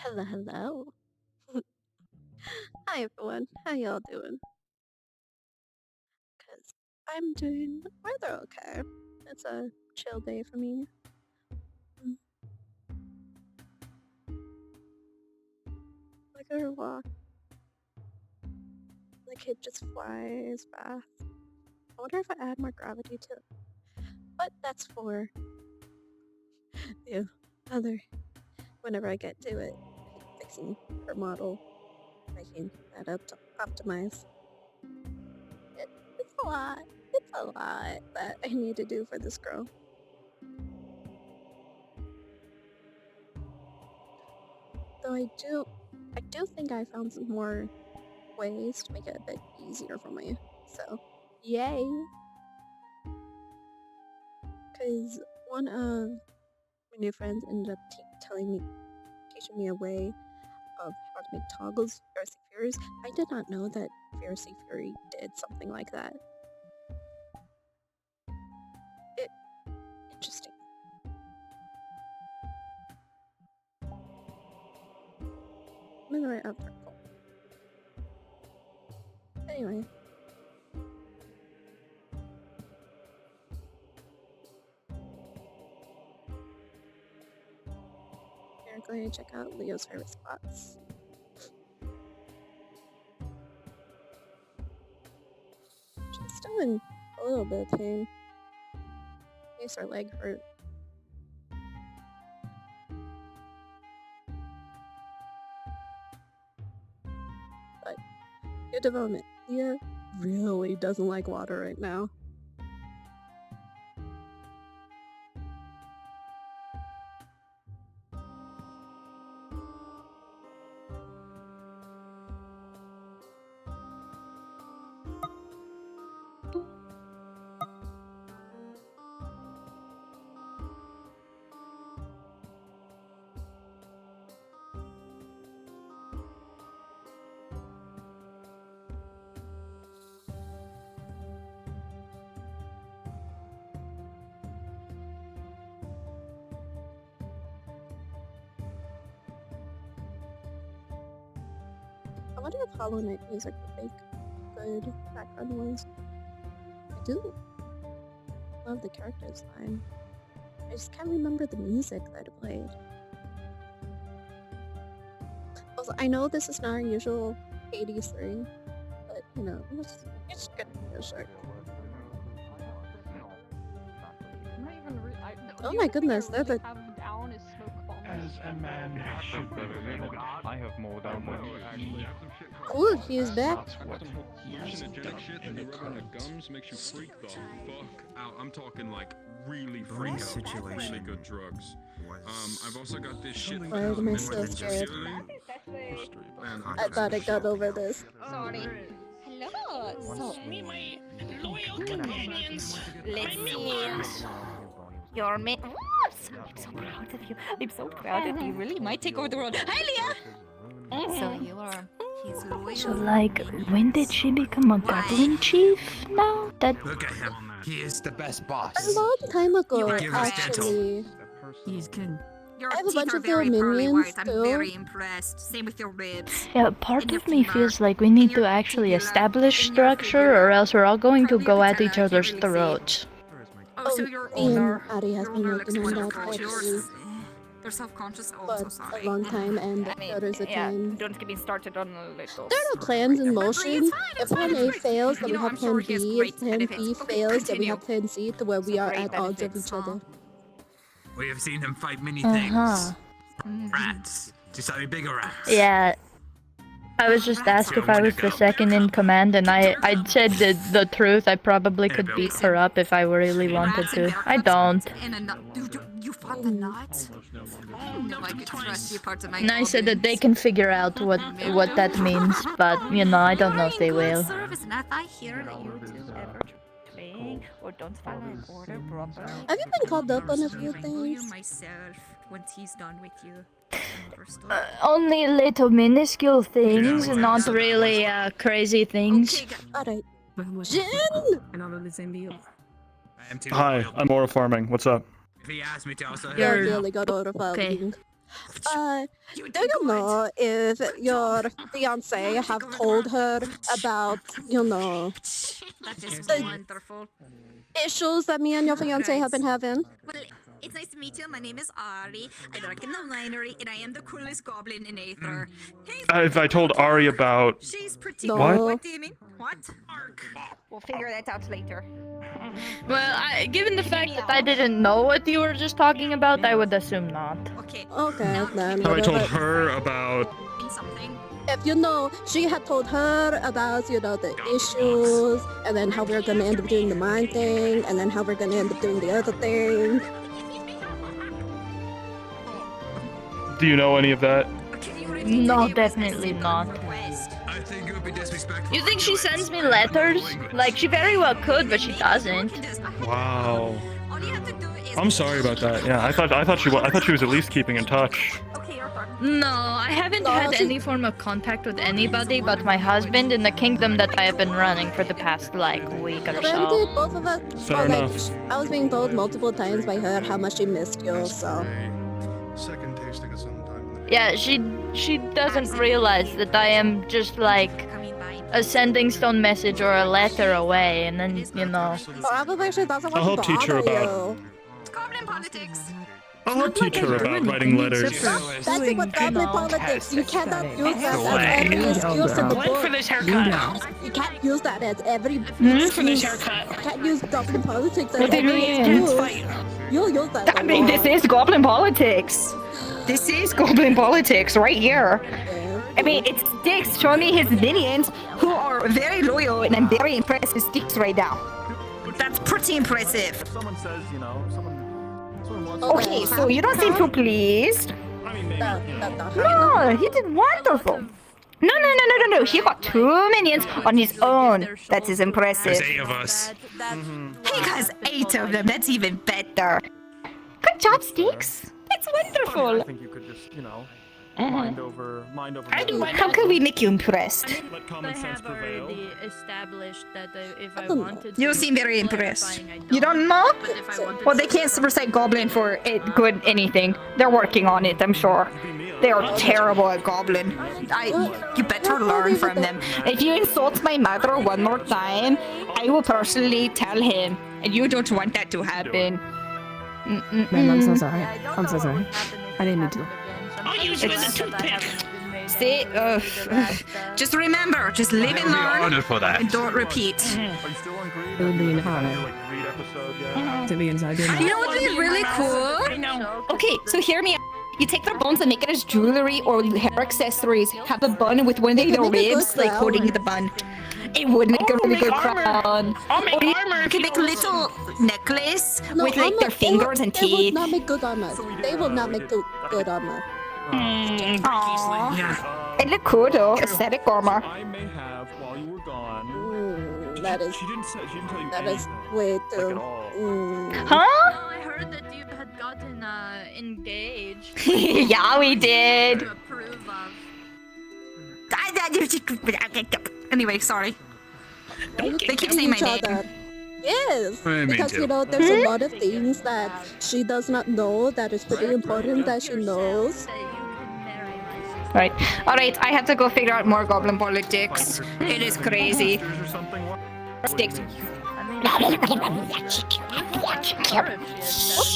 Hello, hello. Hi, everyone. How y'all doing? Because I'm doing rather okay. It's a chill day for me. Mm, Like I walk, the kid just flies past. I wonder if I add more gravity to it. But that's for the other, whenever I get to it, fixing her model, making that up to optimize. It, it's a lot. It's a lot that I need to do for this girl. Though I do think I found some more ways to make it a bit easier for me. So, yay! Because one of my new friends ended up teaching me a way of how to make toggles for Fierce Furies. I did not know that Fierce Fury did something like that. It interesting. I'm in the right outfit. Cool. Anyway. We're going to check out Leo's favorite spots. She's still in a little bit of pain. Makes her leg hurt. But good development. Leah really doesn't like water right now. I wonder if Hollow Knight music would make good background noise. I do love the character design. I just can't remember the music that it played. Also, I know this is not our usual 83, but you know, it's good music. Oh my goodness, they're the As a man should be. I have more down actually. Ooh, he is back. That's what he has done in the current gums makes you freak the fuck out. I'm talking like really freak One out. situation Really good drugs. was I've also got this shit. Why am I so scared? I thought I got over this. Sorry. Hello. So, my loyal companions, let's see. You're me. Oh, I'm so proud of you. I'm so proud of you. Really might take over the world. Hi, Leah. So you are. He's loyal. So, like, when did she become a Goblin chief now? That Look at him. He is the best boss. A long time ago, Give us actually. he's king. Your I have a teeth bunch are of their very pearly minions white. I'm still. very impressed. Same with your ribs. Yeah, part And your of me femur, feels like we need and your to actually tibia, establish and your structure, fibula. or else we're all going to Probably go your at patella, each I other's can't really see. throats. Oh, so Oh, you're me and older. Addie has Your been older looks working on that wonderful. actually Yours, they're self-conscious. Oh, I'm so for sorry. a long time, and I mean, so does the clan. don't get me started on the little. There are plans in motion. It's fine, If it's fine, plan A it's fine. fails, then You we know, have I'm plan sure he has B. great If plan B benefits. Okay, fails, then we continue. have plan C, to where we Some are great at odds of benefits, each other. We have seen him fight many Uh-huh. things. Rats. Just any bigger rats. Yeah. I was just asked if I was the second in command, and I said the truth. I probably could beat her up if I really wanted to. I don't. You fought the nuts? No, I could trust you part of my And I said that they goblins. can figure out what that means, but you know, I don't know if they will. Service, and if I hear that you two ever train or don't follow an order properly, Have you been called up on a I few will things? myself once he's done with you. Understood? Only little minuscule things, Yeah, not really crazy things. Okay, Alright. Jin! I am too Hi, loyal. I'm Aura Farming. What's up? If he asked me to, also You're You're- really good order okay. following. Do you know if your fiance have told her about, That is the wonderful. issues that me and your fiance have been having? Well, it's nice to meet you. My name is Ari. I work in the winery, and I am the coolest goblin in Aether. Hey, I told Ari about. she's pretty No. cool. What do you mean? What? We'll figure that out later. Well, given the fact that I didn't know what you were just talking about, I would assume not. Okay. Okay, then. I told whatever. her about. Something. If she had told her about, the issues, and then how we're gonna end up doing the mine thing, and then how we're gonna end up doing the other thing. Do you know any of that? Can you repeat No, the name? definitely It's a not. request. I think it would be disrespectful. You think she sends me letters? Like, she very well could, but she doesn't. Wow. All you have to do is. I'm sorry about that. Yeah, I thought she was at least keeping in touch. Okay, your turn. No, I haven't No, had she- any form of contact with anybody but my husband in the kingdom that I have been running for the past, like, week or so. Granted, both of us. Fair well, enough. I was being told multiple times by her how much she missed you, so. Second tasting of some time. Yeah, she doesn't realize that I am just, like, Coming by. a sending stone message or a letter away, and then, Probably she doesn't want I'll help to teach her bother about- you. Goblin politics. I'll help teach her about writing letters. That's what goblin politics. You cannot use that the as way. every excuse in the book. this haircut. You can't use that as every For this excuse. haircut. You can't use goblin politics as What do you every mean? excuse. You'll use that. I mean, this is Goblin politics. This is Goblin politics right here. I mean, it's Styx showing me his minions who are very loyal, and I'm very impressed with Styx right now. That's pretty impressive. Someone says, someone wants Okay, so you don't seem too pleased. I mean, maybe, No, he did wonderful. No. He got 2 minions on his own. That is There's impressive. 8 of us. He has 8 of them. That's even better. Good job, Styx. That's I wonderful. think you could just, mind over. I do matters. How can we make you impressed? Let common sense prevail. established that if I don't know. wanted You seem very impressed. You don't know? But if I wanted Well, they can't recite Goblin for it good anything. They're working on it, I'm sure. They are terrible at Goblin. You better learn from them. If you insult my mother one more time, I will personally tell him. And you don't want that to happen. Ma'am, I'm so sorry. I'm so sorry. I didn't mean to. I'll use you as a toothpick. See, Just remember, just live and learn, Honored for that. and don't repeat. Are you still on Greed? It would be an honor Greed episode, yeah? to be inside your You mouth. know what would be really cool? I know. okay, so hear me out. You take their bones and make it as jewelry or hair accessories. Have a bun with one of their Make a good ribs, like crown. holding the bun. It would make a really make good armor. crown. I'll make armor You if can you make a little necklace. No, With, like, their fingers and They will teeth. not make good armor. They will not make good armor. Aww. It look cool though, aesthetic armor. I may have, while you were gone. That is She didn't tell you that is anything, way like at too. all. Huh? No, I heard that you had gotten engaged. Yeah, we did. To approve of. Anyway, sorry. Don't They get keep saying my Each name. other. Yes, Me because too. there's a lot of things that she does not know that is pretty important that she knows. That you can marry my sister. Right. Alright, I have to go figure out more goblin politics. It is crazy. Sisters or something? What? Sticks. What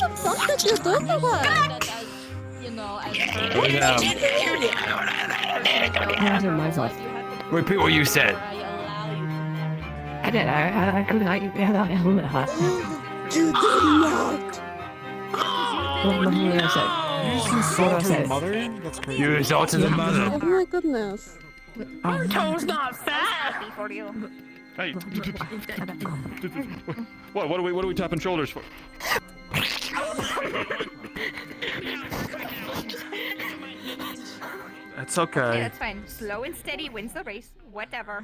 the fuck did you do to her? That wasn't my fault. Repeat what you said. I didn't. I couldn't like you. You did not. What did I say? What did I say? Mother? That's crazy. You insulted the mother. Oh my goodness. Our toe's not fat. For you. Hey. What are we tapping shoulders for? It's Okay, okay. that's fine. Slow and steady wins the race. Whatever.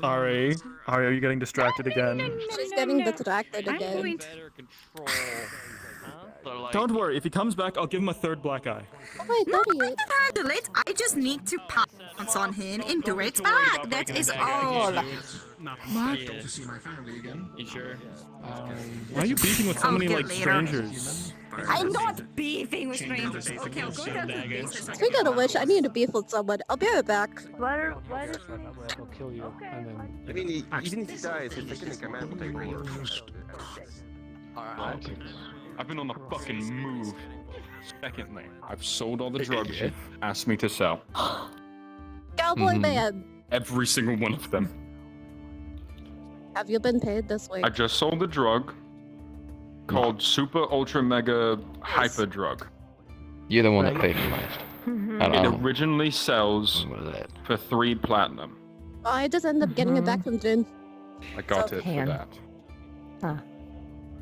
Ari, are you getting distracted again? She's getting distracted again. Don't worry, if he comes back, I'll give him a third black eye. Oh my goodness. Handle it. I just need to pounce on him and do it back. That is all. To see my family again. Why are you beating with so I'll many, get like, later. strangers? I'm not beefing with strangers. Okay, I'll go down to the basement. Speaking of which, I need to beef with someone. I'll be right back. What is They'll kill you, and then. I mean, even if he dies, his second in command will take over. I've been on the fucking move. Secondly, I've sold all the drugs you've asked me to sell. Cowboy man, Every single one of them. have you been paid this week? I just sold a drug called Super Ultra Mega Hyper Drug. You're the one that paid for it. It originally sells for 3 platinum. I just ended up getting it back from Jin. I got So- it for Hand. that. All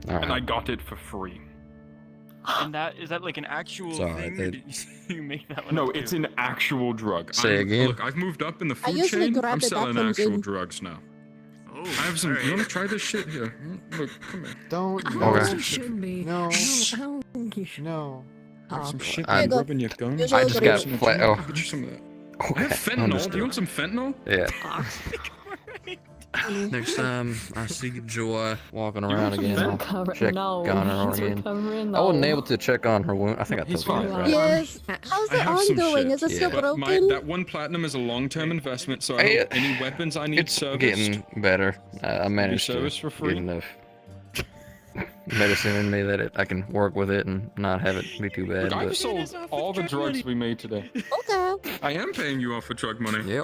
And I right. got it for free. And is that like an actual Sorry, thing? they- Or did you make that one? No, up it's too? an actual drug. Say again? Look, I've moved up in the I food usually chain. grab I'm it back selling from actual Jin. drugs now. Oh, I have some. You wanna try this shit here? Look, come here. Don't. Okay. You shouldn't be. No. I don't think you should. No. Have some shit I- and rubbing your gums. Usually I just got agree. oh. Get you some of that. Okay. I have fentanyl. Do Understood. you want some fentanyl? Yeah. Next time I see Joy walking around again, I'll check on her again. I wasn't able to check on her wound. I think I He's told you that, fine. right? Yes. How's I the have arm some going? shit. Is it Yeah. still But broken? That 1 platinum is a long-term investment, so I Hey, hope any weapons I need It's serviced. getting better. I managed to service for free? get enough medicine in me that I can work with it and not have it be too bad. Look, I've But sold all the drugs we made today. Okay. I am paying you off for drug money. yep.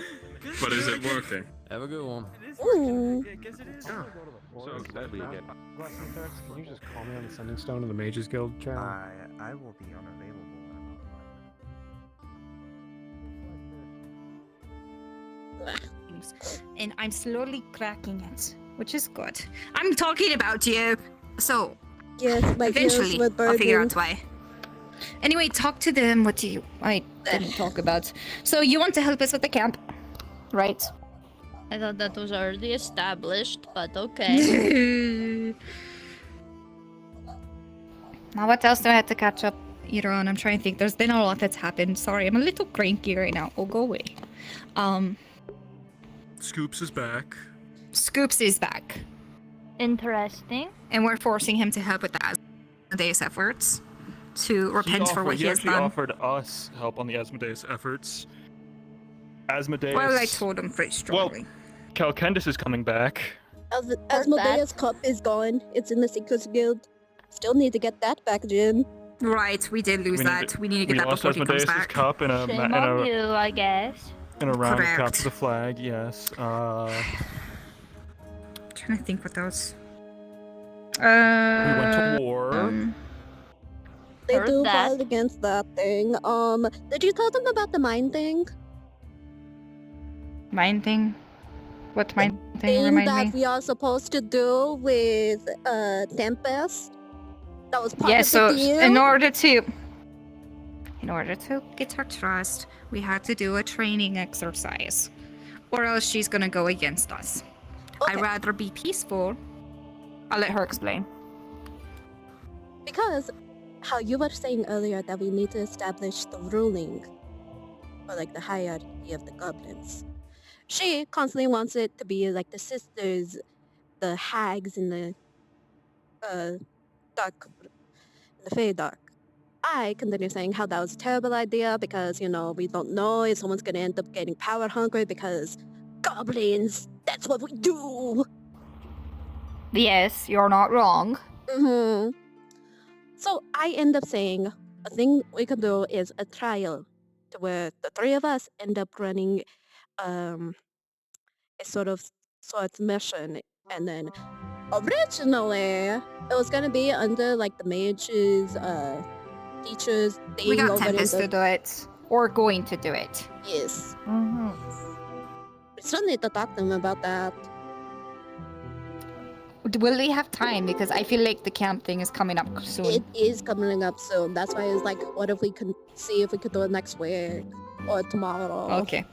But is it working? Have a good one. Mm. So exactly again. Can you just call me on the Sending Stone of the Mages Guild channel? I will be unavailable. And I'm slowly cracking it, which is good. I'm talking about you. So, Yes, my ears eventually, were I'll figure burning. out why. Anyway, talk to them. What do you... I didn't talk about. So, you want to help us with the camp, right? I thought that was already established, but okay. Now, what else do I have to catch up either on? I'm trying to think. There's been a lot that's happened. Sorry, I'm a little cranky right now. Oh, go away. Scoops is back. Scoops is back. Interesting. And we're forcing him to help with the Asmodeus efforts. To repent for what he has actually done. offered us help on the Asmodeus efforts. Asmodeus. Well, I told him pretty strongly. Calcendus is coming back. Asmodeus' cup is gone. It's in the Seekers Guild. Still need to get that back, Jin. Right, we did lose that. We need to get that lost before he comes Asmodeus' back. cup in a Shame on you, I guess. in a round of Correct. capture the flag. Yes. Trying to think what those. We went to war. They Heard do that. fight against that thing. Did you tell them about the mine thing? Mine thing? What mine thing? Thing Remind that me. we are supposed to do with Tempest. That was part Yeah, of so the deal. in order to get her trust, we had to do a training exercise. Or else she's gonna go against us. Okay. I'd rather be peaceful. I'll let her explain. Because how you were saying earlier that we need to establish the ruling, or like the hierarchy of the goblins. She constantly wants it to be like the sisters, the hags in the dark, the Fey Dark. I continue saying how that was a terrible idea because, you know, we don't know if someone's gonna end up getting power hungry because goblins, that's what we do! Yes, you're not wrong. Mm-hmm. So I end up saying a thing we can do is a trial to where the three of us end up running a sort of mission, and then originally it was gonna be under like the mages teachers thing We got over in Tempest the to do it. Or going to do it. yes. We still need to talk to them about that. Will we have time? Because I feel like the camp thing is coming up soon. It is coming up soon. That's why it's like, what if we can see if we could do it next week or tomorrow? Okay.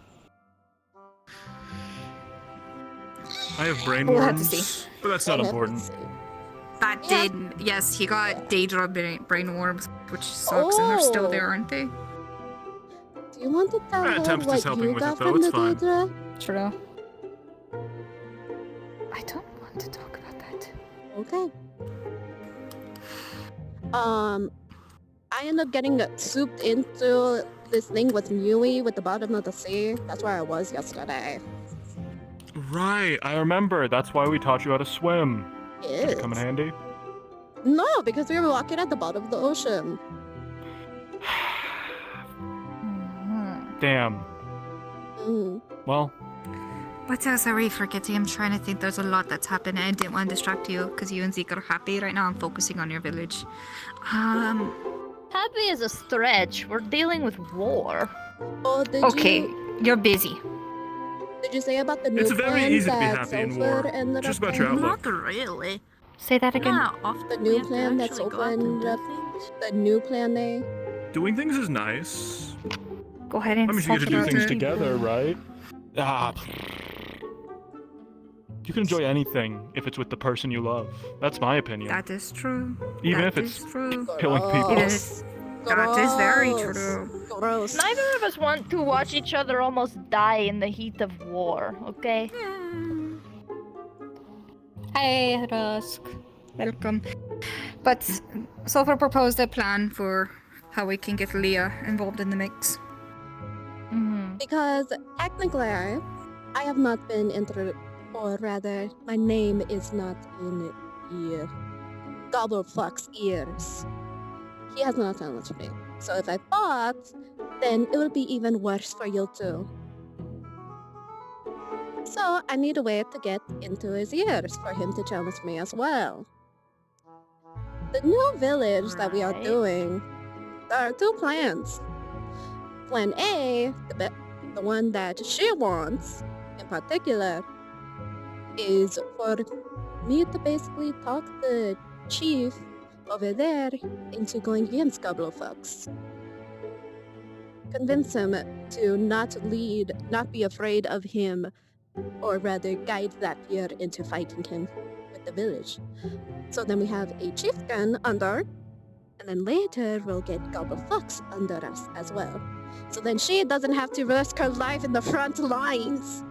I have brain We'll have to worms, see. but that's not We'll have to important. see. That Yeah. did. Yes, he got Daedra brain worms, which sucks, and they're still Oh. there, aren't they? Do you want to tell her Tempest what is helping you with it, got though, from it's the fine. Daedra? True. I don't want to talk about that. Okay. I end up getting souped into this thing with Yui with the bottom of the sea. That's where I was yesterday. Right, I remember. That's why we taught you how to swim. Did it come in handy? No, because we were walking at the bottom of the ocean. Damn. Well. What else are we forgetting? I'm trying to think. There's a lot that's happened. I didn't want to distract you because you and Zeke are happy right now. I'm focusing on your village. Happy is a stretch. We're dealing with war. Oh, You're busy. Did you say about the new It's very plan easy to be that happy in Sulfur war. ended Just up about your in? outlook. Not really. Say that again. Yeah, often The we new have to plan that actually Sulfur go out and ended do up. things. The new plan they. Doing things is nice. Go ahead I and mean, you get to do talk things about it. together, right? You can enjoy anything if it's with the person you love. That's my opinion. That is true. Even That if it's is true. killing people. It is. That is very true. Gross. Neither of us want to watch each other almost die in the heat of war, okay? Hi, Rusk. Welcome. But Sulfur proposed a plan for how we can get Leah involved in the mix. Because technically, I have not been or rather, my name is not in Goblin Fox's ears. He has not challenged me. So if I fought, then it would be even worse for you too. So I need a way to get into his ears for him to challenge me as well. The new village that we are doing, there are two plans. Plan A, the one that she wants in particular, is for me to basically talk the chief over there into going against Goblin Fox. Convince him to not be afraid of him, or rather guide that fear into fighting him with the village. So then we have a chieftain under, and then later we'll get Goblin Fox under us as well. So then she doesn't have to risk her life in the front lines.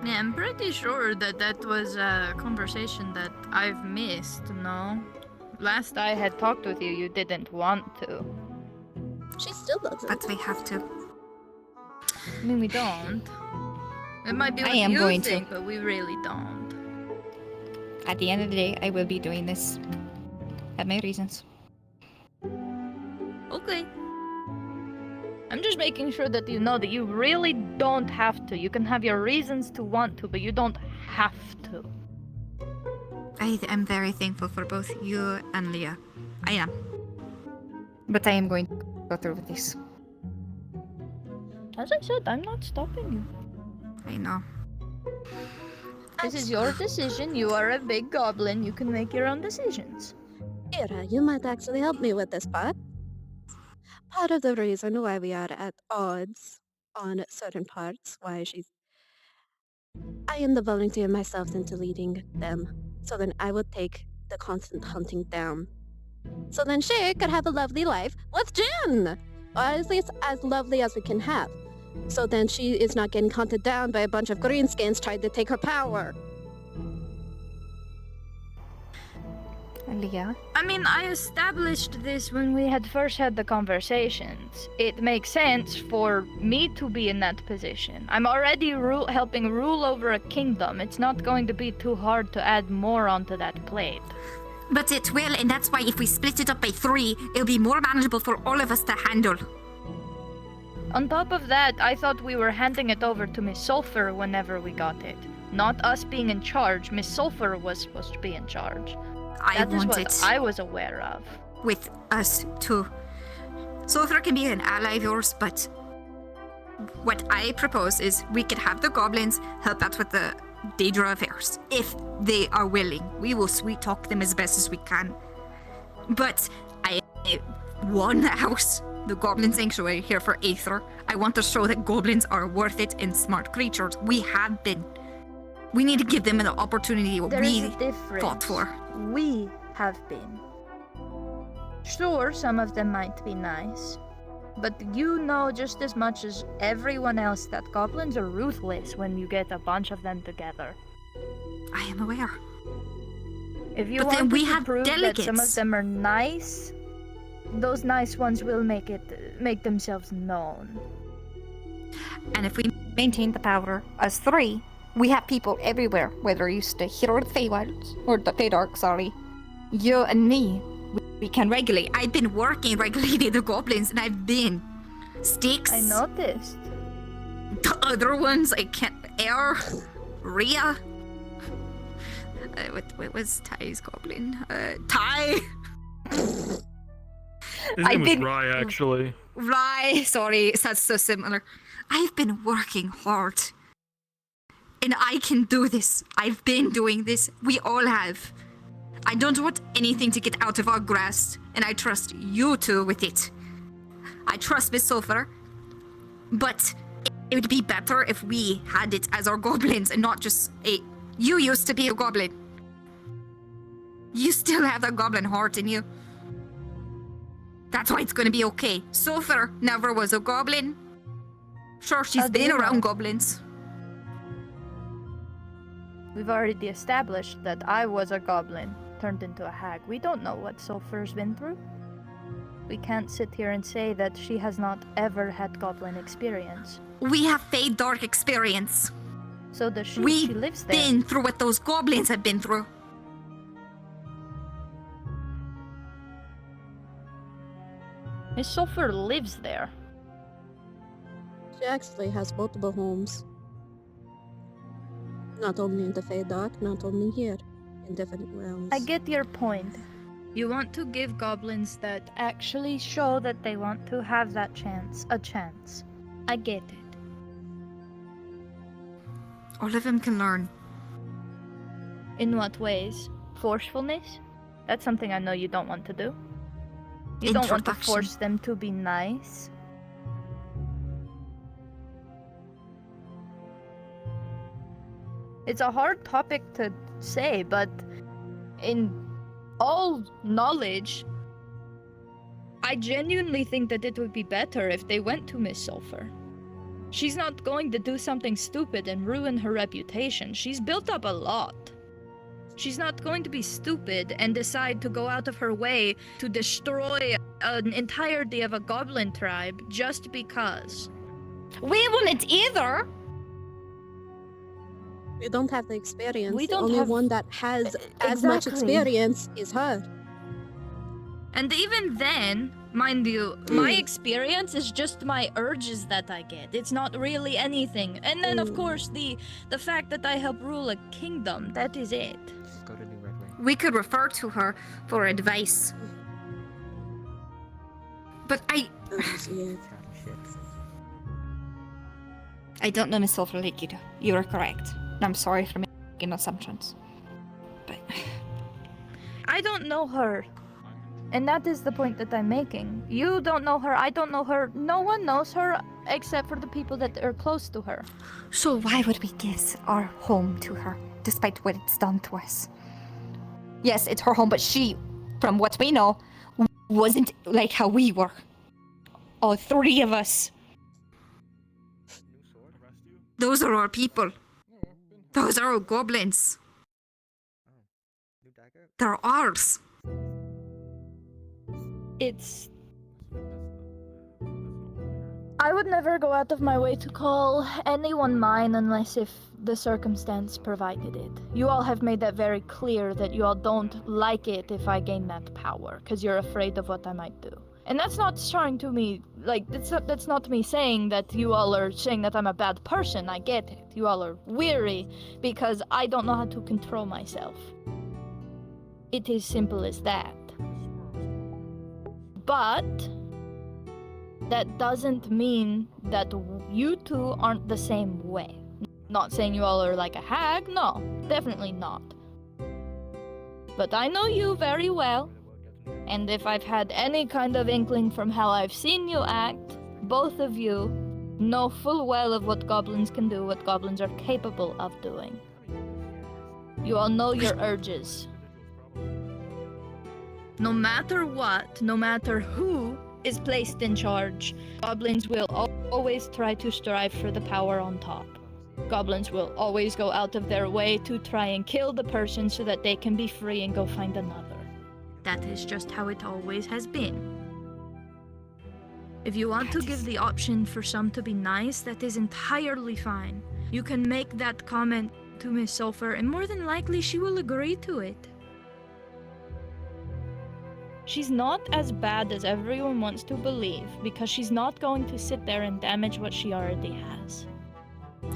Yeah, I'm pretty sure that was a conversation that I've missed, no? Last I had talked with you, you didn't want to. She still doesn't. But we have to. I mean, we don't. It might be what I am you going think, to. but we really don't. At the end of the day, I will be doing this. I have my reasons. Okay. I'm just making sure that you know that you really don't have to. You can have your reasons to want to, but you don't have to. I am very thankful for both you and Leah. I am. But I am going to go through with this. As I said, I'm not stopping you. I know. This is your decision. You are a big goblin. You can make your own decisions. Ira, you might actually help me with this part. Part of the reason why we are at odds on certain parts, I am the volunteer myself into leading them. So then I would take the constant hunting down. So then she could have a lovely life with Jin! Or at least as lovely as we can have. So then she is not getting hunted down by a bunch of greenskins trying to take her power. Leah? I mean, I established this when we had first had the conversations. It makes sense for me to be in that position. I'm already helping rule over a kingdom. It's not going to be too hard to add more onto that plate. But it will, and that's why if we split it up by 3, it'll be more manageable for all of us to handle. On top of that, I thought we were handing it over to Miss Sulfur whenever we got it. Not us being in charge. Miss Sulfur was supposed to be in charge. That is what I was aware of. With us, too. Sulfur can be an ally of yours, but what I propose is we could have the goblins help out with the Daedra affairs. If they are willing, we will sweet talk them as best as we can. But I won the house, the Goblin Sanctuary here for Aether. I want to show that goblins are worth it and smart creatures. We have been. We need to give them an opportunity what we fought for. We have been. Sure, some of them might be nice, but you know just as much as everyone else that goblins are ruthless when you get a bunch of them together. I am aware. If you But then want we to have prove that some of delegates. them are nice, those nice ones will make themselves known. And if we maintain the power as 3, we have people everywhere, whether you stay here or the Feywilds, or the Feydark, sorry. You and me, we can regulate. I've been working regulating the goblins, and I've been. Styx. I noticed. The other ones, I can't. Air. Rhea. What was Ty's goblin? Ty. His I've name was been- Rye, actually. Right, sorry, that's so similar. I've been working hard. And I can do this. I've been doing this. We all have. I don't want anything to get out of our grasp, and I trust you two with it. I trust Miss Sulfur, but it would be better if we had it as our goblins and not just a... You used to be a goblin. You still have that goblin heart in you. That's why it's gonna be okay. Sulfur never was a goblin. Sure, she's How do been you around know? goblins. We've already established that I was a goblin turned into a hag. We don't know what Sulfur's been through. We can't sit here and say that she has not ever had goblin experience. We have Fade Dark experience. So does she. We've She lives there. been through what those goblins have been through. Miss Sulfur lives there. She actually has multiple homes. Not only in the Feydark, not only here, in different realms. I get your point. You want to give goblins that actually show that they want to have that chance, a chance. I get it. All of them can learn. In what ways? Forcefulness? That's something I know you don't want to do. You don't want to Introduction. force them to be nice. It's a hard topic to say, but in all knowledge, I genuinely think that it would be better if they went to Miss Sulfur. She's not going to do something stupid and ruin her reputation. She's built up a lot. She's not going to be stupid and decide to go out of her way to destroy an entirety of a goblin tribe just because. We wouldn't either. We don't have the experience. We The don't only have- one that has as much Exactly. experience is her. And even then, mind you, my experience is just my urges that I get. It's not really anything. And then, of course, the fact that I help rule a kingdom, that is it. Go to New Red Wing. We could refer to her for advice. But I don't know Miss Sulfur like you do. You are correct. I'm sorry for making assumptions. But I don't know her. And that is the point that I'm making. You don't know her, I don't know her. No one knows her except for the people that are close to her. so why would we give our home to her, despite what it's done to us? Yes, it's her home, but she, from what we know, wasn't like how we were. All 3 of us. Those are our people. Those are our goblins. New dagger? They're ours. It's... I would never go out of my way to call anyone mine unless if the circumstance provided it. You all have made that very clear that you all don't like it if I gain that power, because you're afraid of what I might do. And that's not trying to me, like, that's not me saying that you all are saying that I'm a bad person. I get it. You all are weary because I don't know how to control myself. It is simple as that. But that doesn't mean that you two aren't the same way. Not saying you all are like a hag, no, definitely not. But I know you very well, and if I've had any kind of inkling from how I've seen you act, both of you know full well of what goblins can do, what goblins are capable of doing. You all know your urges. No matter what, no matter who is placed in charge, goblins will always try to strive for the power on top. Goblins will always go out of their way to try and kill the person so that they can be free and go find another. That is just how it always has been. If you want to give the option for some to be nice, that is entirely fine. You can make that comment to Miss Sulphur, and more than likely she will agree to it. She's not as bad as everyone wants to believe, because she's not going to sit there and damage what she already has.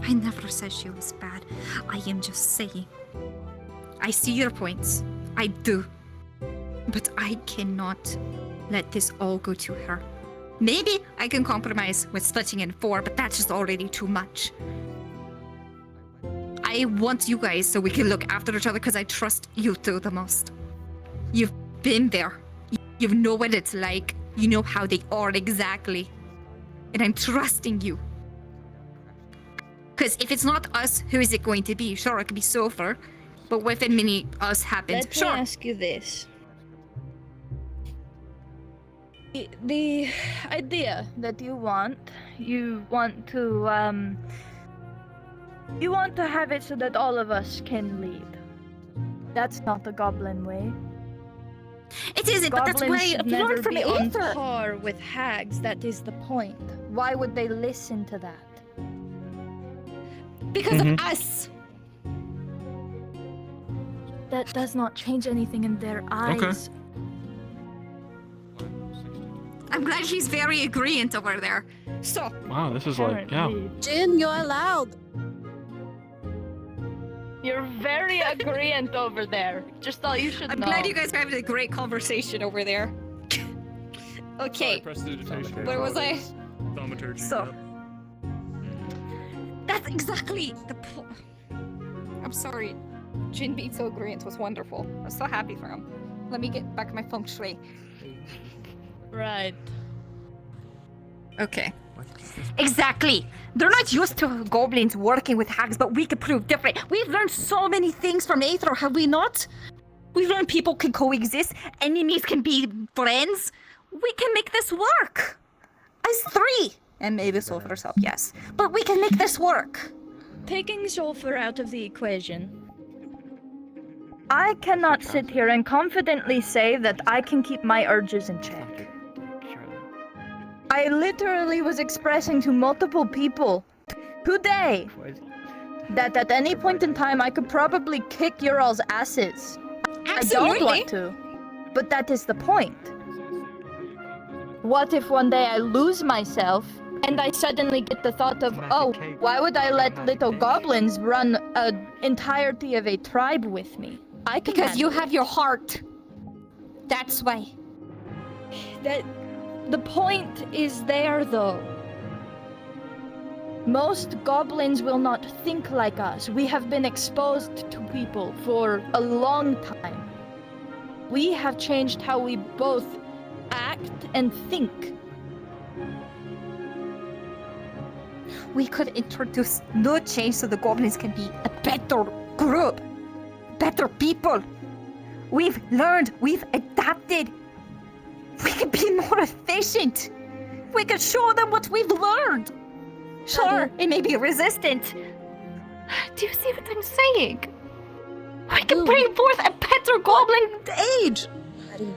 I never said she was bad. I am just saying. I see your points. I do. But I cannot let this all go to her. Maybe I can compromise with splitting in 4, but that's just already too much. I want you guys so we can look after each other because I trust you two the most. You've been there. You know what it's like. You know how they are exactly. And I'm trusting you. Because if it's not us, who is it going to be? Sure, it could be Sulphur. But what if many us happens? Let Sure. me ask you this. The idea that you want to have it so that all of us can lead. That's not the Goblin way. It isn't, but that's why Goblins I've should never learned from be on Aether. par with hags. That is the point. Why would they listen to that? Because of us. That does not change anything in their eyes. I'm glad she's very agreeant over there. So. Wow, this is like, yeah. Jin, you're allowed. You're very agreeant over there. Just thought you should I'm know. glad you guys are having a great conversation over there. Okay. Where was I? Thaumaturgy. So. That's exactly the point. I'm sorry. Jin being so agreeant was wonderful. I'm so happy for him. Let me get back my feng shui. Right. Okay. Exactly. They're not used to goblins working with hags, but we could prove different. We've learned so many things from Aether, have we not? We've learned people can coexist, enemies can be friends. We can make this work. As 3. And maybe Sulphur's help, yes. But we can make this work. Taking Sulphur out of the equation, I cannot sit here and confidently say that I can keep my urges in check. I literally was expressing to multiple people today that at any point in time I could probably kick your all's asses. I don't want to, but that is the point. What if one day I lose myself and I suddenly get the thought of, oh, why would I let little goblins run an entirety of a tribe with me? I can Because you handle have your heart. That's why. that. The point is there, though. Most goblins will not think like us. We have been exposed to people for a long time. We have changed how we both act and think. We could introduce no change so the goblins can be a better group. Better people. We've learned, we've adapted. We can be more efficient. We can show them what we've learned. Sure, it may be resistant. Do you see what I'm saying? We can bring forth a better goblin age. Buddy,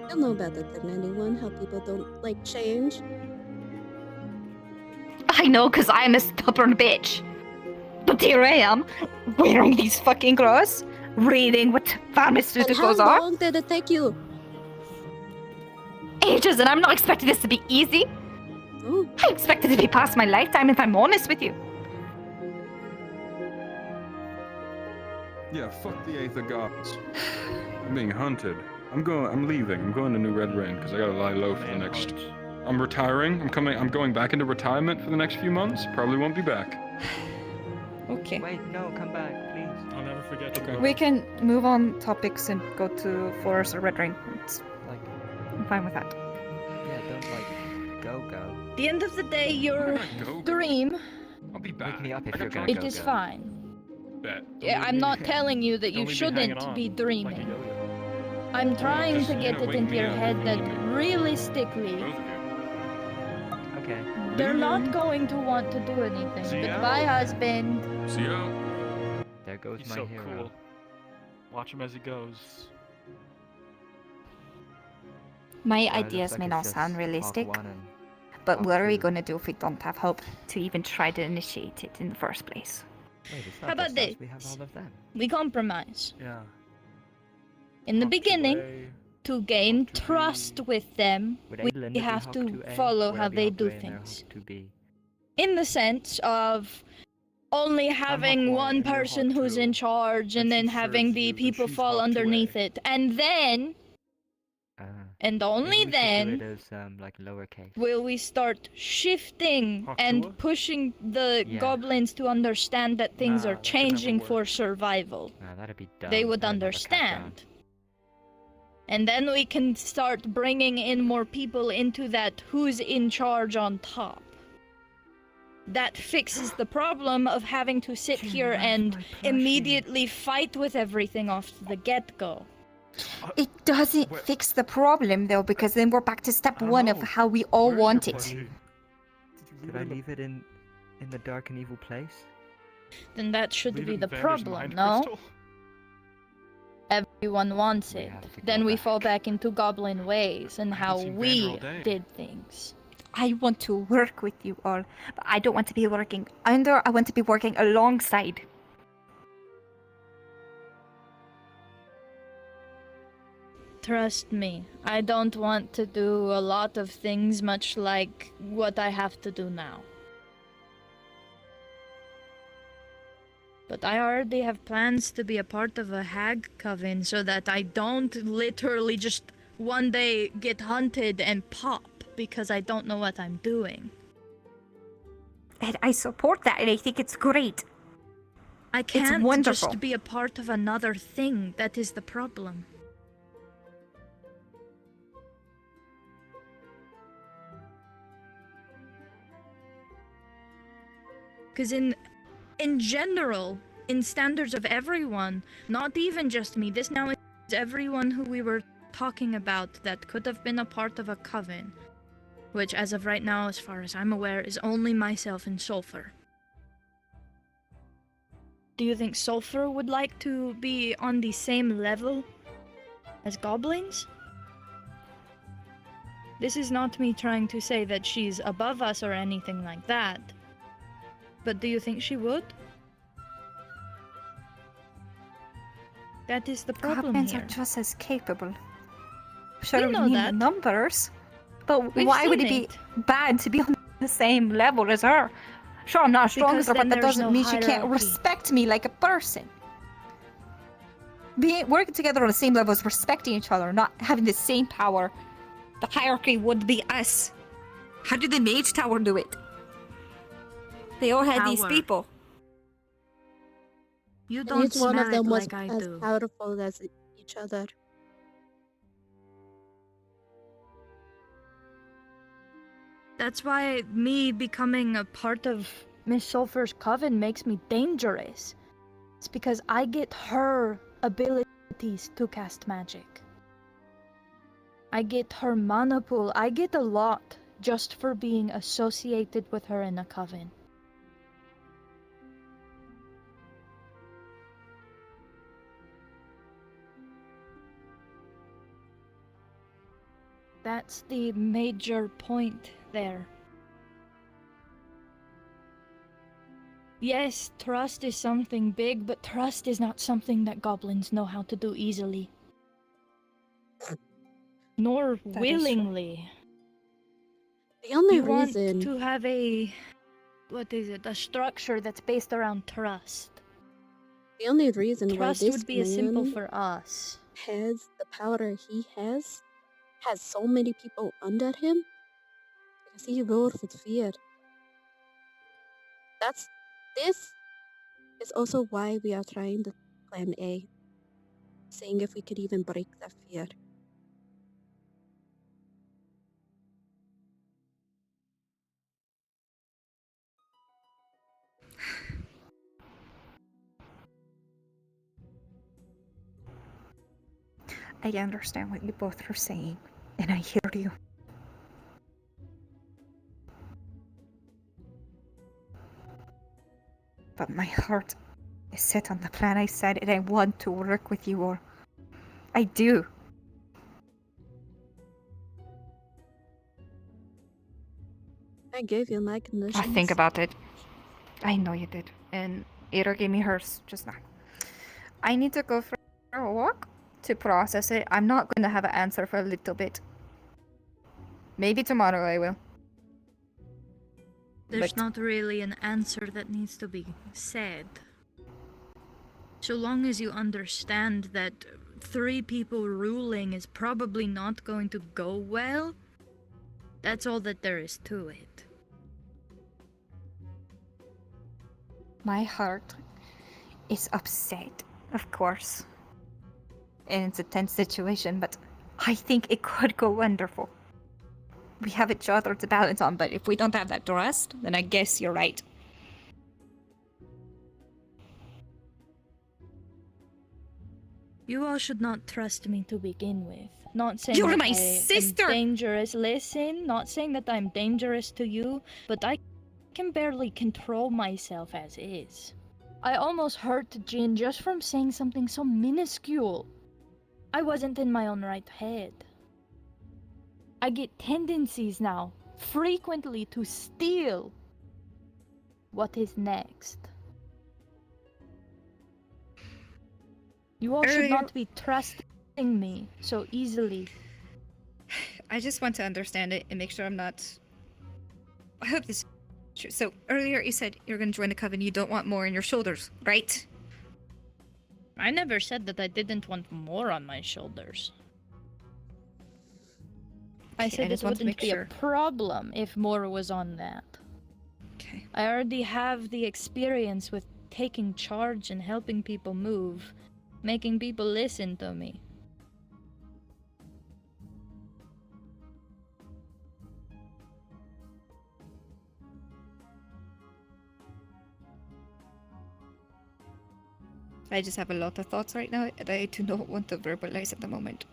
you'll know better than anyone how people don't like change. I know, because I'm a stubborn bitch. But here I am, wearing these fucking clothes, reading what pharmaceuticals And how are. long did it take you? Ages, and I'm not expecting this to be easy. Ooh. I expect it to be past my lifetime, if I'm honest with you. Yeah, fuck the Aether gods. I'm being hunted. I'm leaving. I'm going to New Red Rain because I gotta lie low for the next. I'm retiring. I'm going back into retirement for the next few months. Probably won't be back. Okay. Wait, no, come back, please. I'll never forget you. We can move on topics and go to Forest or Red Rain. Like, I'm fine with that. yeah, don't like go. At the end of the day, your Go. dream, I'll be back. Wake me up if I you're got gonna time. it go. is fine. Bet. Yeah, I'm not telling you that you Don't leave me hanging shouldn't on be like a dreaming. yo-yo. I'm trying just, to you get know, it wake into me your up, head wake that me up. realistically, Both of you. I Okay. They're not going to want to do anything. See ya. Goodbye, husband. See ya. There goes He's my so hero. cool. Watch him as he goes. My Looks ideas like may it's not just sound Park realistic, 1 and but Park what are we 2. gonna do if we don't have hope to even try to initiate it in the first place? Wait, it's How not about just us, this? we have all of them. We compromise. Yeah. In the Hawk to beginning, A, to gain Hawk to trust B. with them, Would we Adelin be have Hawk to 2A, follow or how I'll be they Hawk do 2A and they're things. Hawk 2B? In the sense of only having Hawk 1 one and you're person Hawk who's 2. in charge, and And then she having serves the you, then people she's fall Hawk 2A. underneath it. And then, and only Maybe we should do then, it as like lowercase. will we start shifting Hawk and 2? pushing the Yeah. goblins to understand that things Nah, are that could never changing work. for survival. Nah, that'd be dumb. They would That'd never catch on. understand. And then we can start bringing in more people into that who's in charge on top. That fixes the problem of having to sit here and immediately fight with everything off the get-go. It doesn't Wait. fix the problem though, because then we're back to step I one of know. how we all Where's your want it. plushie? Did you Did I in the- leave it in the dark and evil place? Then that should leave be it the in Vander's problem, mind no? crystal? Everyone wants We it. have to go Then we back. fall back into goblin ways and I haven't how seen Vander we all day. did things. I want to work with you all, but I don't want to be working under, I want to be working alongside. Trust me, I don't want to do a lot of things much like what I have to do now. But I already have plans to be a part of a hag coven so that I don't literally just one day get hunted and pop because I don't know what I'm doing. And I support that, and I think it's great. I can't wonderful. just be a part of another thing. That is the problem. Because in general, in standards of everyone, not even just me, this now is everyone who we were talking about that could have been a part of a coven, which as of right now, as far as I'm aware, is only myself and Sulfur. Do you think Sulfur would like to be on the same level as goblins? This is not me trying to say that she's above us or anything like that. But do you think she would? That is the problem Goblins here. are just as capable. Sure, We we know need that. numbers, but We've why would seen it be bad to be on the same level as her? Sure, I'm not strong as Because her, but then that there's doesn't no mean she can't hierarchy. respect me like a person. Working together on the same level is respecting each other, not having the same power. The hierarchy would be us. How did the Mage Tower do it? They all had these Power. people. You And don't each one of smell them it was like I as do. powerful as each other. That's why me becoming a part of Miss Sulfur's coven makes me dangerous. It's because I get her abilities to cast magic. I get her mana pool. I get a lot just for being associated with her in a coven. That's the major point there. Yes, trust is something big, but trust is not something that goblins know how to do easily. Nor That is true. willingly. The only You want reason to have a... what is it? A structure that's based around trust. the only reason why Trust this would be a symbol man for us. has the power he has so many people under him because he ruled with fear. This is also why we are trying the plan A, seeing if we could even break that fear. I understand what you both are saying, and I hear you. But my heart is set on the plan I said, and I want to work with you all. I do. I gave you my conditions. I think about it. I know you did. And Aether gave me hers just now. I need to go for a walk to process it. I'm not going to have an answer for a little bit. Maybe tomorrow I will. There's not really an answer that needs to be said. So long as you understand that 3 people ruling is probably not going to go well, that's all that there is to it. My heart is upset, of course. And it's a tense situation, but I think it could go wonderful. We have each other to balance on, but if we don't have that trust, then I guess you're right. You all should not trust me to begin with. Not saying You're that my I sister! am dangerous. Listen, not saying that I'm dangerous to you, but I can barely control myself as is. I almost hurt Jin just from saying something so minuscule. I wasn't in my own right head. I get tendencies now, frequently, to steal. What is next? You all should not be trusting me so easily. I just want to understand it and make sure I'm not... I hope this is true. So, earlier you said you're going to join the coven, you don't want more on your shoulders, right? I never said that I didn't want more on my shoulders. I said it wouldn't be a problem if more was on that. Okay. I already have the experience with taking charge and helping people move, making people listen to me. I just have a lot of thoughts right now that I do not want to verbalize at the moment.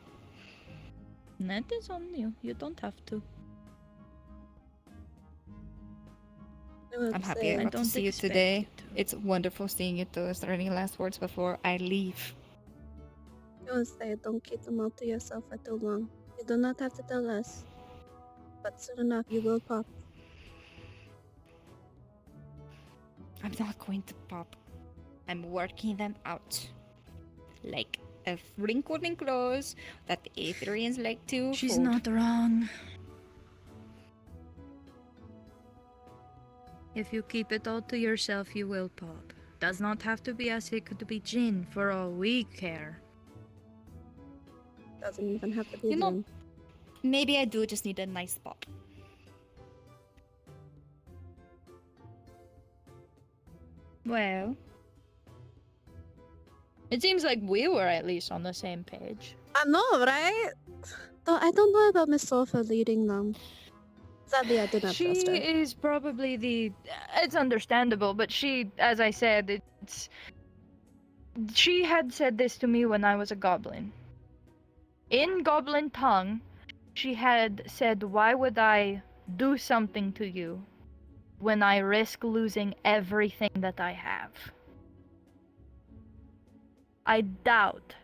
That is on you. You don't have to. I'm happy I got to see you today. It's wonderful seeing you too. Is there any last words before I leave? I would say don't keep them all to yourself for too long. You do not have to tell us. But soon enough you will pop. I'm not going to pop. I'm working them out. Like a wrinkled in clothes that the Aetherians like to She's fold. not wrong. If you keep it all to yourself, you will pop. Does not have to be us, it could be Jin, for all we care. Doesn't even have to be You know, Jin. maybe I do just need a nice pop. Well, it seems like we were at least on the same page. I know, right? Though I don't know about Miss Sofa leading them. Sadly, I did not She trust her. is probably the... It's understandable, but she, as I said, it's... She had said this to me when I was a goblin. In goblin tongue, she had said, why would I do something to you when I risk losing everything that I have? I doubt,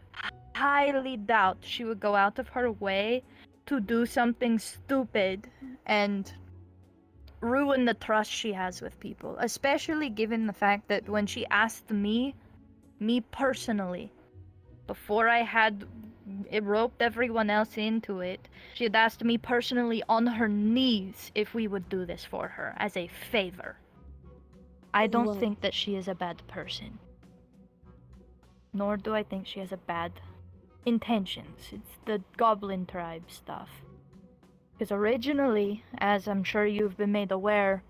highly doubt she would go out of her way to do something stupid and ruin the trust she has with people, especially given the fact that when she asked me personally, before I had roped everyone else into it, she had asked me personally on her knees if we would do this for her as a favor. I don't Whoa. think that she is a bad person. Nor do I think she has a bad intentions. It's the goblin tribe stuff. Because originally, as I'm sure you've been made aware,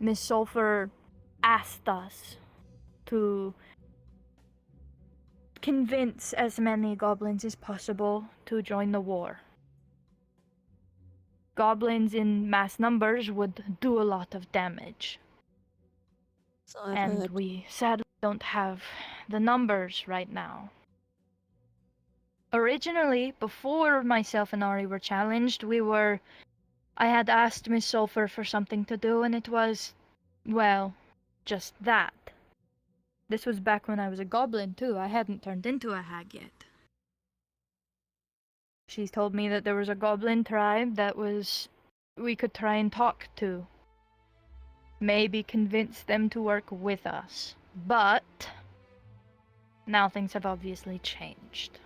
Miss Sulphur asked us to convince as many goblins as possible to join the war. Goblins in mass numbers would do a lot of damage. So I've And heard. we sadly don't have the numbers right now. Originally, before myself and Ari were challenged, I had asked Miss Sulphur for something to do, and it was, well, just that. This was back when I was a goblin, too. I hadn't turned into a hag yet. She's told me that there was a goblin tribe that we could try and talk to. Maybe convince them to work with us. But now things have obviously changed.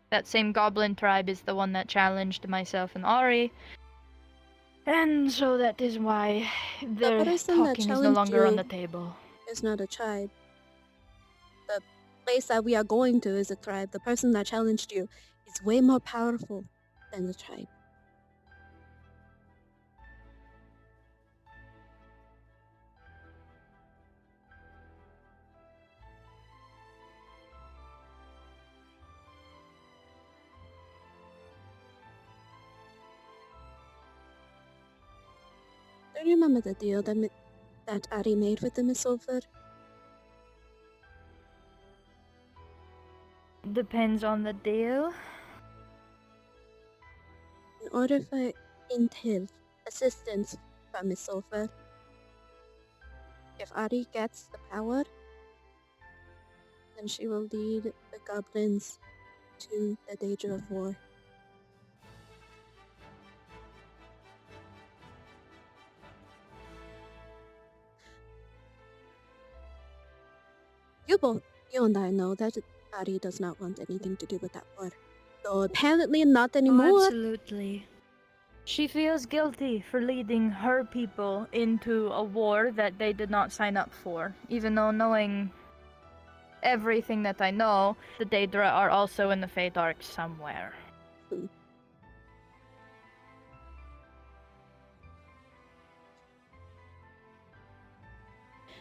That same goblin tribe is the one that challenged myself and Ari. And so that is why the talking is no longer on the table. It's not a tribe. The place that we are going to is a tribe. The person that challenged you is way more powerful than the tribe. Do you remember the deal that Ari made with the Missilver? Depends on the deal. In order for intel, assistance from Missilver, if Ari gets the power, then she will lead the goblins to the danger of war. You and I know that Ari does not want anything to do with that war. Though apparently not anymore. Oh, absolutely. She feels guilty for leading her people into a war that they did not sign up for, even though knowing everything that I know, the Daedra are also in the Fate Arc somewhere.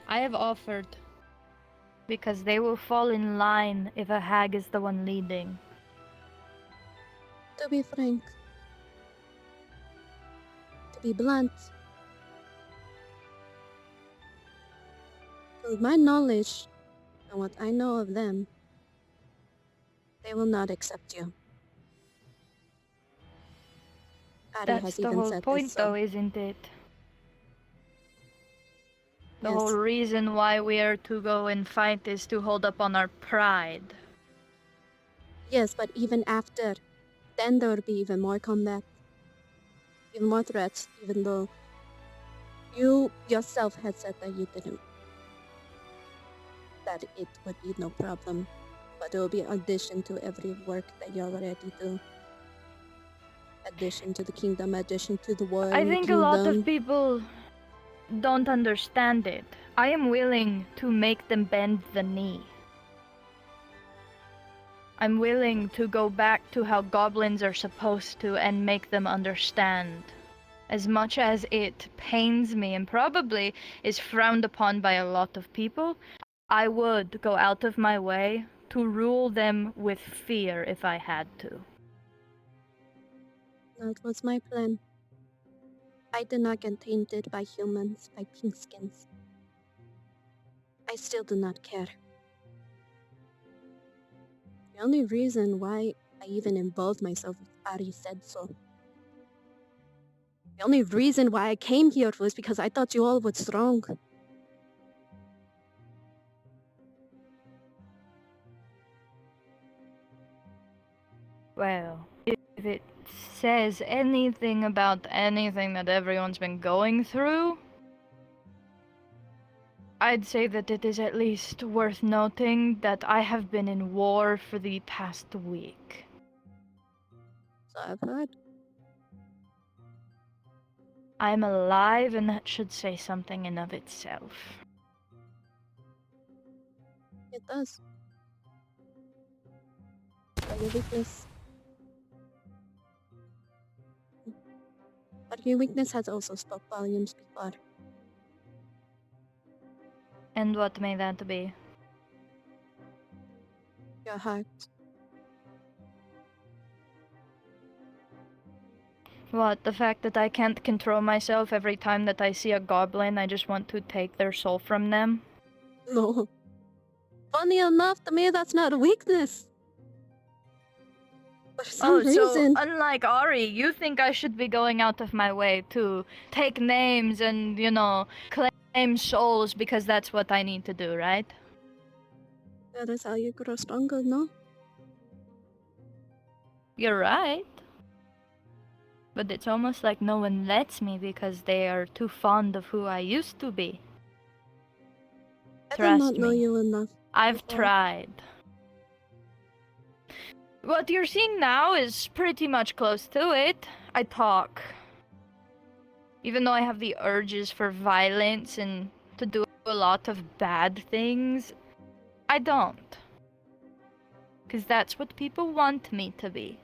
I have offered, because they will fall in line if a hag is the one leading. To be frank, to be blunt, with my knowledge and what I know of them, they will not accept you. Ari That's has the even whole said point, this, though, isn't it? The Yes. whole reason why we are to go and fight is to hold up on our pride. Yes, but even after, then there will be even more combat, even more threats, even though you yourself had said that you didn't, that it would be no problem, but it will be addition to every work that you already do. Addition to the kingdom, addition to the war. I think a lot of people don't understand it. I am willing to make them bend the knee. I'm willing to go back to how goblins are supposed to and make them understand. As much as it pains me and probably is frowned upon by a lot of people, I would go out of my way to rule them with fear if I had to. That was my plan. I did not get tainted by humans, by pinkskins. I still do not care. The only reason why I even involved myself with Ari said so. The only reason why I came here was because I thought you all were strong. Well, if it says anything about anything that everyone's been going through, I'd say that it is at least worth noting that I have been in war for the past week. So I've heard. I'm alive, and that should say something in of itself. It does. But your weakness... But your weakness has also spoke volumes before. And what may that be? Your heart. What, the fact that I can't control myself every time that I see a goblin, I just want to take their soul from them? No. Funny enough, to me that's not a weakness. For some reason... So unlike Ari, you think I should be going out of my way to take names and, claim souls because that's what I need to do, right? That is how you grow stronger, no? You're right. But it's almost like no one lets me because they are too fond of who I used to be. I did Trust not know me. you enough. I've before. tried. What you're seeing now is pretty much close to it. I talk. Even though I have the urges for violence and to do a lot of bad things, I don't. Because that's what people want me to be.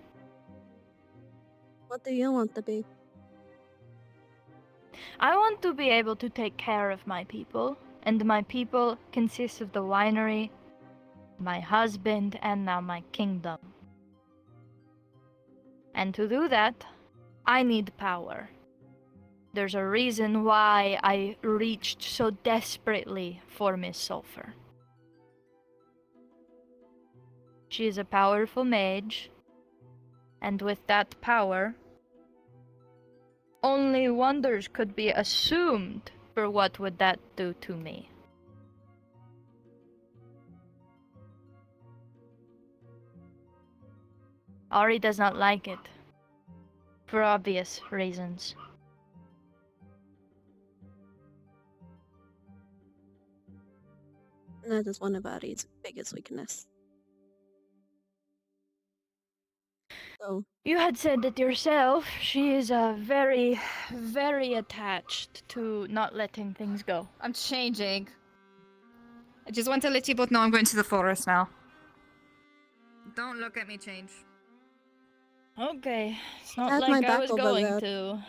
What do you want to be? I want to be able to take care of my people, and my people consist of the winery, my husband, and now my kingdom. And to do that, I need power. There's a reason why I reached so desperately for Miss Sulphur. She is a powerful mage, and with that power, only wonders could be assumed for what would that do to me. Ari does not like it, for obvious reasons. That is one of Ari's biggest weakness. So You had said it yourself. She is very, very attached to not letting things go. I'm changing. I just want to let you both know I'm going to the forest now. Don't look at me change. Okay, it's not Have my like I back was over going there. to.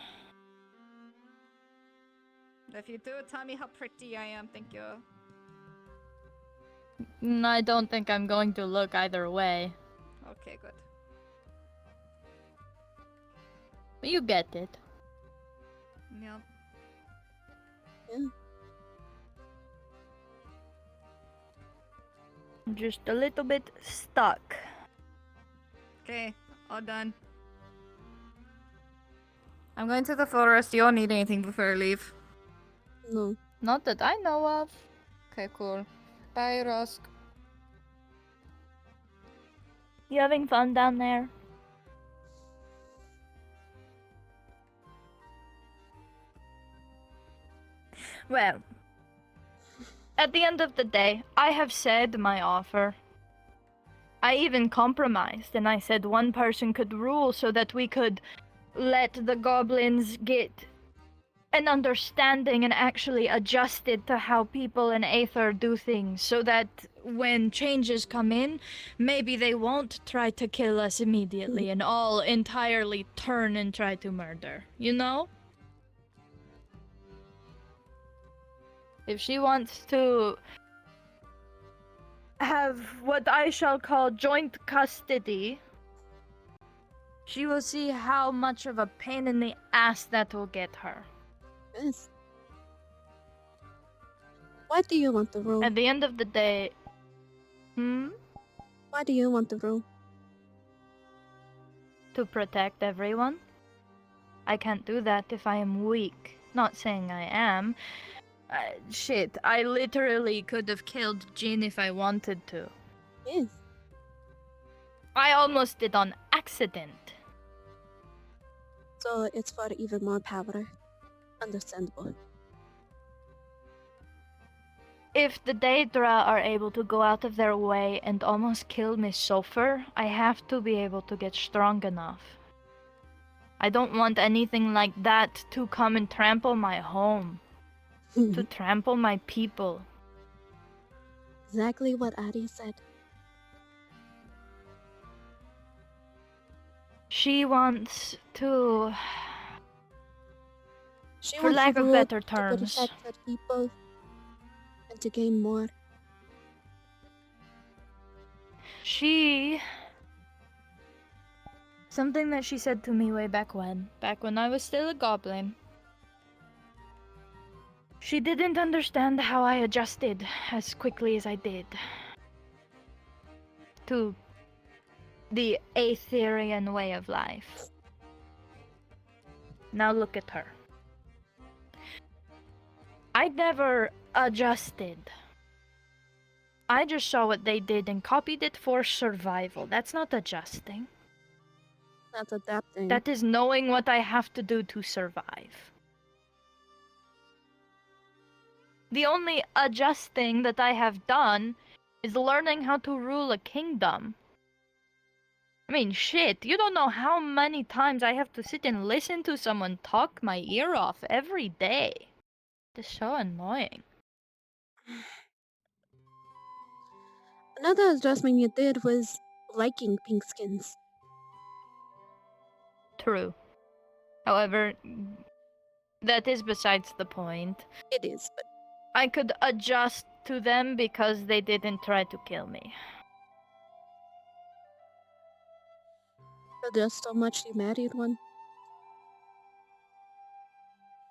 If you do, tell me how pretty I am, thank you. I don't think I'm going to look either way. Okay, good. But you get it. Yep. yeah. I'm just a little bit stuck. Okay, all done. I'm going to the forest. You all need anything before I leave? No. Not that I know of. Okay, cool. Bye, Rusk. You having fun down there? Well, at the end of the day, I have said my offer. I even compromised, and I said one person could rule so that we could let the goblins get an understanding and actually adjust it to how people in Aether do things, so that when changes come in, maybe they won't try to kill us immediately and all entirely turn and try to murder, you know? If she wants to have what I shall call joint custody, she will see how much of a pain in the ass that will get her. Yes. Why do you want the rule? At the end of the day, Why do you want the rule? to protect everyone. I can't do that if I am weak. Not saying I am. Shit, I literally could have killed Jean if I wanted to. Yes. I almost did on accident. So it's for even more power. Understandable. If the Daedra are able to go out of their way and almost kill Miss Sulphur, I have to be able to get strong enough. I don't want anything like that to come and trample my home. To trample my people. Exactly what Ari said. She wants to... She For wants lack the of rule better to terms. protect her people and to gain more. Something that she said to me way back when I was still a goblin. She didn't understand how I adjusted as quickly as I did to the Aetherian way of life. Now look at her. I never adjusted I just saw what they did and copied it for survival. That's not adjusting. That's adapting. That is knowing what I have to do to survive. The only adjusting that I have done is learning how to rule a kingdom. I mean, shit, you don't know how many times I have to sit and listen to someone talk my ear off every day. It's so annoying. Another adjustment you did was liking pink skins. True. However, that is besides the point. It is, but I could adjust to them because they didn't try to kill me. just so much you married one.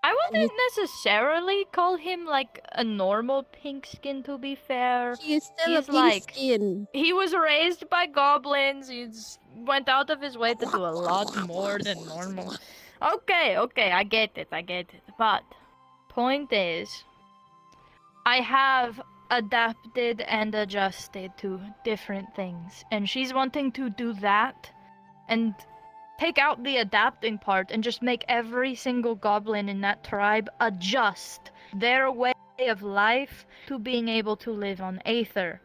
I wouldn't necessarily call him like a normal pink skin, to be fair. He is still He's a pink skin. He was raised by goblins. He's went out of his way to do a lot more than normal. Okay, I get it. But point is, I have adapted and adjusted to different things, and she's wanting to do that and take out the adapting part and just make every single goblin in that tribe adjust their way of life to being able to live on Aether,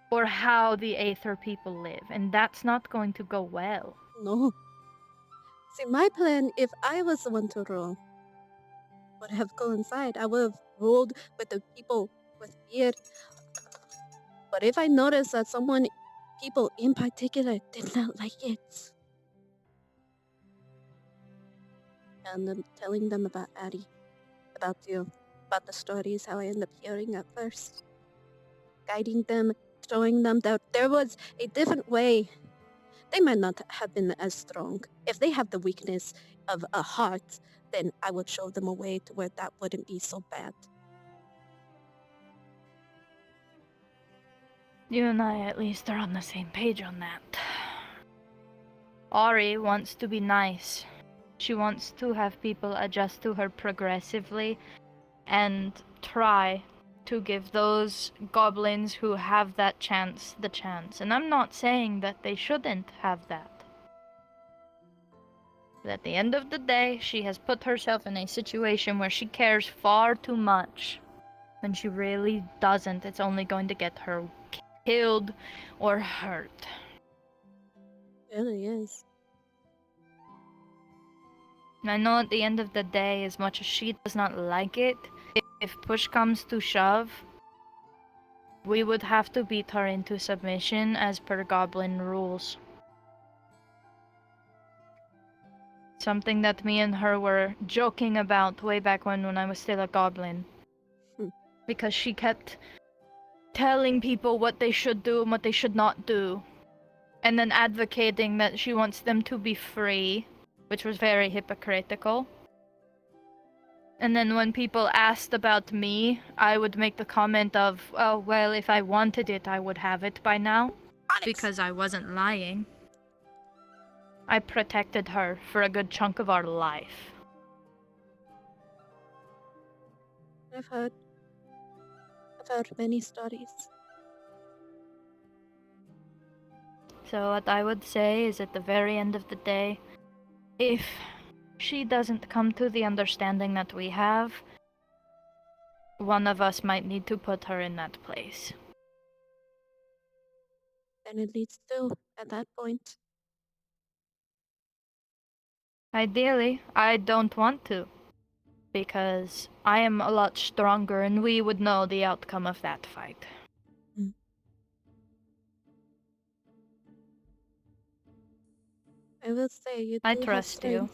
or how the Aether people live, and that's not going to go well. No. See, my plan, if I was the one to rule, would have coincided. I would have ruled with the people with beard. But if I noticed that people in particular, did not like it, and I'm telling them about Addie, about you, about the stories, how I end up hearing at first, guiding them, showing them that there was a different way. They might not have been as strong. If they have the weakness of a heart, then I would show them a way to where that wouldn't be so bad. You and I at least are on the same page on that. Ari wants to be nice. She wants to have people adjust to her progressively and try to give those goblins who have that chance the chance. And I'm not saying that they shouldn't have that. But at the end of the day, she has put herself in a situation where she cares far too much when she really doesn't. It's only going to get her killed or hurt. It really is. I know at the end of the day, as much as she does not like it, if push comes to shove, we would have to beat her into submission as per goblin rules. Something that me and her were joking about way back when I was still a goblin. Because she kept telling people what they should do and what they should not do, and then advocating that she wants them to be free, which was very hypocritical. And then when people asked about me, I would make the comment of, oh, well, if I wanted it, I would have it by now. Because I wasn't lying. I protected her for a good chunk of our life. I've heard many stories. So what I would say is at the very end of the day, if she doesn't come to the understanding that we have, one of us might need to put her in that place. Then it leads to, at that point. Ideally, I don't want to, because I am a lot stronger and we would know the outcome of that fight. I will say you do I have trust you. strength.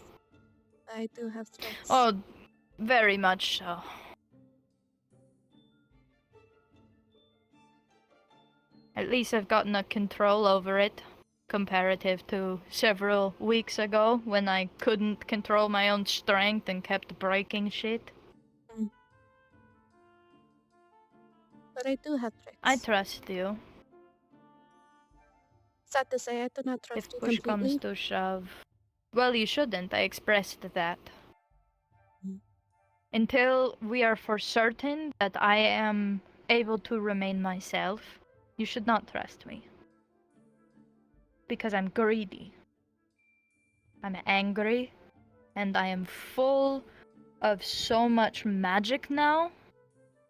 I do have strength. Oh, very much so. At least I've gotten a control over it, comparative to several weeks ago when I couldn't control my own strength and kept breaking shit. But I do have tricks. I trust you. Sad to say, I do not trust If you push completely. comes to shove. Well, you shouldn't. I expressed that. Until we are for certain that I am able to remain myself, You should not trust me. Because I'm greedy. I'm angry. And I am full of so much magic now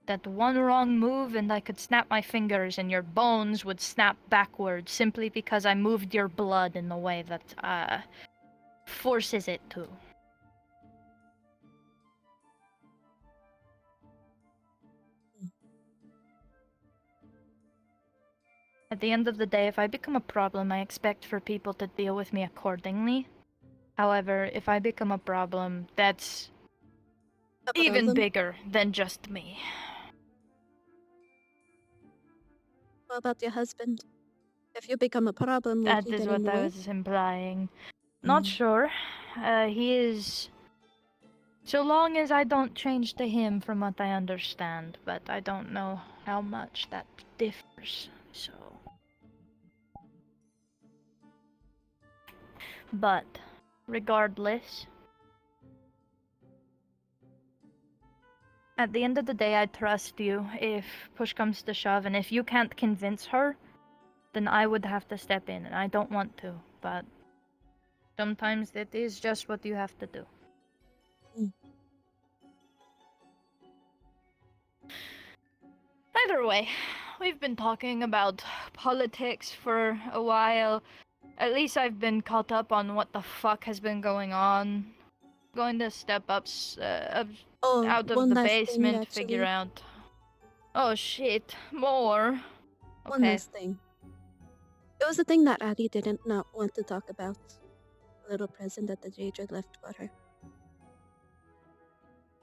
that one wrong move and I could snap my fingers and your bones would snap backwards simply because I moved your blood in the way that forces it to. At the end of the day, if I become a problem, I expect for people to deal with me accordingly. However, if I become a problem, that's even bigger than just me. What about your husband? If you become a problem, will That he is get what in the I way? was implying. Not sure. He is... So long as I don't change to him from what I understand, but I don't know how much that differs, so... But, regardless... At the end of the day, I trust you if push comes to shove, and if you can't convince her, then I would have to step in, and I don't want to, but... Sometimes it is just what you have to do. Either way, we've been talking about politics for a while. At least I've been caught up on what the fuck has been going on. Going to step up out of the basement, figure out... Oh shit, more. Okay. One last thing. It was a thing that Addie didn't not want to talk about. A little present that the Jadra left for her.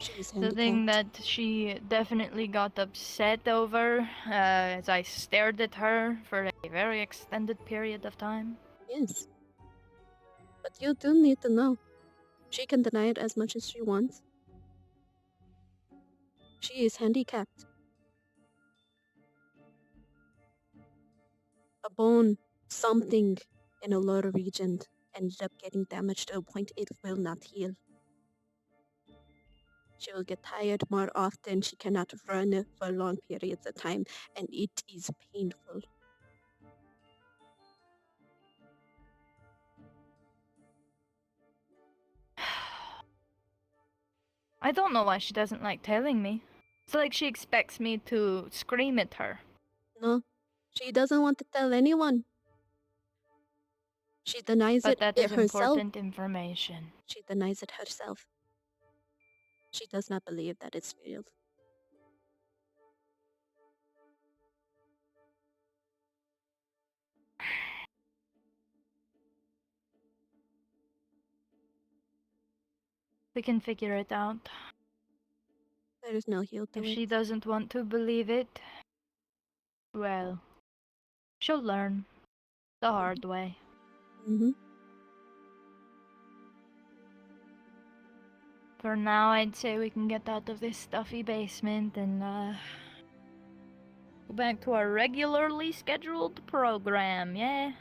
She was handicapped. The thing that she definitely got upset over as I stared at her for a very extended period of time. Yes. But you do need to know. She can deny it as much as she wants. She is handicapped. A bone, something in a lower region ended up getting damaged to a point it will not heal. She will get tired more often, she cannot run for long periods of time, and it is painful. I don't know why she doesn't like telling me. It's like she expects me to scream at her. No, she doesn't want to tell anyone. She denies But it that is herself. important information. She denies it herself. She does not believe that it's real. We can figure it out. There is no heal to If it. she doesn't want to believe it, well, she'll learn the hard way. Mm-hmm. For now, I'd say we can get out of this stuffy basement and go back to our regularly scheduled program, yeah?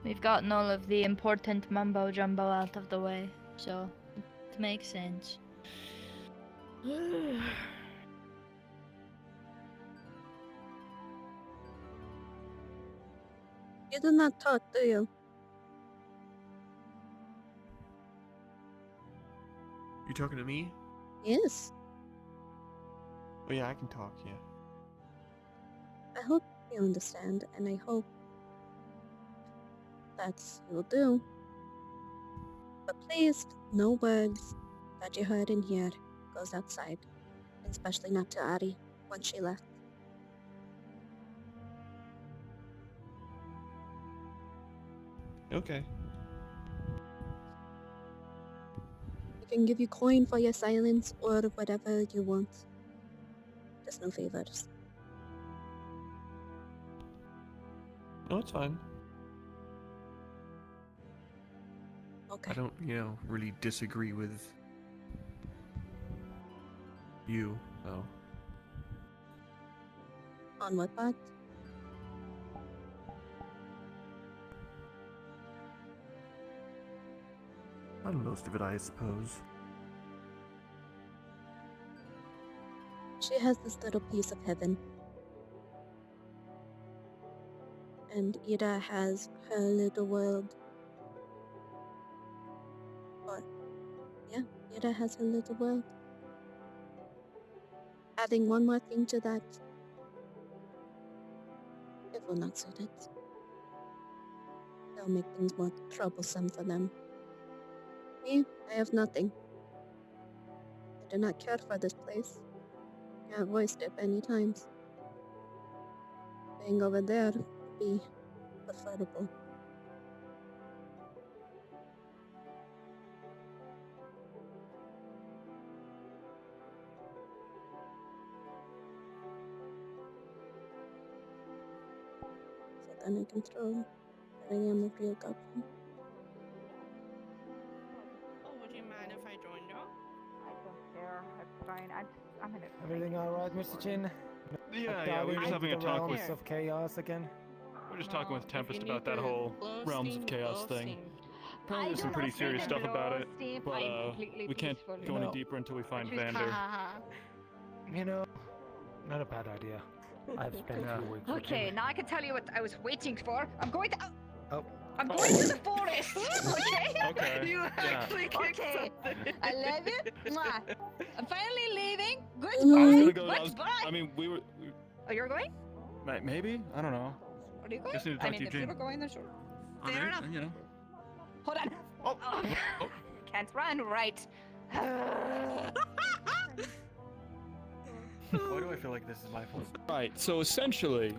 We've gotten all of the important mumbo-jumbo out of the way, so it makes sense. You do not talk, do you? You talking to me? Yes. Oh yeah, I can talk, yeah. I hope you understand, and I hope that you will do. But please, no words that you heard in here goes outside, especially not to Ari once she left. Okay. I can give you coin for your silence or whatever you want. Just no favors. No, it's fine. Okay. I don't, really disagree with you, though. On what part? On most of it, I suppose. She has this little piece of heaven And Ida has her little world. But, yeah, Ida has her little world. Adding one more thing to that, it will not suit it. That'll make things more troublesome for them. Me, I have nothing. I do not care for this place. I have voiced it many times. Being over there would be preferable. So then I can throw that I am a real goblin. Oh, would you mind if I joined you? I don't care. It's fine. I'm gonna. Everything alright, Mr. Chin? Yeah, we were just having a talk with... of chaos again. We're just talking with Tempest about that whole Realms of Chaos thing. Apparently there's some pretty serious stuff about it, but we can't go any deeper until we find Vander. You know, not a bad idea. I've spent 2 weeks with Okay, him. now I can tell you what I was waiting for. I'm going to. Oh. I'm going to the forest. Okay. Okay. You actually kicked Okay. something. I love it. Mwah. I'm finally leaving. I was Goodbye. gonna go... Goodbye. I mean, we were... Oh, you're going? Maybe? I don't know. Are you going? Just need to I talk mean, to if Eugene. you were going, then sure. Fair enough. You know. Hold on. Oh. Can't run right. Why do I feel like this is my fault? Right, so essentially,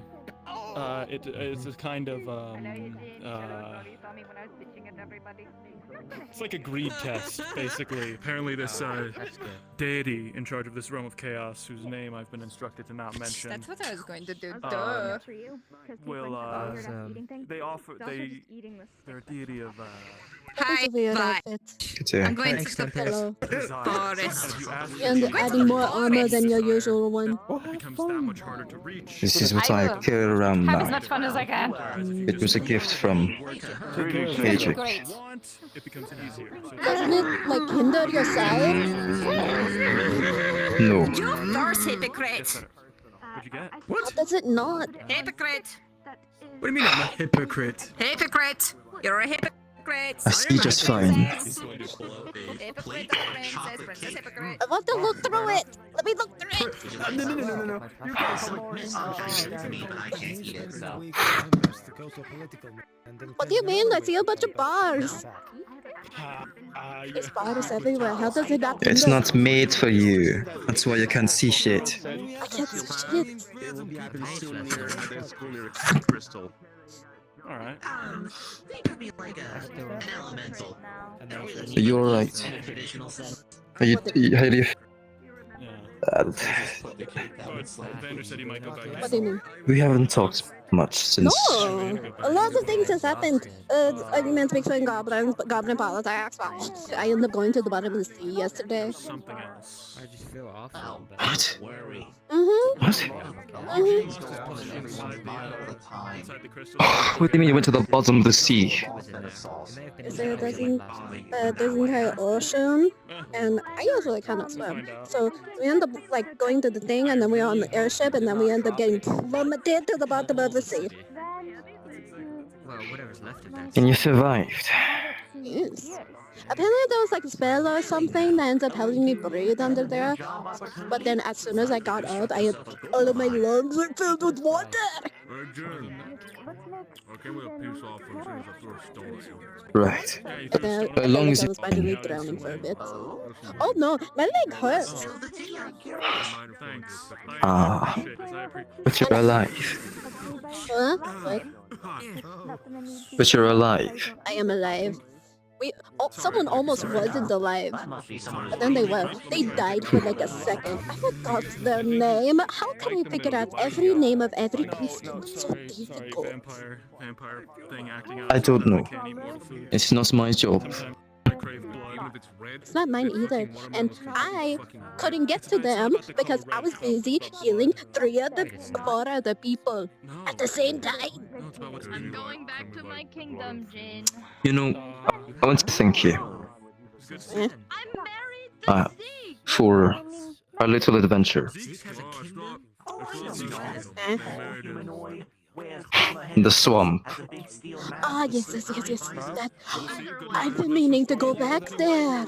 it's a kind of, it's like a greed test, basically. Apparently this, deity in charge of this realm of chaos, whose name I've been instructed to not mention. That's what I was going to do. Will, they offer, they're a deity of, Hi, bye. I'm going to the Hello. forest. And adding more armor than your usual one. It becomes that much harder to reach. This is what I carry around Have as now. much fun as I can. It was a gift from Agent. Great. It becomes easier. Doesn't it, like, hinder your science? No. You first, hypocrite. What'd you get? How does it not? Hypocrite. What do you mean I'm a hypocrite? Hypocrite. You're a hypocrite. I see just fine. Hypocrite, princess, princess, hypocrite. I want to look through it. Let me look through it. No. You guys What do you mean? I see a bunch of bars. There's bars everywhere. How does it not It's hinder? not made for you. That's why you can't see shit. I can't see shit. crystal. Alright. Think of me like an elemental. You're alright. How do you... Vander said he might go back. What do you mean? We haven't talked much since... No! A lot of things has happened. Arguments between goblins, goblin politics. I ended up going to the bottom of the sea yesterday. Something else. I just feel awful. What? Mm-hmm. What? Inside the crystal. What do you mean you went to the bottom of the sea? Is there this entire ocean? And I usually cannot swim. So we end up like going to the thing and then we're on the airship and then we end up getting plummeted to the bottom of the sea. Well, whatever's left of that. And you survived. Yes. Apparently there was like a spell or something that ends up helping me breathe under there. But then as soon as I got up, all of my lungs were filled with water. Okay, we'll piece off as soon as I throw a stone at you. Right. And then As long as I was finally drowning for a bit. Oh no, my leg hurts. Ah. But you're alive. Huh? What? But you're alive. I am alive. Someone almost wasn't alive. But then they were. They died for like a second. I forgot their name. How can we figure out every name of every beast? It's so difficult. Vampire thing acting out. I don't know. Can't eat more food. It's not my job. Sometimes I crave blood. It's not mine either. And I couldn't get to them because I was busy healing 4 other people at the same time. I'm going back to my kingdom, Jin. You know, I want to thank you Eh? for our little adventure. Eh? In the swamp. Ah, yes. That I've been meaning to go back there.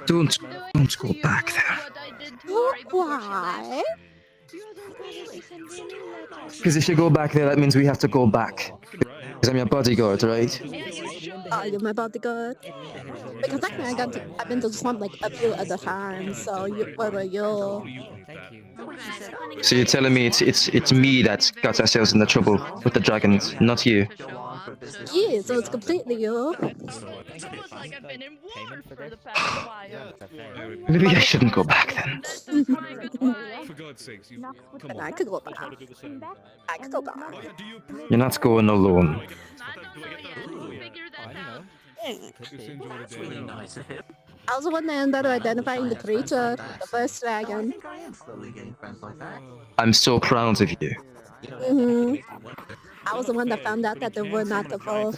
Don't go back there. Why? Because if you go back there, that means we have to go back. Because I'm your bodyguard, right? Oh, you're my bodyguard. Because technically I've been to the swamp like a few other times. So where were you? So you're telling me it's me that got ourselves in the trouble with the dragons, not you? Yeah, so it's completely you. Maybe I shouldn't go back then. For God's sakes, you come And on. I could go back. I could go back. You're not going alone. I was the one that ended up identifying the creature, the first dragon. I'm so proud of you. I was the one that found out that they were not the full.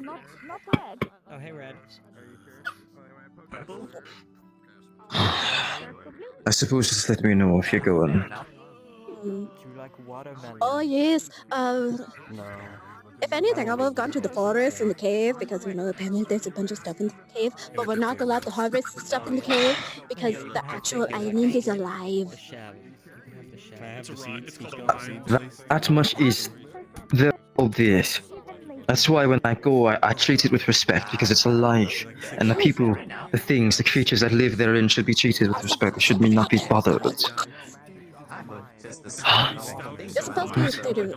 Not red. Oh, hey, Red. I suppose just let me know if you're going. Do you like watermelon? Oh yes. No. If anything, I would have gone to the forest and the cave because apparently there's a bunch of stuff in the cave, but we're not allowed to harvest the stuff in the cave because the actual island is alive. That much is very obvious. That's why when I go, I treat it with respect because it's alive, and the people, the things, the creatures that live therein should be treated with respect. They should not be bothered. You're supposed to do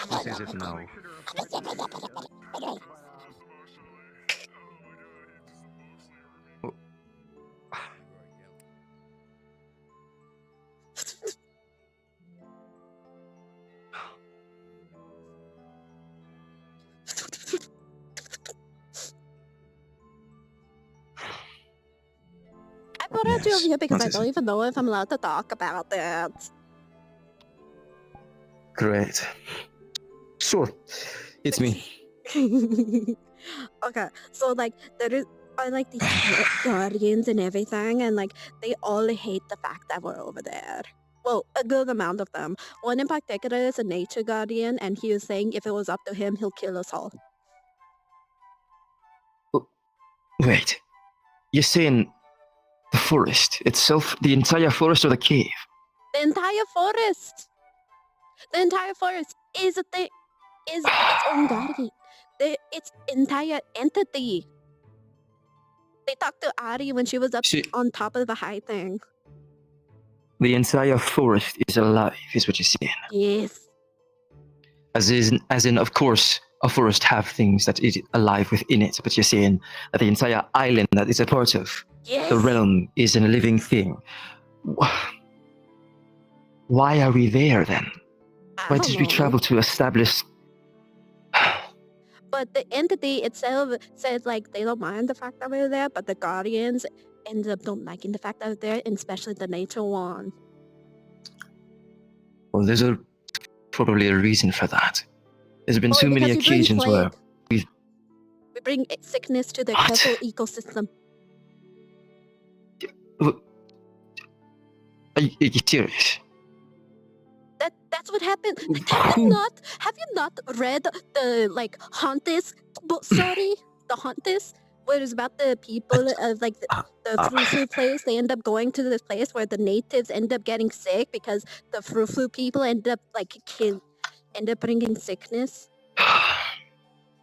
What is it now? I brought out you over here because I don't even know if I'm allowed to talk about that. Great. Sure. It's me. Okay, so there are these guardians and everything, and they all hate the fact that we're over there. Well, a good amount of them. One in particular is a nature guardian, and he was saying if it was up to him, he'll kill us all. Wait. You're saying the forest itself, the entire forest or the cave? The entire forest! The entire forest is its own guardian. Its entire entity. They talked to Ari when she was up on top of the high thing. The entire forest is alive, is what you're saying. Yes. As in, of course, a forest have things that is alive within it, but you're saying that the entire island that is a part of the realm is a living thing. Why are we there then? Why did we travel to establish? But the entity itself said they don't mind the fact that we're there, but the guardians ended up don't liking the fact that we're there, and especially the nature one. Well, there's probably a reason for that. There's been too many occasions where we bring sickness to the whole ecosystem. Are you serious? That's what happened. Have you not read the Hauntus book story? The Hauntus, where it's about the people of the Frou-Frou place. They end up going to this place where the natives end up getting sick because the Frou-Frou people end up bringing sickness.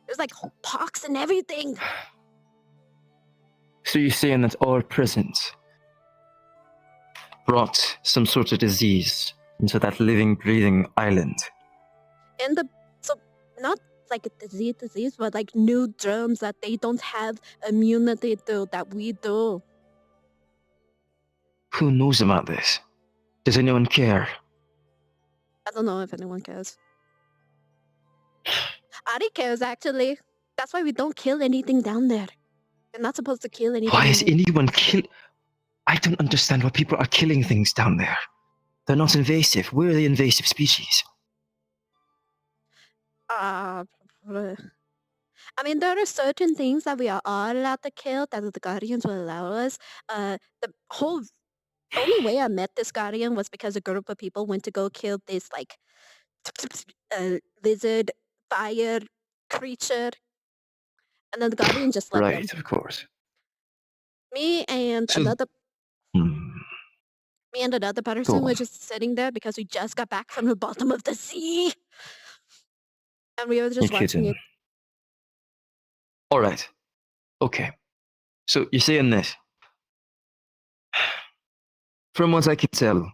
There's pox and everything. So you're saying that our presence brought some sort of disease into that living, breathing island? And not a disease, but new germs that they don't have immunity to that we do. Who knows about this? Does anyone care? I don't know if anyone cares. Ari cares, actually. That's why we don't kill anything down there. You're not supposed to kill anything. Why is anyone kill? I don't understand why people are killing things down there. They're not invasive. We're the invasive species. I mean, there are certain things that we are all allowed to kill that the Guardians will allow us. The only way I met this Guardian was because a group of people went to go kill this, like, lizard fire creature, and then the Guardian just let them. Right, of course. Me and another person Go were on. just sitting there because we just got back from the bottom of the sea. And we were just You're watching kidding. it. Alright. Okay. So you're saying this. From what I can tell,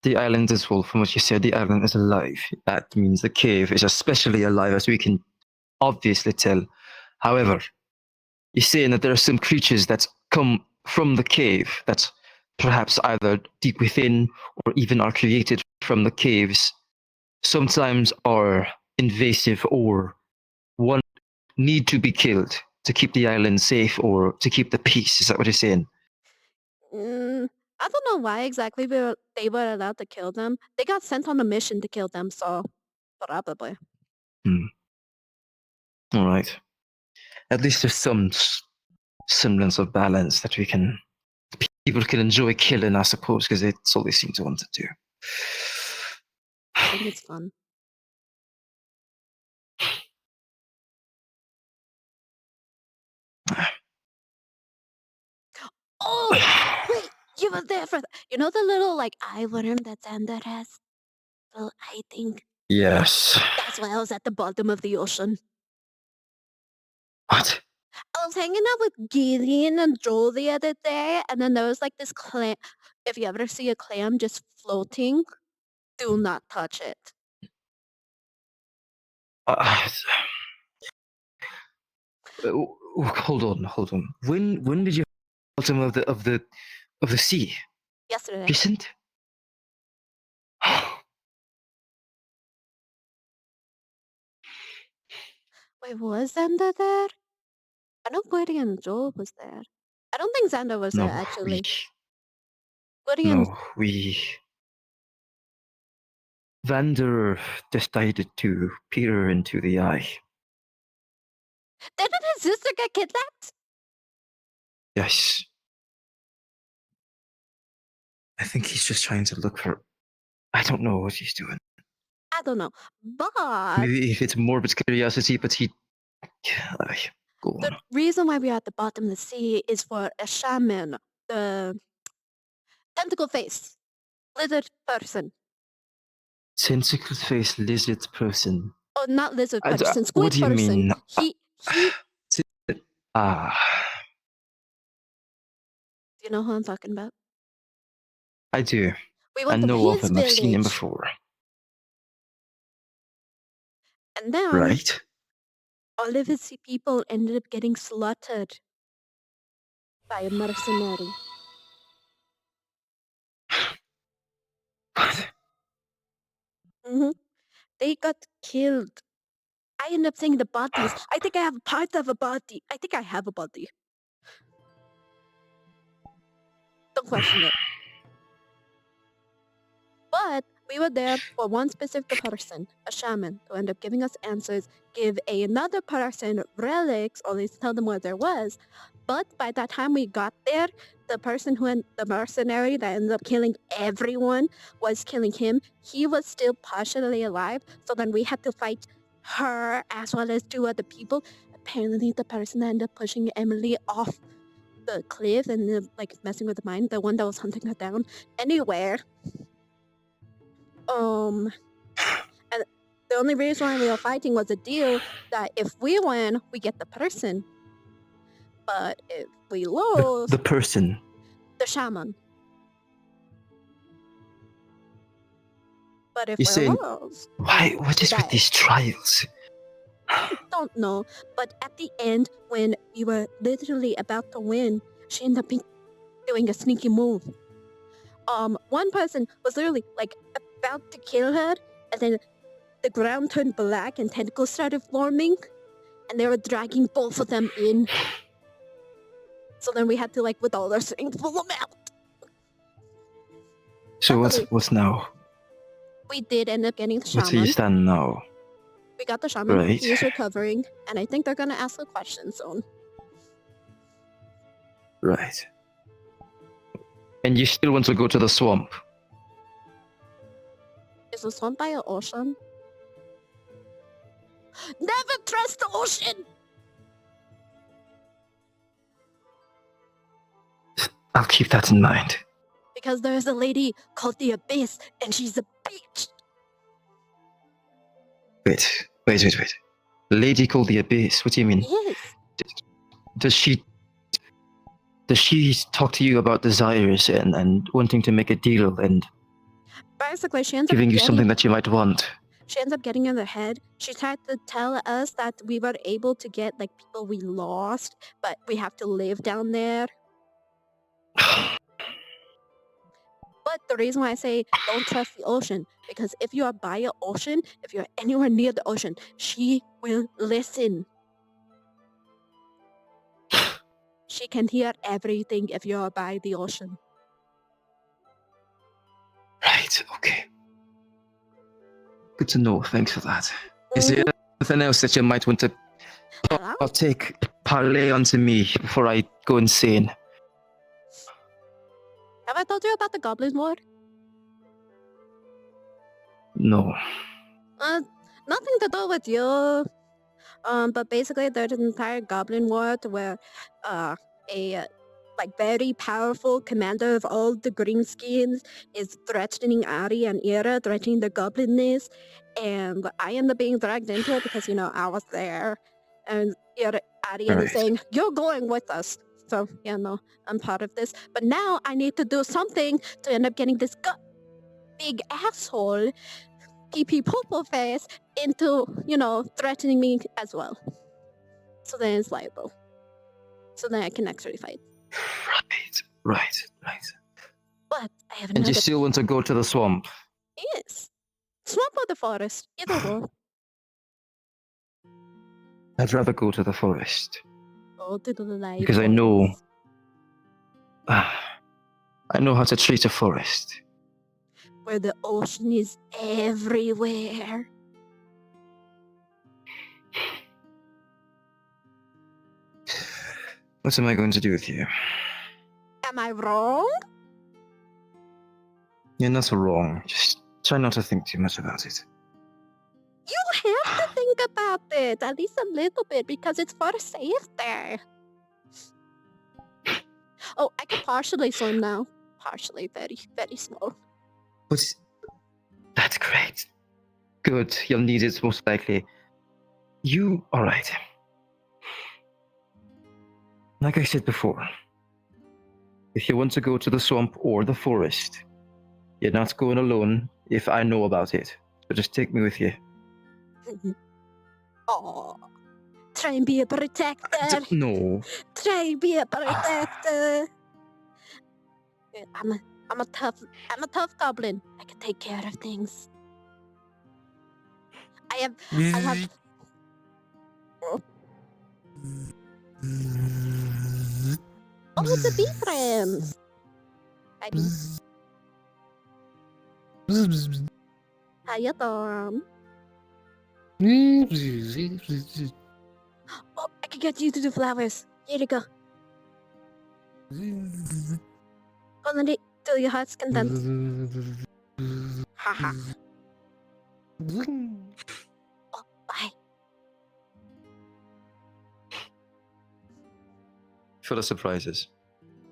the island is full. From what you said, the island is alive. That means the cave is especially alive, as we can obviously tell. However, you're saying that there are some creatures that come from the cave that perhaps either deep within or even are created from the caves, sometimes are invasive or need to be killed to keep the island safe or to keep the peace. Is that what you're saying? I don't know why exactly they were allowed to kill them. They got sent on a mission to kill them, so probably. All right. At least there's some semblance of balance that people can enjoy killing, I suppose, because it's all they seem to want to do. I think it's fun. Oh, wait, you were there for you know the little, like, eye worm that Xander has? Little eye thing? Yes. That's why I was at the bottom of the ocean. What? I was hanging out with Gideon and Joel the other day, and then there was, like, this clam. If you ever see a clam just floating, do not touch it. Hold on. When did you bottom of the sea? Yesterday. Recent? Wait, was Xander there? I know Gideon and Joel was there. I don't think Xander was there, actually. Gideon. No, Vander decided to peer into the eye. Didn't his sister get kidnapped? Yes. I think he's just trying to look for. I don't know what he's doing. I don't know, but Maybe if it's morbid curiosity, but he. Go on. the reason why we're at the bottom of the sea is for a shaman, the tentacle face, lizard person. Tentacle face lizard person. Oh, not lizard person, squid what do you person. mean? He. Ah. Do you know who I'm talking about? I do. We I went to know of his him. I've seen him village. before. And then Right. all of his people ended up getting slaughtered by a mercenary. They got killed. I ended up seeing the bodies. I think I have part of a body. I think I have a body. Don't question it. But we were there for one specific person, a shaman, who ended up giving us answers, give another person relics, or at least tell them what there was. But by that time we got there, the person the mercenary that ended up killing everyone was killing him. He was still partially alive, so then we had to fight her as well as 2 other people. Apparently the person that ended up pushing Emily off the cliff and like messing with the mine, the one that was hunting her down anywhere. And the only reason why we were fighting was a deal that if we win, we get the person. But if we lose... The person? The shaman. But if You're we saying, lose... why? What is with these trials? I don't know, but at the end, when we were literally about to win, she ended up doing a sneaky move. One person was literally, like, about to kill her, and then the ground turned black and tentacles started forming, and they were dragging both of them in. So then we had to, like, with all our strength, pull them out. So what's now? We did end up getting the shaman. What's he stand now? We got the shaman. Right. He is recovering, and I think they're gonna ask a question soon. Right. And you still want to go to the swamp? Is the swamp by an ocean? Never trust the ocean! I'll keep that in mind. Because there's a lady called the Abyss, and she's a bitch. Wait. Lady called the Abyss. What do you mean? Yes. Does she talk to you about desires and wanting to make a deal and Basically, she ends giving up you getting, something that you might want? She ends up getting in her head. She tried to tell us that we were able to get like people we lost, but we have to live down there. But the reason why I say don't trust the ocean, because if you are by an ocean, if you're anywhere near the ocean, she will listen. She can hear everything if you are by the ocean. Right, okay. Good to know. Thanks for that. Is there anything else that you might want to parlay onto me before I go insane? Have I told you about the Goblin War? No. Nothing to do with you. But basically there's an entire Goblin War to where a like very powerful commander of all the Greenskins is threatening Ari and Ira, threatening the Goblinness, and I end up being dragged into it because, you know, I was there, and Ari ends up saying, "You're going with us." So, yeah, no, I'm part of this. But now I need to do something to end up getting this big asshole, pee-pee poo-poo face, into, you know, threatening me as well. So then it's liable. So then I can actually fight. Right. But I have And another... you still want to go to the swamp? Yes. Swamp or the forest, either or. I'd rather go to the forest. Go to the light. Because I know how to treat a forest. Where the ocean is everywhere. What am I going to do with you? Am I wrong? You're not wrong. Just try not to think too much about it. You have to think about it, at least a little bit, because it's for safety. Oh, I can partially swim now. Partially, very, very small. But that's great. Good, you'll need it most likely. Alright. Like I said before, if you want to go to the swamp or the forest, you're not going alone if I know about it. So just take me with you. Oh, try and be a protector. No. Try and be a protector. I'm a tough goblin. I can take care of things. I have. Oh, it's a bee friends. Hi, bee. How you doing? Oh, I can get you to do flowers. Here you go. Pollinate till your heart's content. Haha. Oh, bye. For the surprises.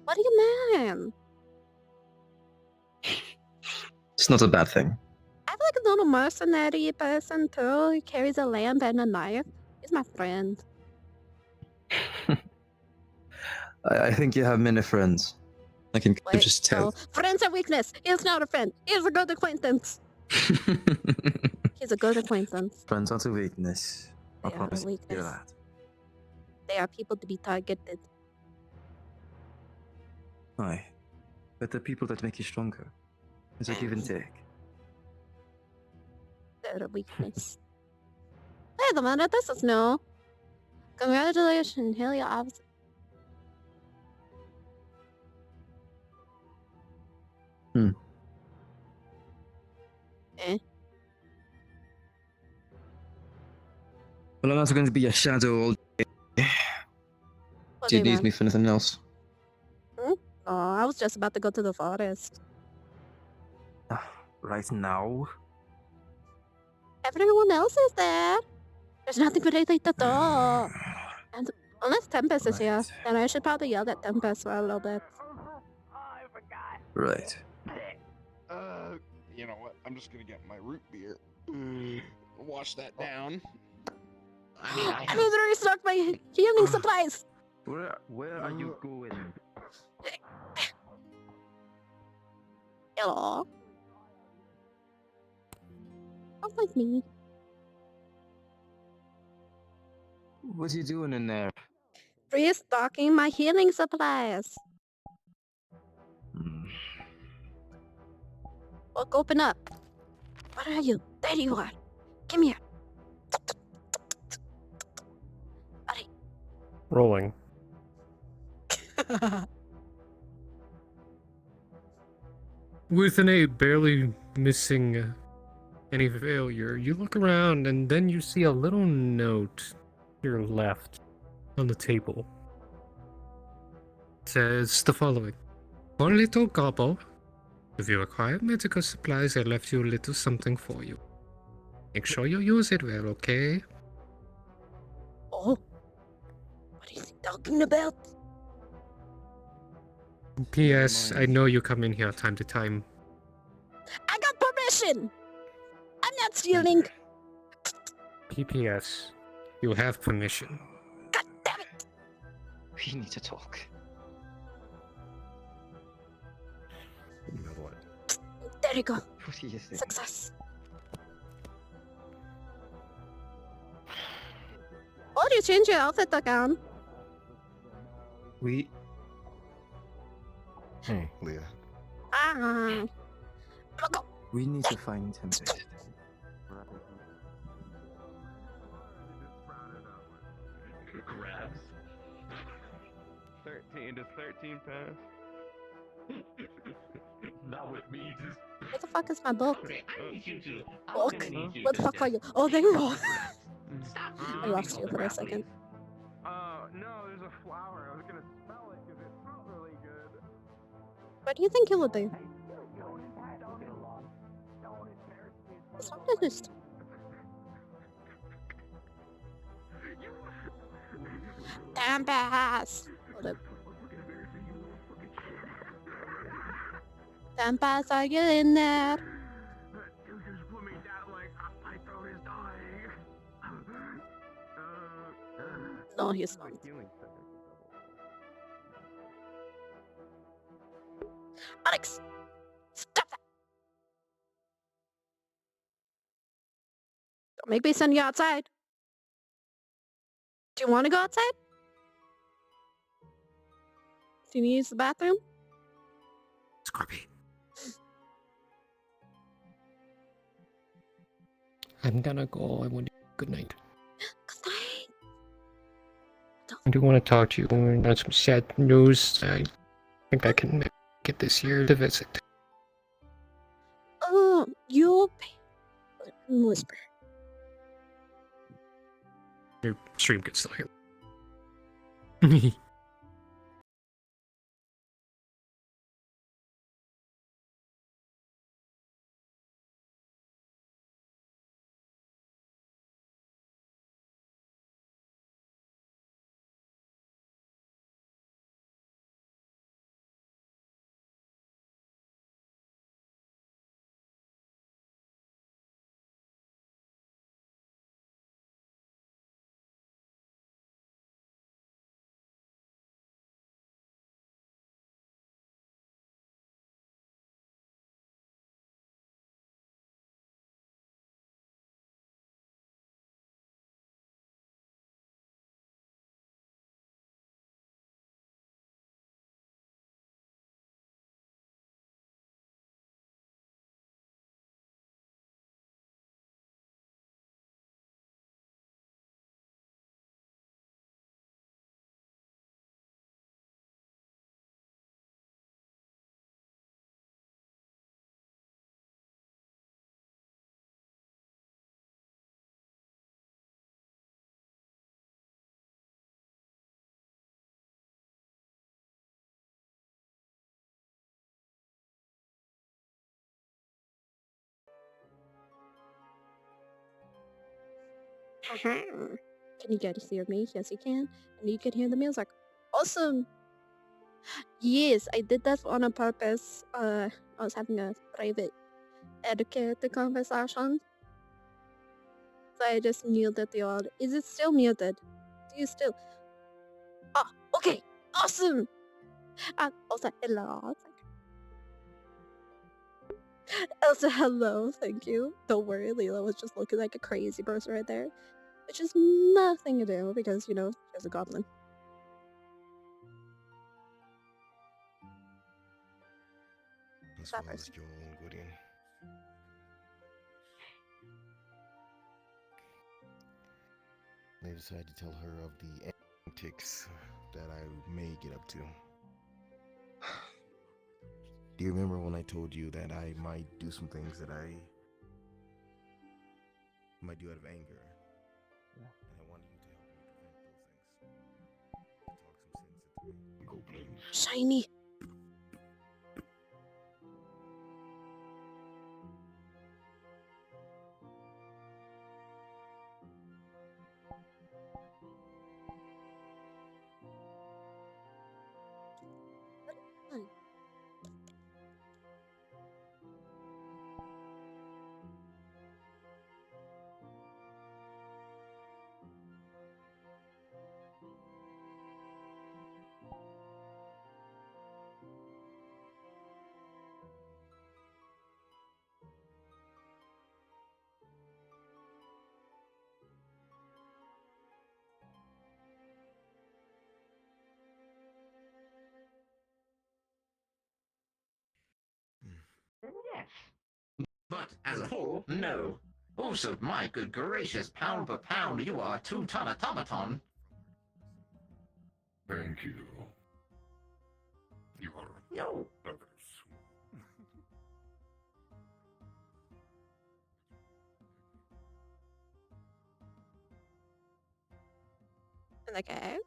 What do you mean? It's not a bad thing. I have like a little mercenary person too. He carries a lamp and a knife. He's my friend. I think you have many friends. I can just tell. Friends are weakness. He's not a friend. He's a good acquaintance. He's a good acquaintance. Friends aren't a weakness. I They are promise a you weakness. that. They are people to be targeted. Aye. But the people that make you stronger. It's a give and take. They're a weakness. Wait a minute, this is new. Congratulations, Haley Officer. Well, I'm not going to be a shadow all day. What Do you do you need want? me for anything else? Oh, I was just about to go to the forest. Right now? Everyone else is there. There's nothing but anything to do. And unless Tempest is here, then I should probably yell at Tempest for a little bit. Right. You know what? I'm just gonna get my root beer. Wash that down. I mean, I need to restock my healing supplies. Where are you going? Hello. Don't like me. What are you doing in there? Restocking my healing supplies. Look, open up. What are you? There you are. Come here. Rolling. With an 8 barely missing any failure, you look around and then you see a little note to your left on the table. It says the following. For little Gobble, if you require medical supplies, I left you a little something for you. Make sure you use it well, okay? Oh. What is he talking about? P.S. I know you come in here time to time. I got permission. I'm not stealing. P.P.S. You have permission. God damn it. We need to talk. There you go. What do you think? Success. Oh, you change your outfit again. We... Leah. Ah. We need to find Tempest. Grabs. 13. Does 13 pass? Not with me. Where the fuck is my book? I need you to. Book? What the fuck are you? Oh, there you are. I lost you for a second. No, there's a flower. I was gonna smell it because it smelled really good. What do you think you would do? It's not finished. Damn pass. Hold up. Damn pass, are you in there? You just put me down like my throat is dying. No, he's not. Alex! Stop that! Don't make me send you outside. Do you want to go outside? Do you need to use the bathroom? Scorpy. I'm gonna go. I want to good night. Good night. I do want to talk to you on some sad news. I think I can get this year to visit. You'll pay. Whisper. Your stream can still hear. Can you get to hear me? Yes, you can. And you can hear the music. Awesome. Yes, I did that on a purpose. I was having a private etiquette conversation. So I just muted the audio. Is it still muted? Do you still? Oh, okay. Awesome. Also, hello. Also, hello. Thank you. Don't worry, Leela was just looking like a crazy person right there. Which is nothing to do because, you know, she's a goblin. As That well as person. Joel and Gwydion. They decided to tell her of the antics that I may get up to. Do you remember when I told you that I might do some things that I might do out of anger? Yeah. And I wanted you to help me prevent those things. To talk some sense into me. Shiny. Yes. But as a whole, no. Also, my good gracious, pound for pound, you are a two-ton automaton. Thank you. You are No. others. In the caves?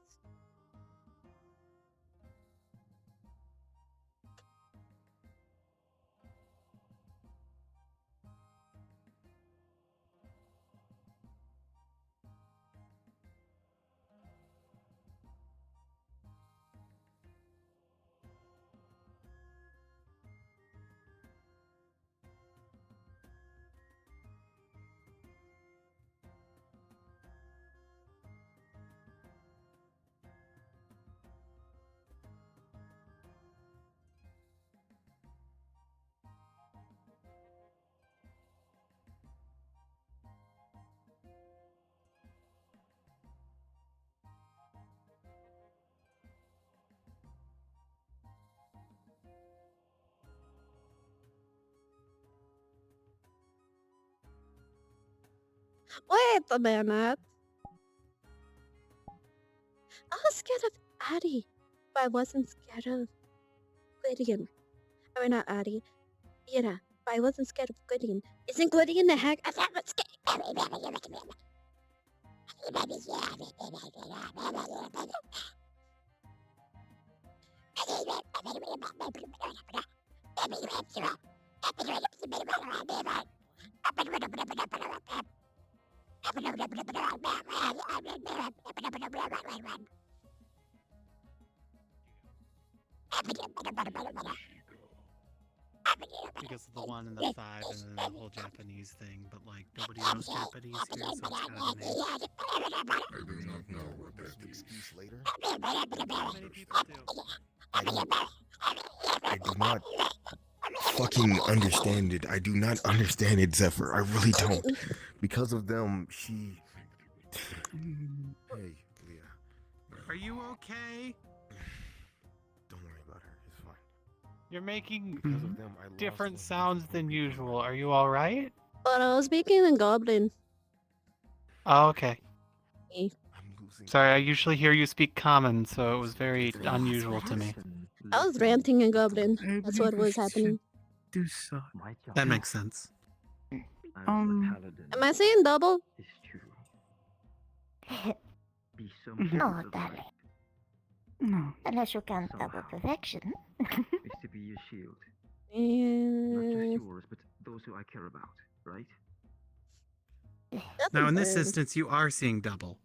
Wait a minute. I was scared of Addie, but I wasn't scared of Gwydion. I mean, not Addie. Yeah, but I wasn't scared of Gwydion. Isn't Gwydion the heck? I'm not scared. Because of the 1 and the 5 and then the whole Japanese thing, but like nobody knows Japanese here, so it's kind of a name. I do not know what that is. Later? Many people do. I do not fucking understand it. I do not understand it, Zephyr. I really don't. Because of them, she... Hey, Leah. Are you okay? Don't worry about her. It's fine. You're making Because of them, I different sounds than usual. Are you alright? But I was speaking in Goblin. Oh, okay. Sorry, I usually hear you speak common, so it was very unusual to me. I was ranting in Goblin. That's what was happening. Do so. That makes sense. Am I saying double? No, darling. No. Unless you count double perfection. Is to be your shield. Not just yours, but those who I care about, right? Now, in this instance, you are seeing double.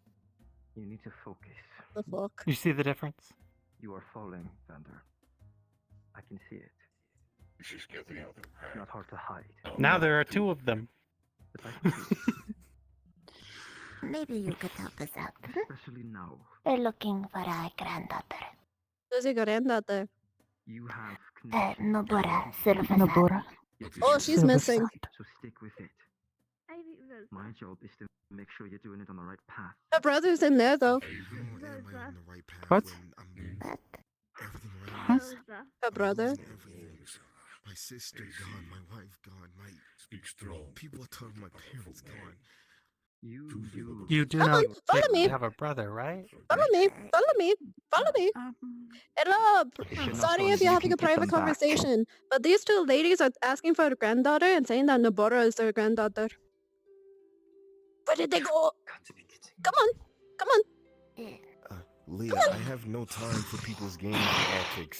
You need to focus. The fuck? You see the difference? You are falling, Vander. I can see it. She's getting out of It's not hard to hide. Now there are two of them. But I can see it. Maybe you could help us out. Especially now. We're looking for a granddaughter. Who's your granddaughter? You have Nobora, Nobora. Oh, she's missing. So stick with it. My job is to make sure you're doing it on the right path. Her brother's in there though. What? Her brother. My sister gone, my wife gone, my people told my parents gone. You do Come not on, follow me. have a brother, right? Follow me. Follow me. Follow me. Hello. Sorry if you're having a private conversation, but these two ladies are asking for a granddaughter and saying that Nobora is their granddaughter. Where did they go? Come on. Come on. Leah, I have no time for people's games and antics.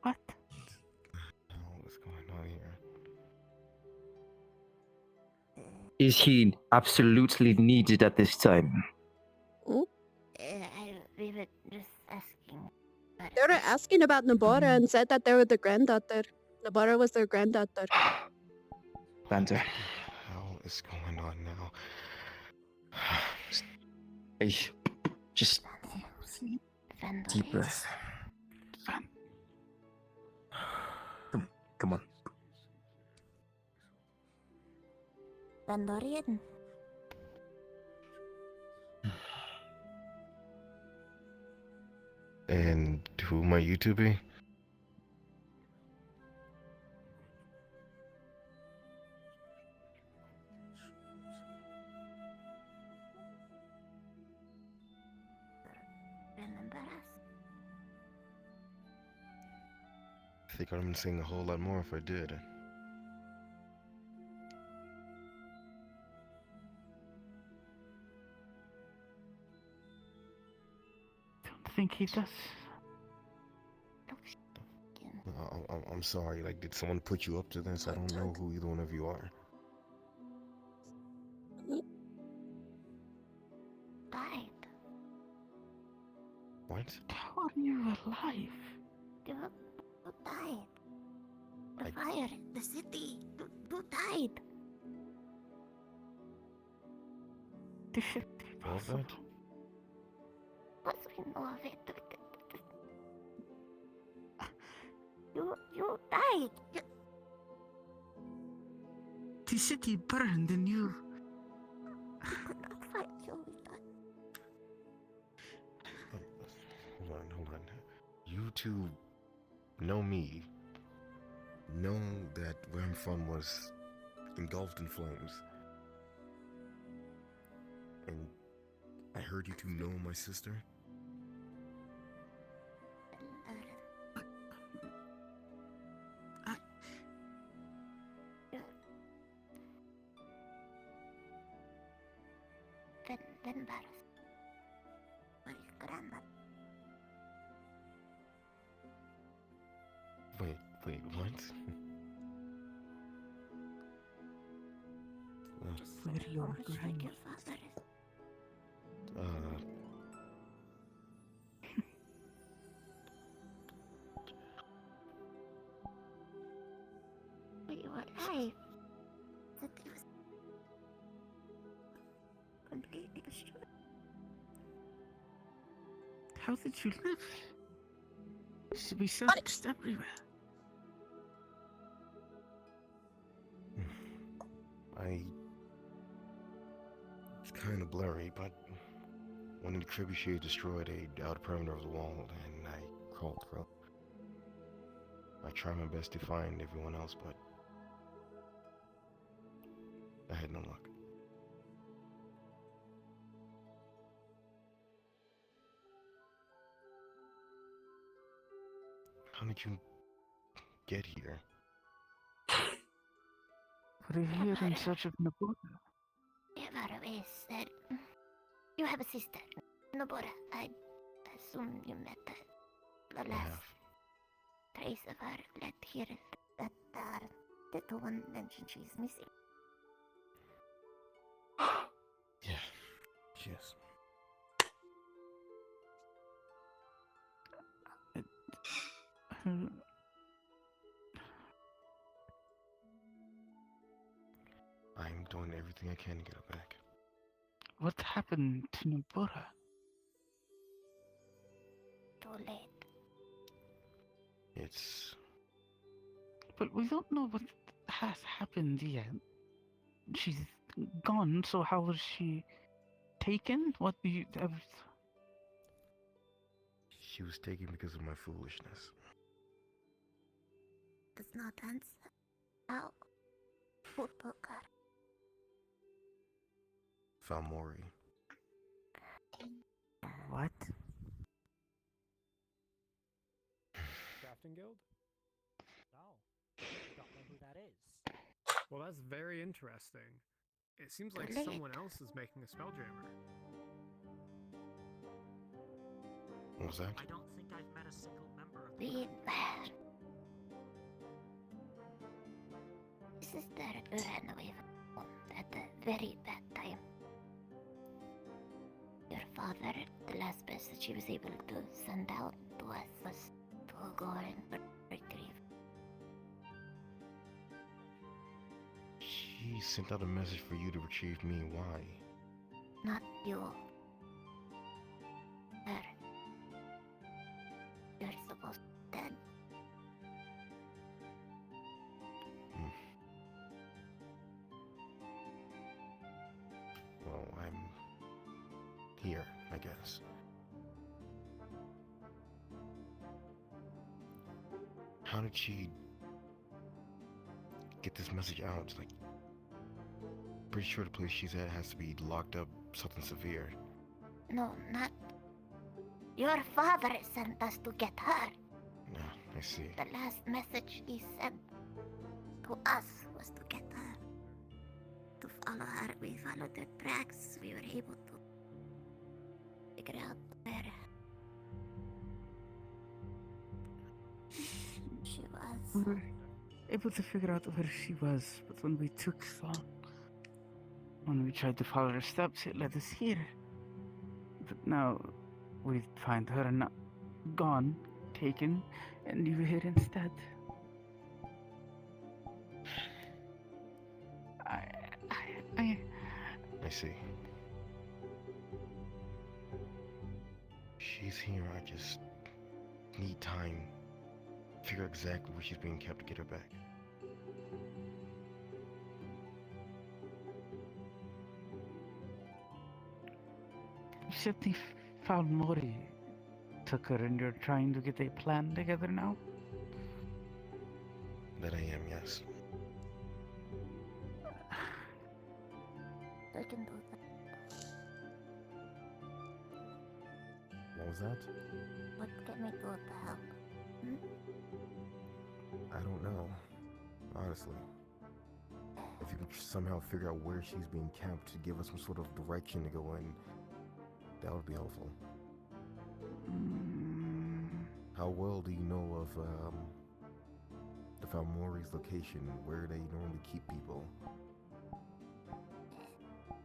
What? What's going on here? Is he absolutely needed at this time? We were just asking. They were asking about Nobora and said that they were the granddaughter. Nobora was their granddaughter. Vander. What the hell is going on now? Hey, just deep breath. Come on. Vandorian. And who might you two be? Remember us? I think I'd been saying a whole lot more if I did. Don't think he does. I'm sorry, like, did someone put you up to this? I don't know who either one of you are. Died. What? How are you alive? You died. The fire, the city, you died. The shit. All of that? Once we know of it, you died. The city burned and you... We could not fight you. Hold on. You two know me. Know that where I'm from was engulfed in flames. And I heard you two know my sister. Wait, what? Where your grandma? But you were alive. That it was completely destroyed. How did you live? We searched everywhere. It's kind of blurry, but when the trebuchet destroyed a outer perimeter of the wall, and I crawled through. I tried my best to find everyone else, but I had no luck. How did you get here? We're here in search of Nobora. Nobora is that you have a sister, Nobora. I assume you met the last trace of her left here. That the one mentioned she's missing. Yeah, she is. I'm doing everything I can to get her back. What happened to Nobura? Too late. It's... But we don't know what has happened yet. She's gone, so how was she taken? What do you... She was taken because of my foolishness. Does not answer. How? Who took her? Falmori. What? Crafting Guild? No. Don't know who that is. Well, that's very interesting. It seems like someone else is making a spelljammer. What was that? I don't think I've met a single member of Be bad. Sister ran away from home at a very bad time. Your father, the last message he was able to send out to us was to go and retrieve. She sent out a message for you to retrieve me. Why? Not you. Her. You're supposed to be dead. Well, I'm here, I guess. How did she get this message out? Like, pretty sure the place she's at has to be locked up, something severe. No, not. Your father sent us to get her. Yeah, I see. The last message he sent to us was to get her. To follow her, we followed their tracks. We were able to figure out where she was. We were able to figure out where she was, but when we took when we tried to follow her steps, it led us here. But now we find her not gone, taken, and you here instead. I see. She's here. I just need time to figure exactly where she's being kept to get her back. You said the Falmori took her and you're trying to get a plan together now? That I am, yes. I can do that. What was that? What can we do to help? I don't know, honestly. If you could somehow figure out where she's being kept to give us some sort of direction to go in, that would be helpful. How well do you know of the Falmori's location, where they normally keep people?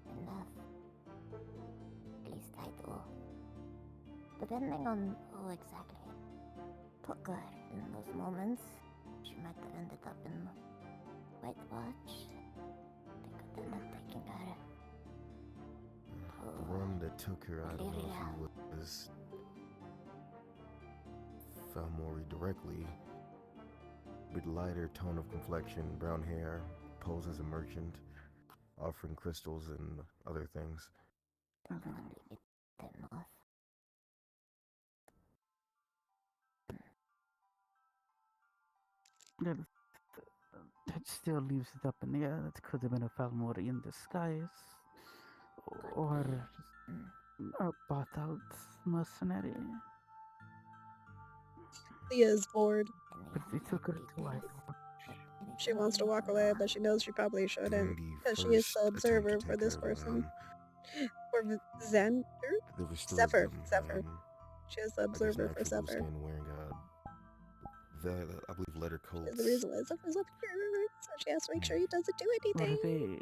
Enough. At least I do. Depending on who exactly took her in those moments, she might have ended up in White Watch. They could end up taking her. The one that took her, I don't know if he was Falmori directly, with lighter tone of complexion, brown hair, posed as a merchant, offering crystals and other things. That still leaves it up in the air. That could have been a Falmori in disguise. Or a bought out mercenary. Leah's bored. But they took her to White Watch. She wants to walk away, but she knows she probably shouldn't, because she is the observer for this person. For Xander? Zephyr. She is the observer for Zephyr. Wearing a I believe letter codes. The reason why Zephyrs up here, so she has to make sure he doesn't do What anything.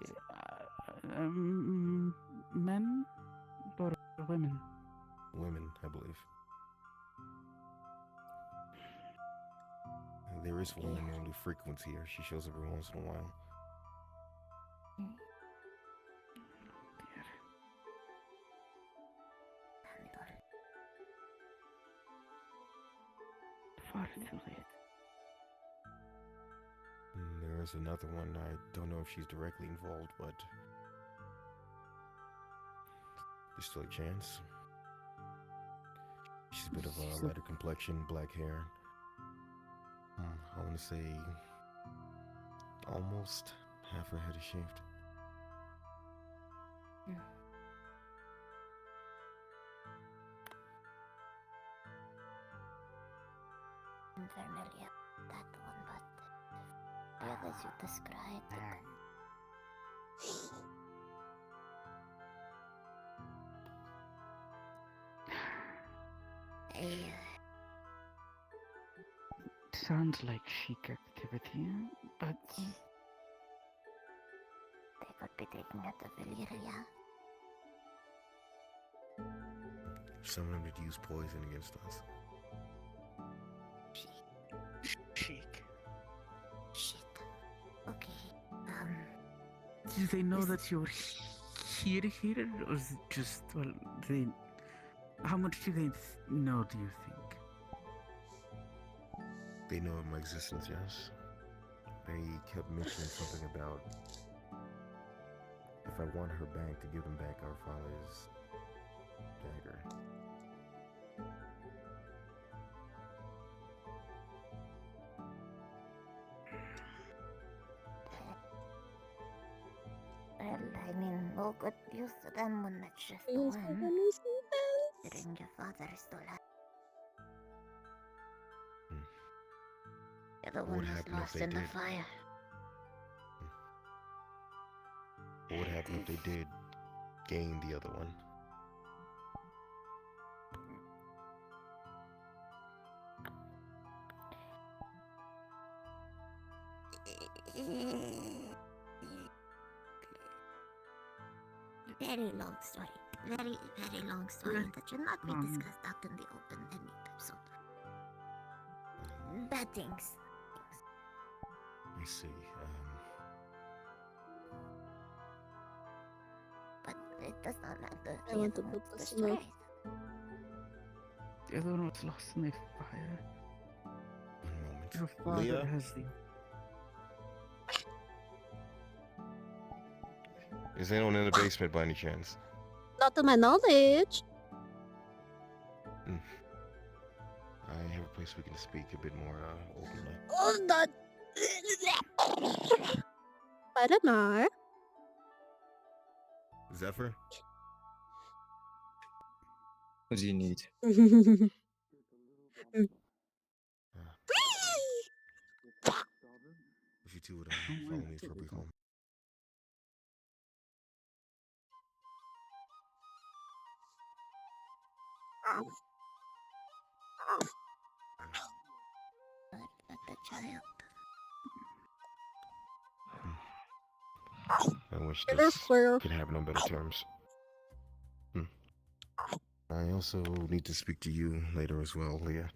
are they? Men or women? Women, I believe. There is one that normally frequents here. She shows up every once in a while. Far too late. There is another one. I don't know if she's directly involved, but there's still a chance. She's a bit of a lighter complexion, black hair. I want to say almost half her head is shaved. I'm familiar with that one, but the others you described. Sounds like chic activity, but They could be taking it to Valyria. Someone would use poison against us. chic. Shit. Okay. Do they know that you're here, or is it just, well, they... How much do they know, do you think? They know of my existence, yes. They kept mentioning something about if I want her back, to give them back our father's dagger. Well, I mean, no good use to them when that's just the Please, one. goodness, yes. Considering your father is still alive. The other What one was happened if lost they in the did? fire. What would happen if they did gain the other one? Very long story. Very, very long story that should not be discussed out in the open anytime soon. Bad things. I see. But it does not matter. I want to put this in the... The other one was lost in the fire. One moment. Your father Leah? has the... Is anyone in the basement by any chance? Not to my knowledge. I have a place we can speak a bit more openly. Oh, not... Paramar. Zephyr? What do you need? If you two would follow me for a brief moment. But the child. I wish this could happen on better terms. I also need to speak to you later as well, Leah.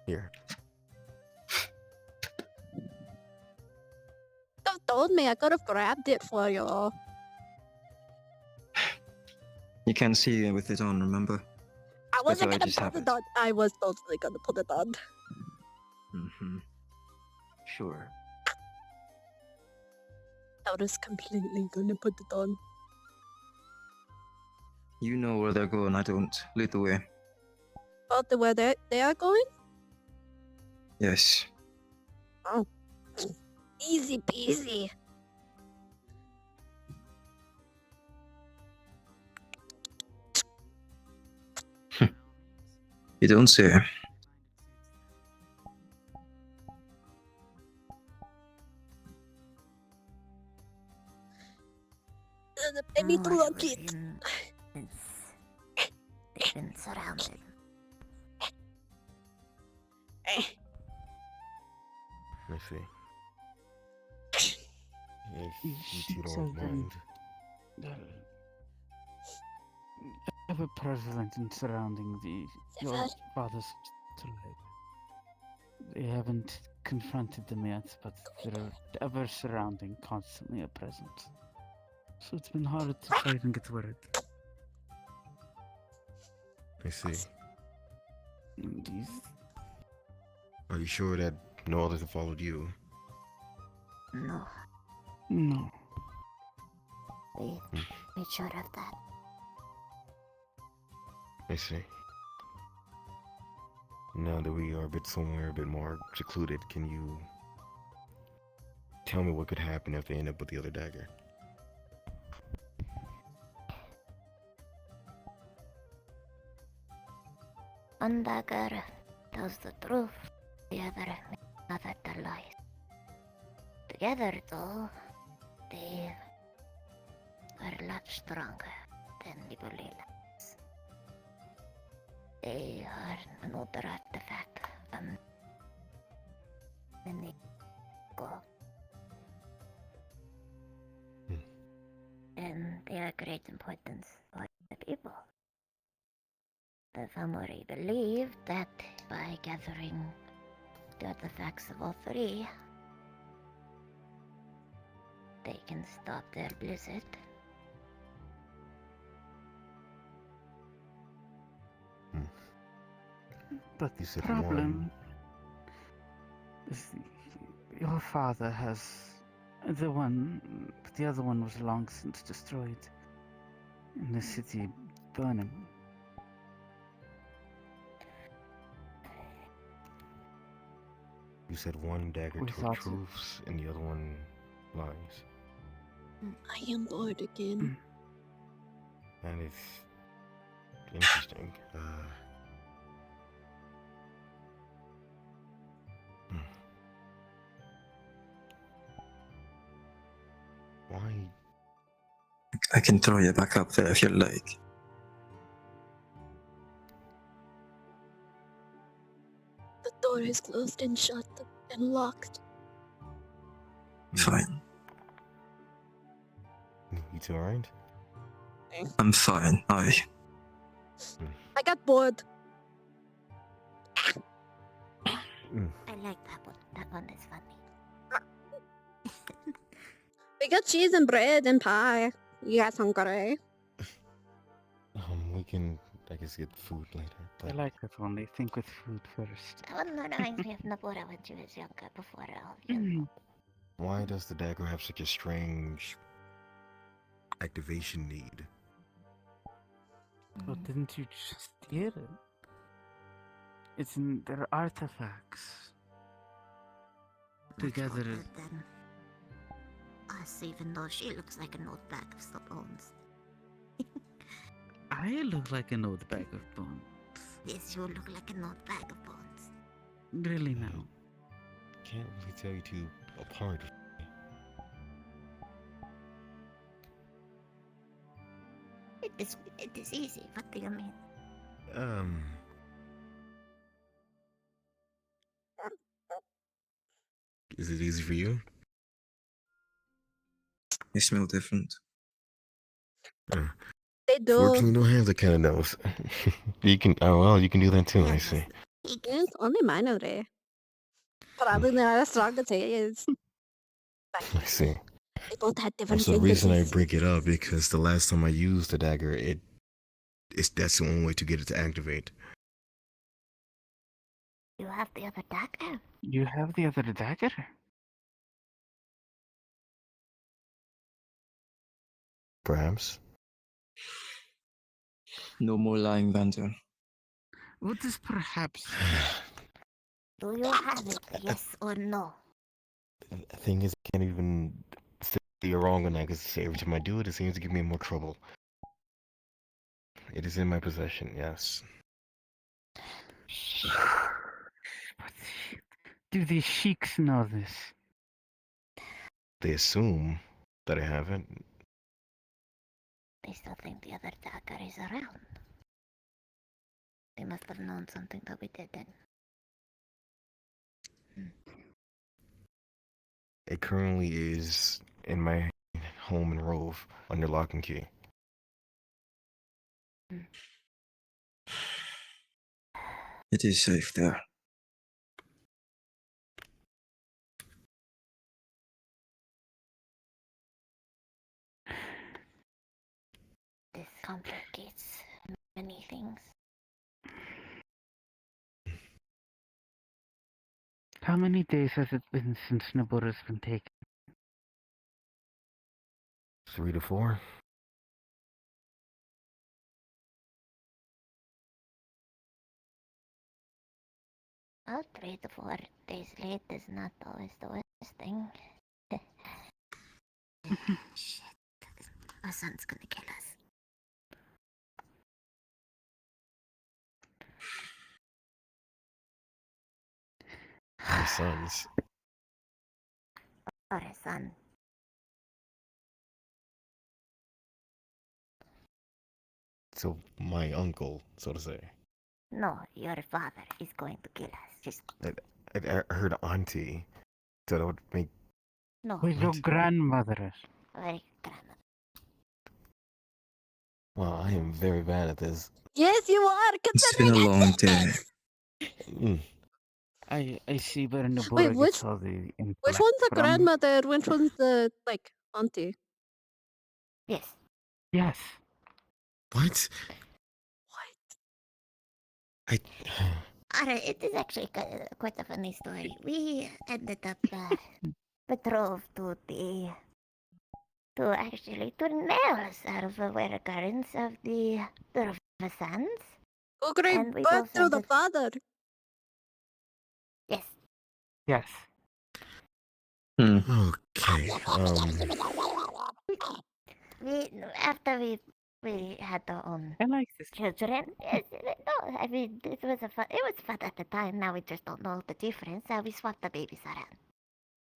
Here. Don't told me I could have grabbed it for you. You can't see with it on, remember? I wasn't Better I gonna just put have it it. on. I was totally gonna put it on. Sure. I was completely gonna put it on. You know where they're going, I don't. Lead the way. Oh, the where they are going? Yes. Oh. Easy peasy. You don't say. The baby to look it. They've been surrounded. I see. If you don't mind. Ever prevalent in surrounding your father's tribe. They haven't confronted them yet, but they're ever surrounding, constantly a presence. So it's been hard to try and get word. I see. Indeed. Are you sure that no others have followed you? No. No. We made sure of that. I see. Now that we are somewhere a bit more secluded, can you tell me what could happen if they end up with the other dagger? One dagger tells the truth, the other makes another tell lies. Together, though, they are a lot stronger than we believe. They are an older artifact from many ago. And they are great importance for the people. The family believe that by gathering the artifacts of all three, they can stop their blizzard. But You the said problem is your father has the one, but the other one was long since destroyed in the city burning. You said one dagger We told thought so. truths and the other one lies. I am bored again. That is interesting. Why? I can throw you back up there if you like. The door is closed and shut and locked. Fine. You two alright? I'm fine. I got bored. I like that one. That one is funny. We got cheese and bread and pie. You guys hungry? We can, I guess, get food later. I like that one. They think with food first. That one reminds me of Nabora when she was younger, before all you. Why does the dagger have such a strange activation need? Well, didn't you just hear it? It's in their artifacts. Together. Than us, even though she looks like an old bag of slow bones. I look like an old bag of bones. Yes, you look like an old bag of bones. Really now. Can't really tell you two apart. It is easy. What do you mean? Is it easy for you? You smell different. They do. Fortunately, don't have that kind of nose. You can. Oh well, you can do that too. I see. It's only minor. Probably not as strong as he is. I see. They both had different Also, the reason I fingertips. bring it up because the last time I used the dagger, that's the only way to get it to activate. You have the other dagger? You have the other dagger? Perhaps. No more lying, Vander. What is perhaps? Do you have it? Yes or no? The thing is, I can't even say you're wrong on that because every time I do it, it seems to give me more trouble. It is in my possession, yes. Do these sheiks know this? They assume that I haven't. They still think the other dagger is around. They must have known something that we didn't. It currently is in my home in Rove under lock and key. It is safe there. This complicates many things. How many days has it been since Nabura's been taken? 3 to 4. Well, 3 to 4 days late is not always the worst thing. Shit. Our son's gonna kill us. My sons. Or a son. So my uncle, so to say. No, your father is going to kill us. Just I heard auntie. So that would make. no. Where's your grandmother? Very grandmother. Wow, I am very bad at this. Yes, you are. It's been a long day. I see where Nabura Wait, gets all the intellect which one's the from. grandmother? Which one's the auntie? Yes. Yes. What? I. Alright, it is actually quite a funny story. We ended up betrothed to nails out of the wear currents of the sands. Who gave And we birth both to the ended- father? Yes. Yes. Okay. After we had our own I like this. children. Yes, no, I mean it was fun at the time. Now we just don't know the difference. We swapped the babies around.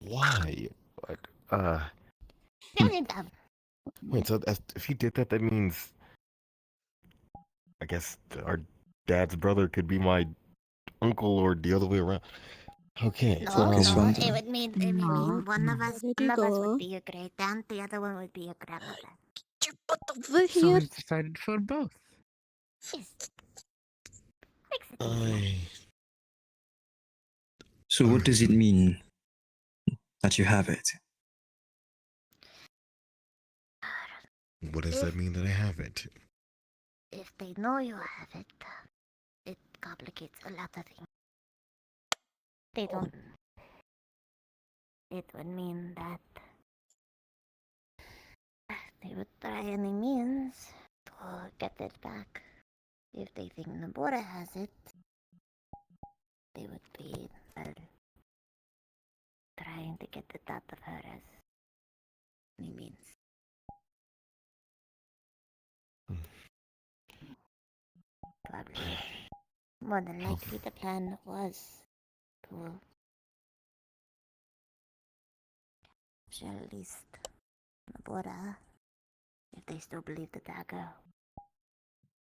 Why? What? Dumb. Wait, so if he did that, that means. I guess our dad's brother could be my uncle or the other way around. Okay. No, it would mean one of us would be your great aunt, the other one would be your grandmother. Over So here. we decided for both. Yes. Makes it So what does it mean that you have it? What does that mean that I have it? If they know you have it, it complicates a lot of things. They don't. It would mean that they would try any means to get it back. If they think Nabora has it, they would be trying to get it out of her as any means. Probably. More than likely, the plan was to at least Nabora, if they still believe the dagger.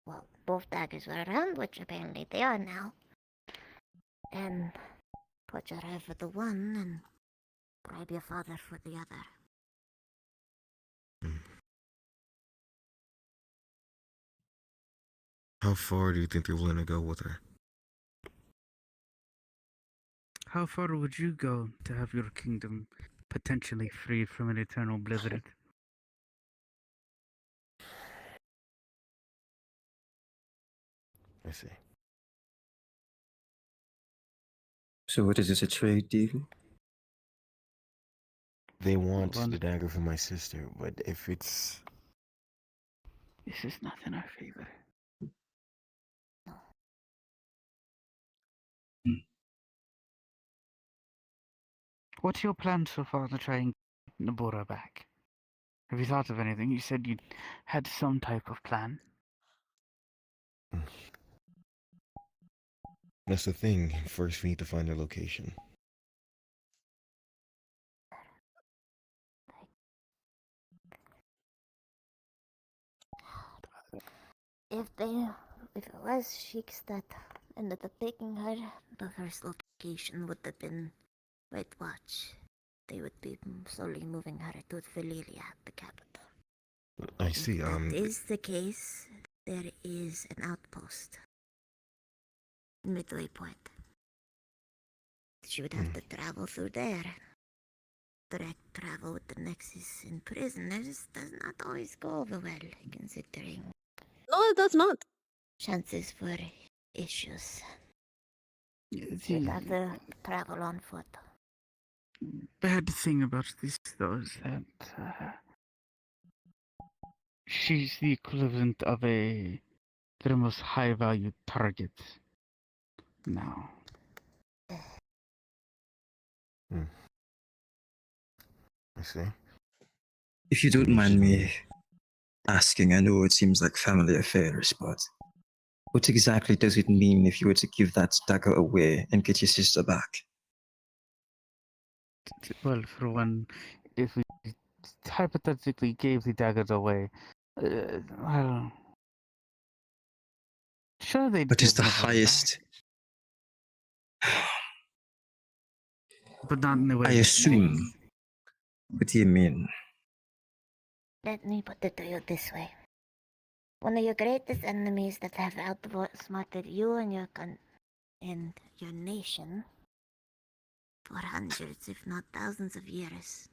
Well, both daggers were around, which apparently they are now. And put your eye for the one and bribe your father for the other. How far do you think they're willing to go with her? How far would you go to have your kingdom potentially freed from an eternal blizzard? I see. So what is this, a trade deal? They want the dagger for my sister, but if it's. This is not in our favor. What's your plan so far to try and get Nabora back? Have you thought of anything? You said you had some type of plan. That's the thing. First, we need to find their location. If it was sheiks that ended up taking her, the first location would have been White Watch. They would be slowly moving her to Valilia, the capital. I see. If that is the case, there is an outpost. Midway Point. She would have to travel through there. Direct travel with the Nexus in prisoners does not always go over well, considering. No, it does not. Chances for issues. You'd have to travel on foot. Bad thing about this, though, is that she's the equivalent of their most high-value target now. I see. If you don't mind me asking, I know it seems like family affairs, but what exactly does it mean if you were to give that dagger away and get your sister back? Well, for one, if we hypothetically gave the daggers away, well, sure they'd But give it's the them back, highest. but not in the way. I assume. What do you mean? Let me put it to you this way. One of your greatest enemies that have outsmarted you and your nation for hundreds, if not thousands of years,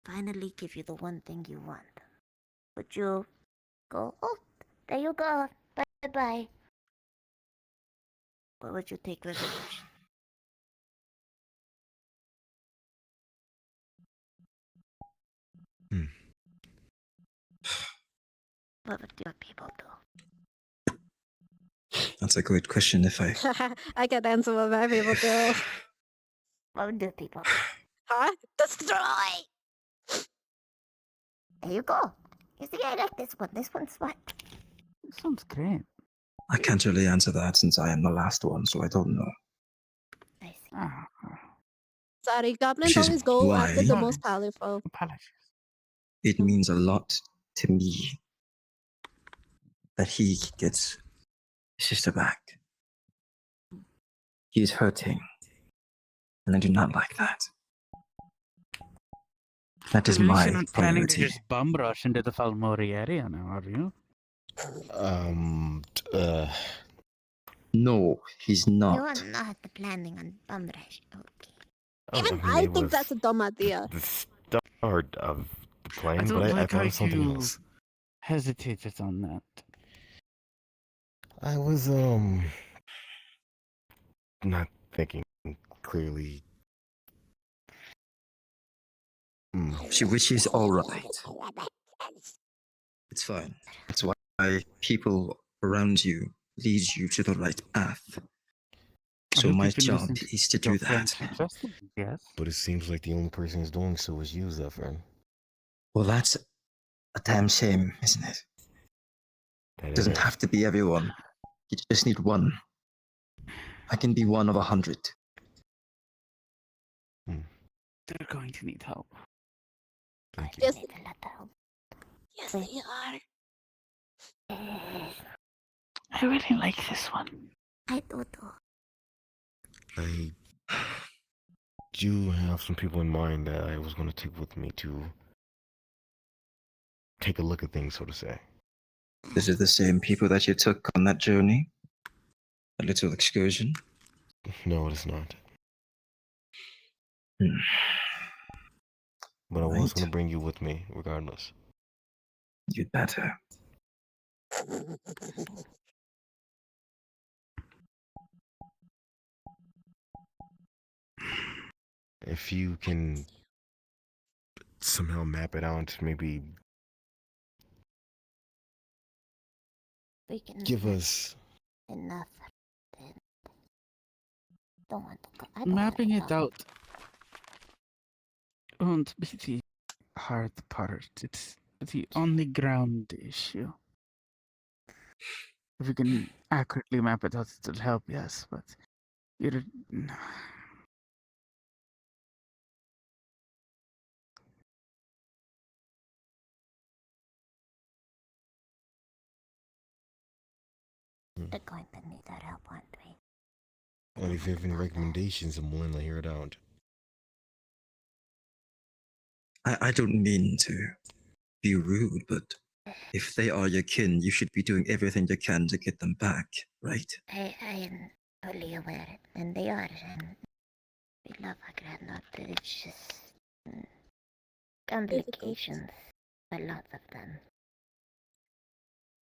finally give you the one thing you want. Would you go, oh, there you go, bye-bye? Or would you take revenge? What would your people do? That's a good question. If I I can answer what my people do. What would your people do? Huh? Destroy! There you go. You see, I like this one. This one's smart. This one's great. I can't really answer that since I am the last one, so I don't know. I see. Sorry, goblins Which is always go why- after the most powerful. It means a lot to me that he gets his sister back. He is hurting, and I do not like that. That is At least my you're not planning to priority. just bum rush into the Falmori area now, are you? No, he's You not. are not planning on bum rush. Okay. Even mean, I it think was that's a dumb idea. the start of the plan, I don't but I like thought how of something you else. hesitated on that. I was not thinking clearly. Which is all right. It's fine. That's why people around you lead you to the right path. So hope my you've been job listening is to your do friend's that. suggestions, yes. But it seems like the only person who's doing so is you, Zephyr. Well, that's a damn shame, isn't it? It doesn't have to be everyone. You just need one. I can be one of 100. They're going to need help. Thank you. Yes, yes, they are. I really like this one. I do too. I do have some people in mind that I was going to take with me to take a look at things, so to say. Is it the same people that you took on that journey? A little excursion? No, it is not. Hmm. But I was Right. going to bring you with me, regardless. You'd better. If you can somehow map it out, maybe We can give us enough. Don't want to go. I don't Mapping want it to go. out won't be the hard part. It's the only ground issue. If we can accurately map it out, it'll help, yes, but You're... They're going to need that help, aren't we? And if you have any recommendations, I'm willing to hear it out. I don't mean to be rude, but if they are your kin, you should be doing everything you can to get them back, right? I am fully aware, and they are, and we love our granddaughter. It's just complications, a lot of them.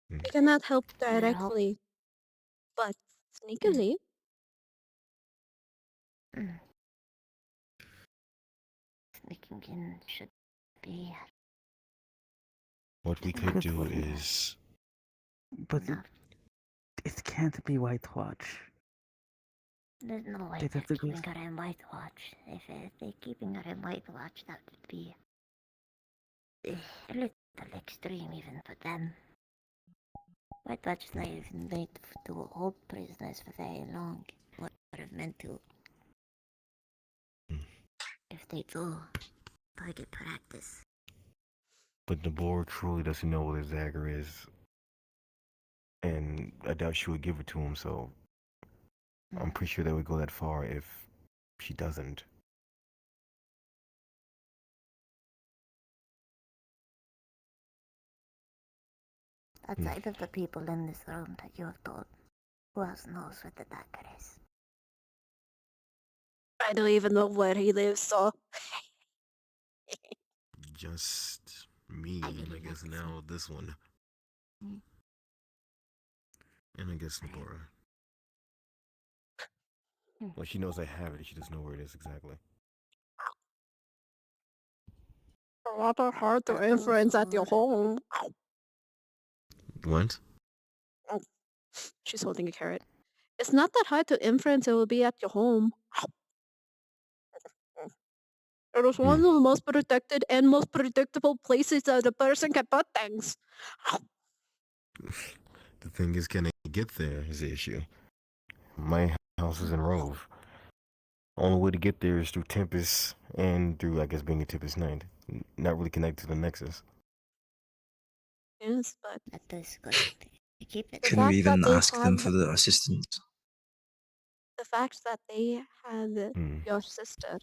We cannot help directly, but sneakily. Sneaking in should be. What we could do is... But it can't be White Watch. There's no way They'd they're have to go... keeping her in White Watch. If they're keeping her in White Watch, that would be a little extreme even for them. White Watch is not even made to hold prisoners for very long. What would have meant to. If they do, target practice. But the board truly doesn't know what his dagger is. And I doubt she would give it to him, so... I'm pretty sure they would go that far if she doesn't. Outside of the people in this room that you have told, who else knows what the dagger is? I don't even know where he lives, so. Just me, and I guess now this one. And I guess Laura. Well, she knows I have it, she doesn't know where it is exactly. Rather hard to influence at your home. What? Oh, she's holding a carrot. It's not that hard to influence, it will be at your home. It is one of the most protected and most predictable places that a person can put things. The thing is, can I get there is the issue. My house is in Rove. Only way to get there is through Tempest and through, I guess, being a Tempest Knight. Not really connected to the Nexus. Yes, but that is good. Keep it. Can we even ask them for the assistance? The fact that they had your sister,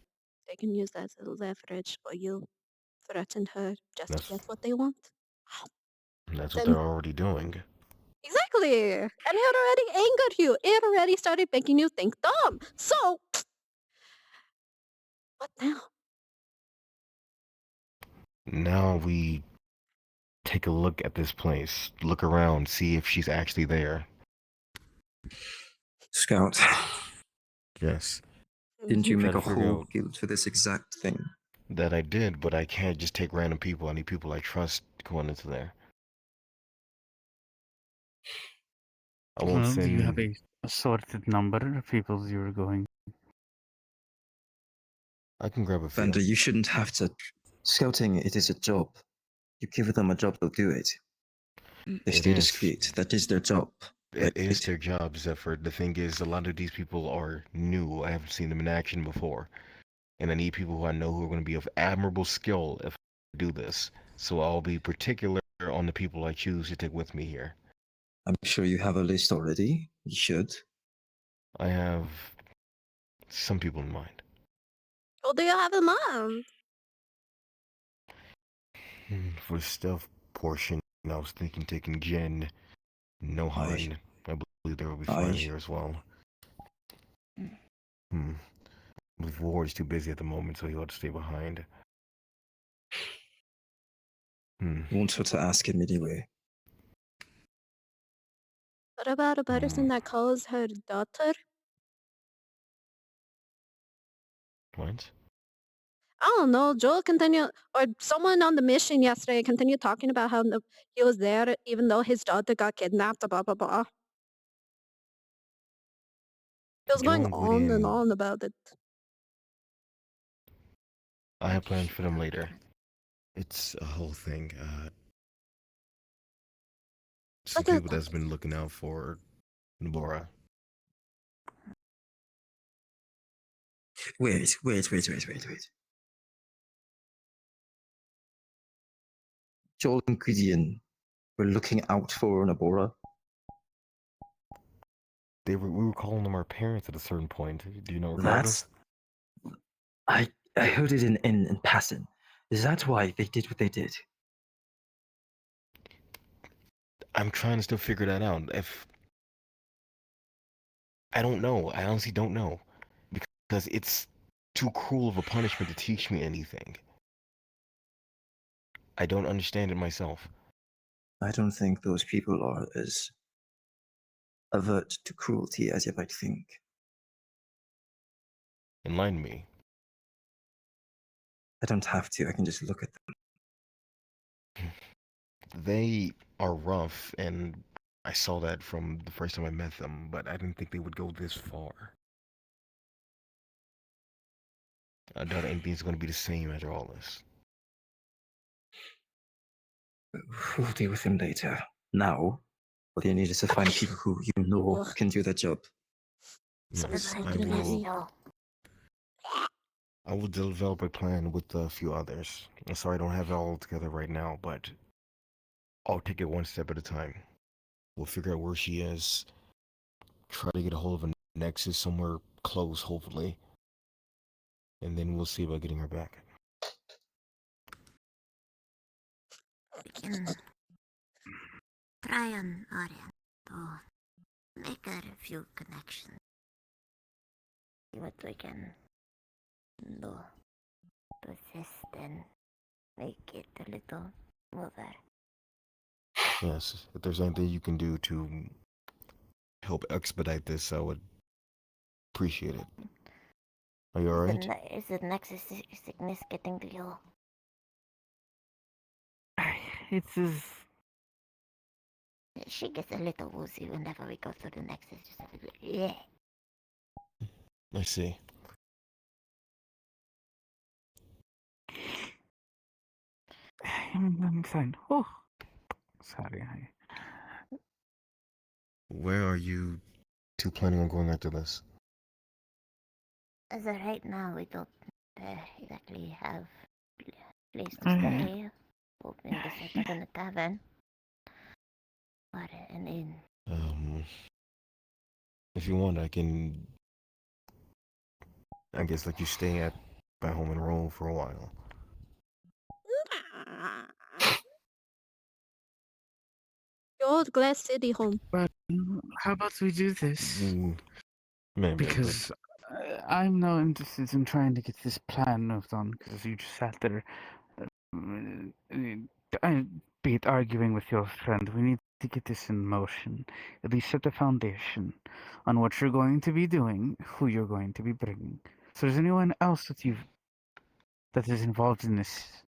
they can use that as leverage for you. Threaten her just to get what they want. That's what they're already doing. Exactly! And it already angered you. It already started making you think dumb. So, what now? Now we take a look at this place, look around, see if she's actually there. Scout. Yes. Didn't you make Try a to figure whole out guild for this exact thing? that I did, but I can't just take random people. I need people I trust going into there. I won't Well, send... do you have a sorted number of people you're going? I can grab a few. Vander, you shouldn't have to. Scouting, it is a job. You give them a job, they'll do it. They stay discreet. That is their job. It is their job, Zephyr. The thing is, a lot of these people are new. I haven't seen them in action before. And I need people who I know who are going to be of admirable skill if I do this. So I'll be particular on the people I choose to take with me here. I'm sure you have a list already. You should. I have some people in mind. What do you have in mind? For the stealth portion, I was thinking taking Jen, Nohan. I believe they will be fine here as well. With Ward's too busy at the moment, so he'll have to stay behind. Want her to ask him anyway. What about a person that calls her daughter? What? I don't know. Joel continued, or someone on the mission yesterday continued talking about how he was there even though his daughter got kidnapped, blah, blah, blah. He was going on and on about it. I have plans for them later. It's a whole thing. Some people that's been looking out for Nabora. Wait. Joel and Gideon were looking out for Nabora. We were calling them our parents at a certain point. Do you not recall this? I heard it in passing. Is that why they did what they did? I'm trying to still figure that out. I don't know. I honestly don't know. Because it's too cruel of a punishment to teach me anything. I don't understand it myself. I don't think those people are as avert to cruelty as you might think. Enlighten me. I don't have to, I can just look at them. They are rough, and I saw that from the first time I met them, but I didn't think they would go this far. I doubt anything's going to be the same after all this. We'll deal with him later. Now, what you need is to find people who you know can do their job. Yes, I will develop a plan with a few others. I'm sorry I don't have it all together right now, but I'll take it one step at a time. We'll figure out where she is, try to get a hold of a nexus somewhere close, hopefully, and then we'll see about getting her back. We can try on our end to make a few connections. See what we can do to assist and make it a little smoother. Yes, if there's anything you can do to help expedite this, I would appreciate it. Are you alright? Is the nexus sickness getting to you? It's as... She gets a little woozy whenever we go through the nexus. Just a little, yeah. I see. I'm fine. Oh, sorry. Where are you two planning on going after this? As of right now, we don't exactly have a place to stay. Hoping to set up in a tavern. Or an inn. If you want, I guess let you stay at my home and roll for a while. The old glass city home. But how about we do this? Maybe, because I'm now interested in trying to get this plan moved on, because you just sat there, be it arguing with your friend. We need to get this in motion. At least set the foundation on what you're going to be doing, who you're going to be bringing. So is anyone else that is involved in this?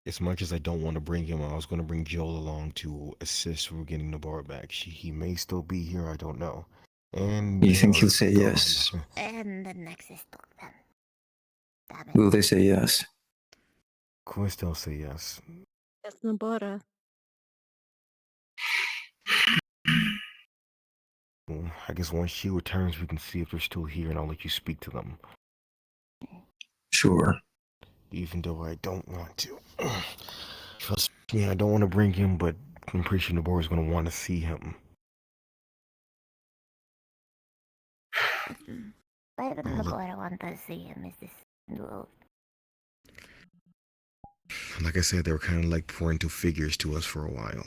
As much as I don't want to bring him, I was going to bring Joel along to assist with getting the bar back. He may still be here, I don't know. And You think he'll say yes? And the nexus took them. Will they say yes? Of course they'll say yes. It's Nabora. Well, I guess once she returns, we can see if they're still here, and I'll let you speak to them. Sure. Even though I don't want to. Trust me, I don't want to bring him, but I'm pretty sure Nabora's going to want to see him. Why would Nabora want to see him? Is this dual? Like I said, they were kind of like pointing figures to us for a while.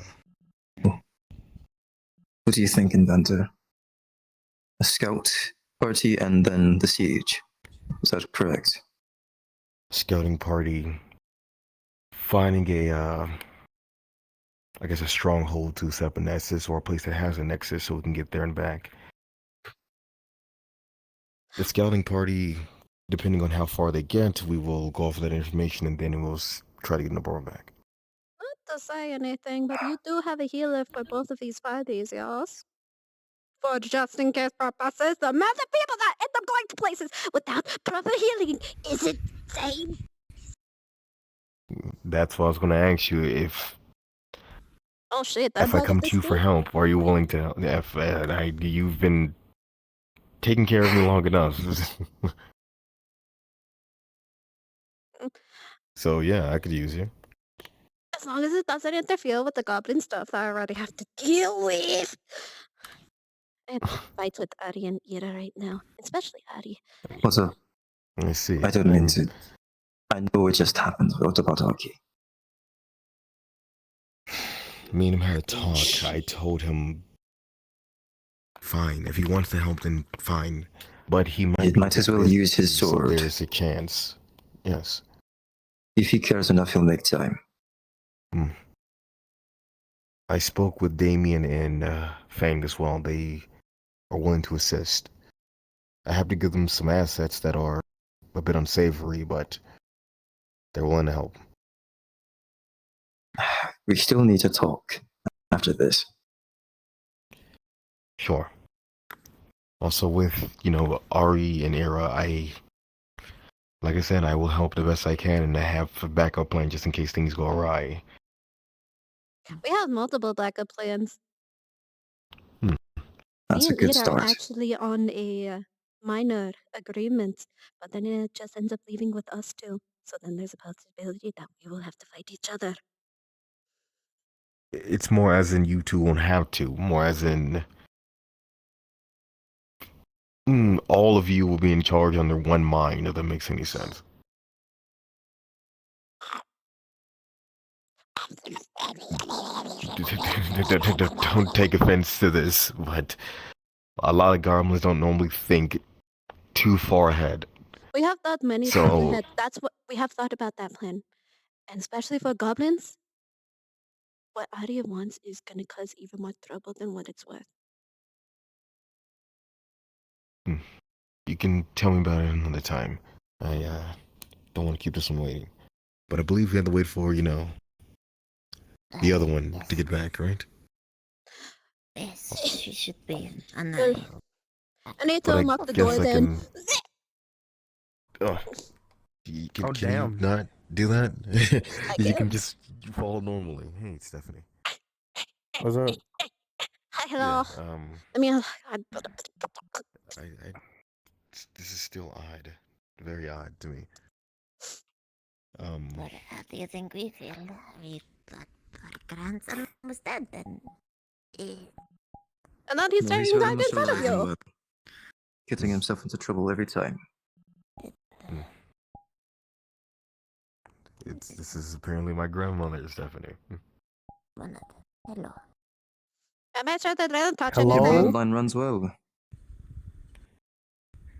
What do you think, Inventor? A scout party and then the siege. Is that correct? Scouting party, finding a stronghold to set up a nexus, or a place that has a nexus so we can get there and back. The scouting party, depending on how far they get, we will go off of that information and then we'll try to get Nabora back. Not to say anything, but you do have a healer for both of these parties, yes? For just in case purposes, the amount of people that end up going to places without proper healing is insane. That's what I was going to ask you if... Oh shit, that If I bug come of to this you for game? help, are you willing to? If you've been taking care of me long enough. So yeah, I could use you. As long as it doesn't interfere with the goblin stuff I already have to deal with. I have fights with Ari and Ira right now, especially Ari. Also, Let's see. I don't mean to. I know it just happened. What about Aki? Me and him had a talk. I told him, fine. If he wants to help, then fine. But he might as well use his sword. So there's a chance. Yes. If he cares enough, he'll make time. I spoke with Damien and Fang as well. They are willing to assist. I have to give them some assets that are a bit unsavory, but they're willing to help. We still need to talk after this. Sure. Also with, Ari and Ira, like I said, I will help the best I can, and I have a backup plan just in case things go awry. We have multiple backup plans. That's Me a good and Ira are start. actually on a minor agreement, but then it just ends up leaving with us two. So then there's a possibility that we will have to fight each other. It's more as in you two won't have to. More as in all of you will be in charge under one mind, if that makes any sense. Don't take offense to this, but a lot of goblins don't normally think too far ahead. We have thought many times ahead. That's what we have thought about that plan. And especially for goblins, what Arya wants is going to cause even more trouble than what it's worth. You can tell me about it another time. I don't want to keep this one waiting. But I believe we have to wait for, the other one to get back, right? Yes, she should be. I need to unlock the door then. Can you not do that? You can just follow normally. Hey, Stephanie. What's up? Hi, hello. This is still odd. Very odd to me. But how do you think we feel? We thought our grandson was dead then. And then he's turning right in front of you. Getting himself into trouble every time. This is apparently my grandmother, Stephanie. Hello. I made sure that they don't touch Your anything. bloodline runs well.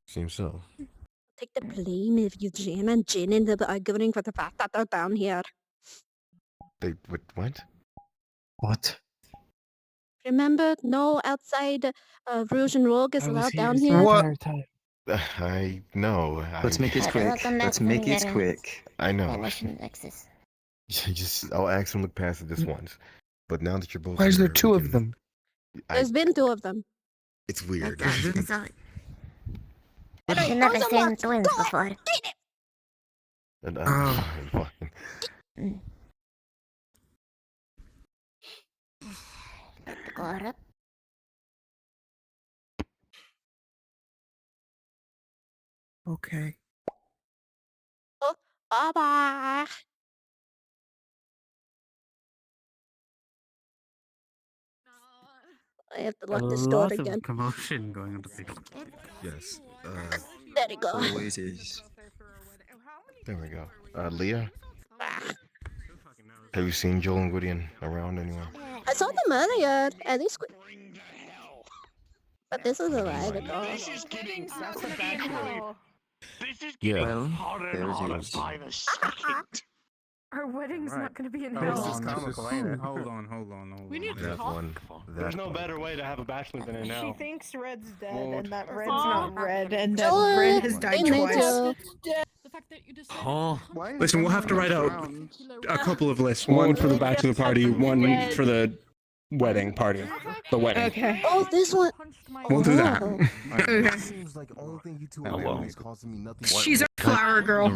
Seems so. Take the blame if you Jane and Jin end up arguing for the fact that they're down here. What? What? Remember, no outside Rouge and Rogue is allowed down here. I know. Let's make it quick. Let's make it quick. I know. I'll ask him to look past it this once. But now that you're both Why is there here, two of them? There's been two of them. It's weird. I've never seen twins before. And fine. Go up. Okay. Oh, bye-bye. I have to lock this door lot again. of commotion going on the big. Yes. There you go. Always is. There we go. Leah? Have you seen Joel and Gideon around anywhere? I saw them earlier. At least. But this is a while ago. This is getting out of control. This is Yeah. getting harder and harder by the second. Our wedding's not going to be in Oh, hell. this is comical, ain't it? Hold on. We need to That talk. one. There's no better way to have a bachelor than it She now. thinks Red's dead, Lord. and that Red's not Red, and that Joel, Red has died they need twice. to- The fact that you decided Huh? to Listen, we'll have to write out a couple of lists. One for the bachelor party, one for the wedding party. The wedding. Okay. Oh, this one. We'll do that. Okay. Hello. She's a flower girl.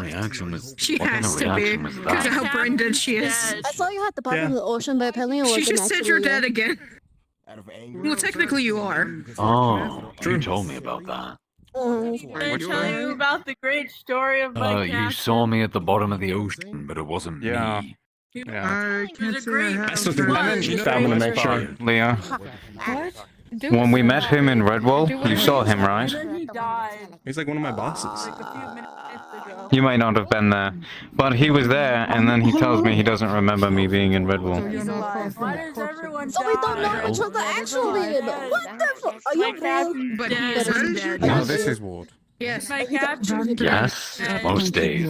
She has to be because of how brain dead she is. I saw you at the bottom of the ocean, but apparently it wasn't She just said you're actually dead you. again. Well, technically you are. Oh, you told me about that. I tell you about the great story of my cat. You saw me at the bottom of the ocean, but it wasn't me. Yeah. I can't say I That's what I want to make sure. Leah, What? when we met him in Redwall, you saw him, right? He died He's like one of my bosses. like a few minutes ago. You might not have been there, but he was there, and then he tells me he doesn't remember me being in Redwall. Why does everyone So we don't know which was the actual lead. What the fuck? Are you real? But he is undead. No, this is Ward. Yes. My cat. Yes, most days.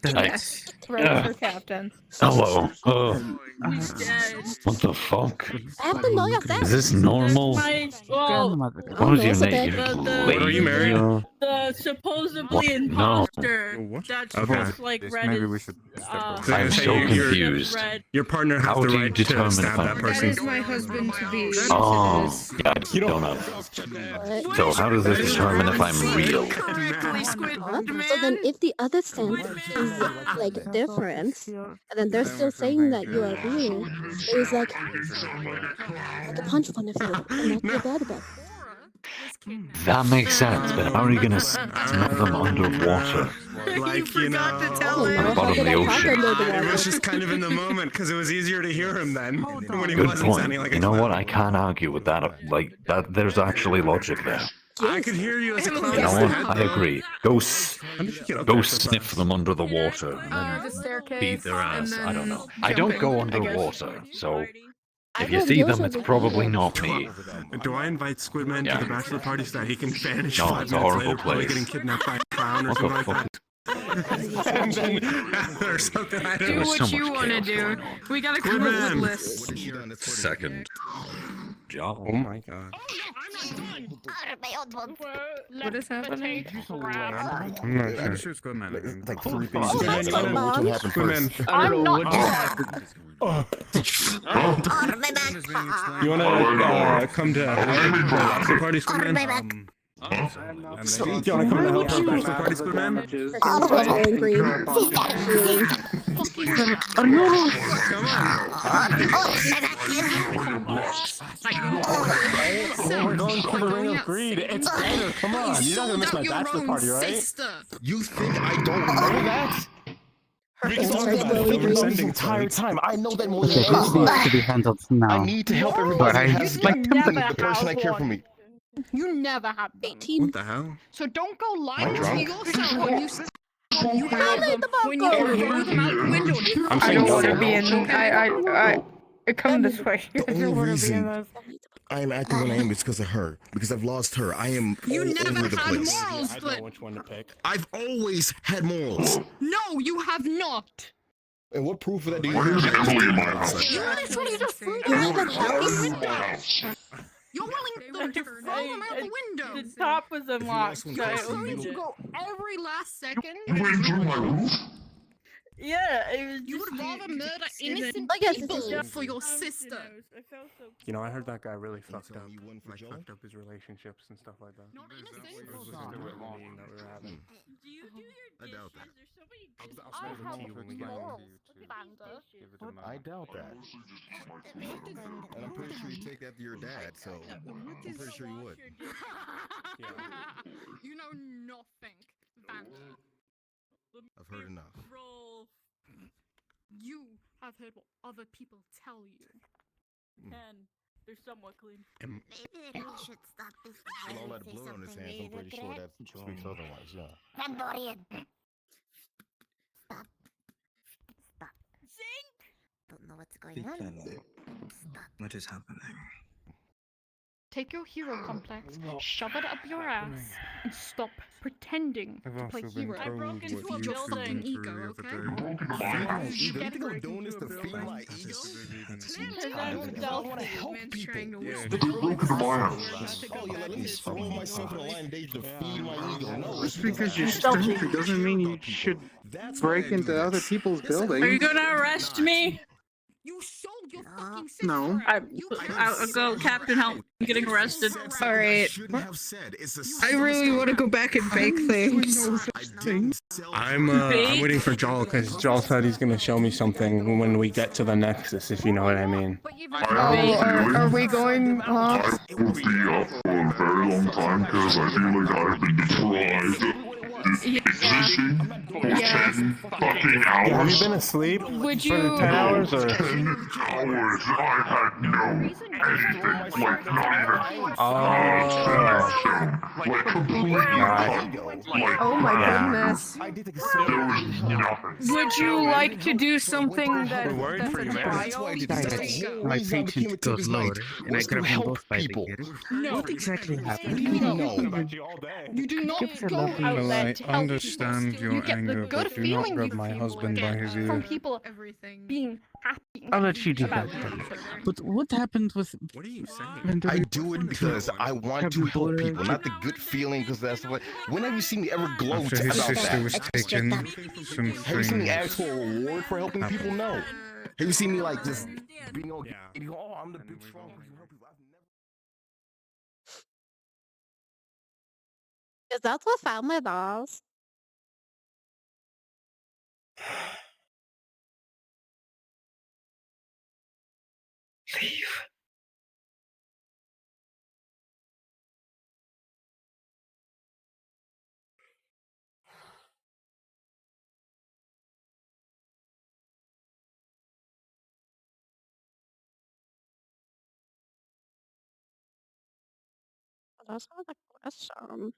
Yes. Right for captain. Hello. He's dead. What the fuck? I have to know your Is facts. this normal? Well, What is your name? Are you married? the supposedly What? No. imposter that's Okay. just like red is, I'm so confused. Your partner has How the do you right to determine stab if that I'm That person. is my husband to be. Oh, yeah, I don't know. So how does this determine if I'm real? So then if the other stance is like different, and then they're still saying that you are real, it's like a punch one of you, and not feel bad about it. That makes sense, but how are you gonna smell them underwater? Like, you know, I don't At the know. bottom of the ocean. it was just kind of in the moment because it was easier to hear him then when he Good wasn't point. sounding like a You know clown. what? I can't argue with that. Like that, there's actually logic there. I could hear you as a clown. You know what? I agree. Go Go sniff them under the water and The then staircase. beat their ass. and I don't then know. I don't go jumping, I guess. underwater, so I if you don't see them, usually it's do probably that. not me. Do I invite Squidman Yeah. to the bachelor party so that he can vanish No, 5 it's a minutes horrible later, probably place. getting kidnapped by a clown or What something the like fuck? that? And then, or something, I don't Do know. so what you much want to chaos do. going on. We gotta come up with Squidman. lists. Second job. Oh my god. What is happening? I'm not sure. Squidman. Like 3 things. Oh, that's You don't know which one happened Squidman. first. I'm not. You wanna come to our bachelor party, Squidman? Do you wanna come to help our bachelor party, Squidman? Her camera was going green. We're going to the ring of greed. It's Aether. Come on. You're not gonna miss my bachelor party, right? You think I don't know that? Her Because camera I've was been really over green. sending The entire time. I know that more Okay, than this needs anybody. to be handled now. I need to help everybody have the person I care for me. You never have them. What the hell? So don't go Am I lying to drunk? yourself when you have them. When you throw them out the window. I'm I saying don't want to double. be in. I come this way. I The don't only want to be in reason this. I am acting when I am is because of her. Because I've lost her. I am You all never over the had place. morals, I but know which one to pick. I've always had morals. no, you have not. And what proof of that do you have? You literally just threw You them have out a the house? window. You're willing to throw them out the window. The top was unlocked. So If you I ask one Going opened to it. go every last second. Yeah, it was You just would rather murder and then- innocent Like, yes, people it's- for your Who sister. knows? I felt so You know, I heard that guy really fucked up. You won for Like, Joe? fucked up his relationships and stuff like that. Not innocent. It was just a real meeting that we were having. Do you do your I dishes? doubt that. There's so many I'll dishes. spill the tea when we get home. Give it to I doubt that. And I'm pretty sure you take that to your dad, so I'm pretty sure you would. You know nothing, Vanta. I've heard enough. Roll. You have heard what other people tell you. And they're somewhat clean. And Maybe we should stop this. with all that blood on his hands, I'm pretty sure that speaks otherwise, yeah. Cambodian. Stop. Stop. Zing! Don't know what's going on. Stop. What is happening? Take your hero complex, shove it up your ass, and stop pretending to play hero. I broke into a Your building. fucking ego, okay? You think I'm doing this to feed my ego? I want to help people. Oh, you let me throw myself in a line of danger to feed my ego. No, Just because you're stupid doesn't mean you should break into other people's buildings. Are you gonna arrest me? You sold your fucking sis No. for him. I'll go, Captain. Help! I'm getting arrested. All right. I really want to go back and bake things. I'm waiting for Joel because Joel said he's gonna show me something when we get to the Nexus, if you know what I mean. Are we going? I will be up for a very long time because I feel like I've been deprived existing for 10 fucking hours. Yeah, have you been asleep Would for you- 10 hours or? 10 hours. I had no anything, like not even like completely cut. Oh my Yeah. goodness. There was nothing. Would you like to do something that worried that's for a you, man. trial? My patience got lower, and I grabbed them both by the ears. No. What exactly happened? You do not go lovely- out Well, there I to help understand people. your You get anger, the but good do not feeling grab you my husband by his get ear. from people being happy. I'll let you do that. But what happened with? What are you saying? I do it because I want to help people, not the good feeling. Because that's what. When have you seen me ever gloat After his about sister that? was taken, some Have you seen me ask things for a reward for helping people? No. Have you seen me like just being okay? Oh, I'm the big strong person who help people. I've never. Because that's what family does. That's not the question.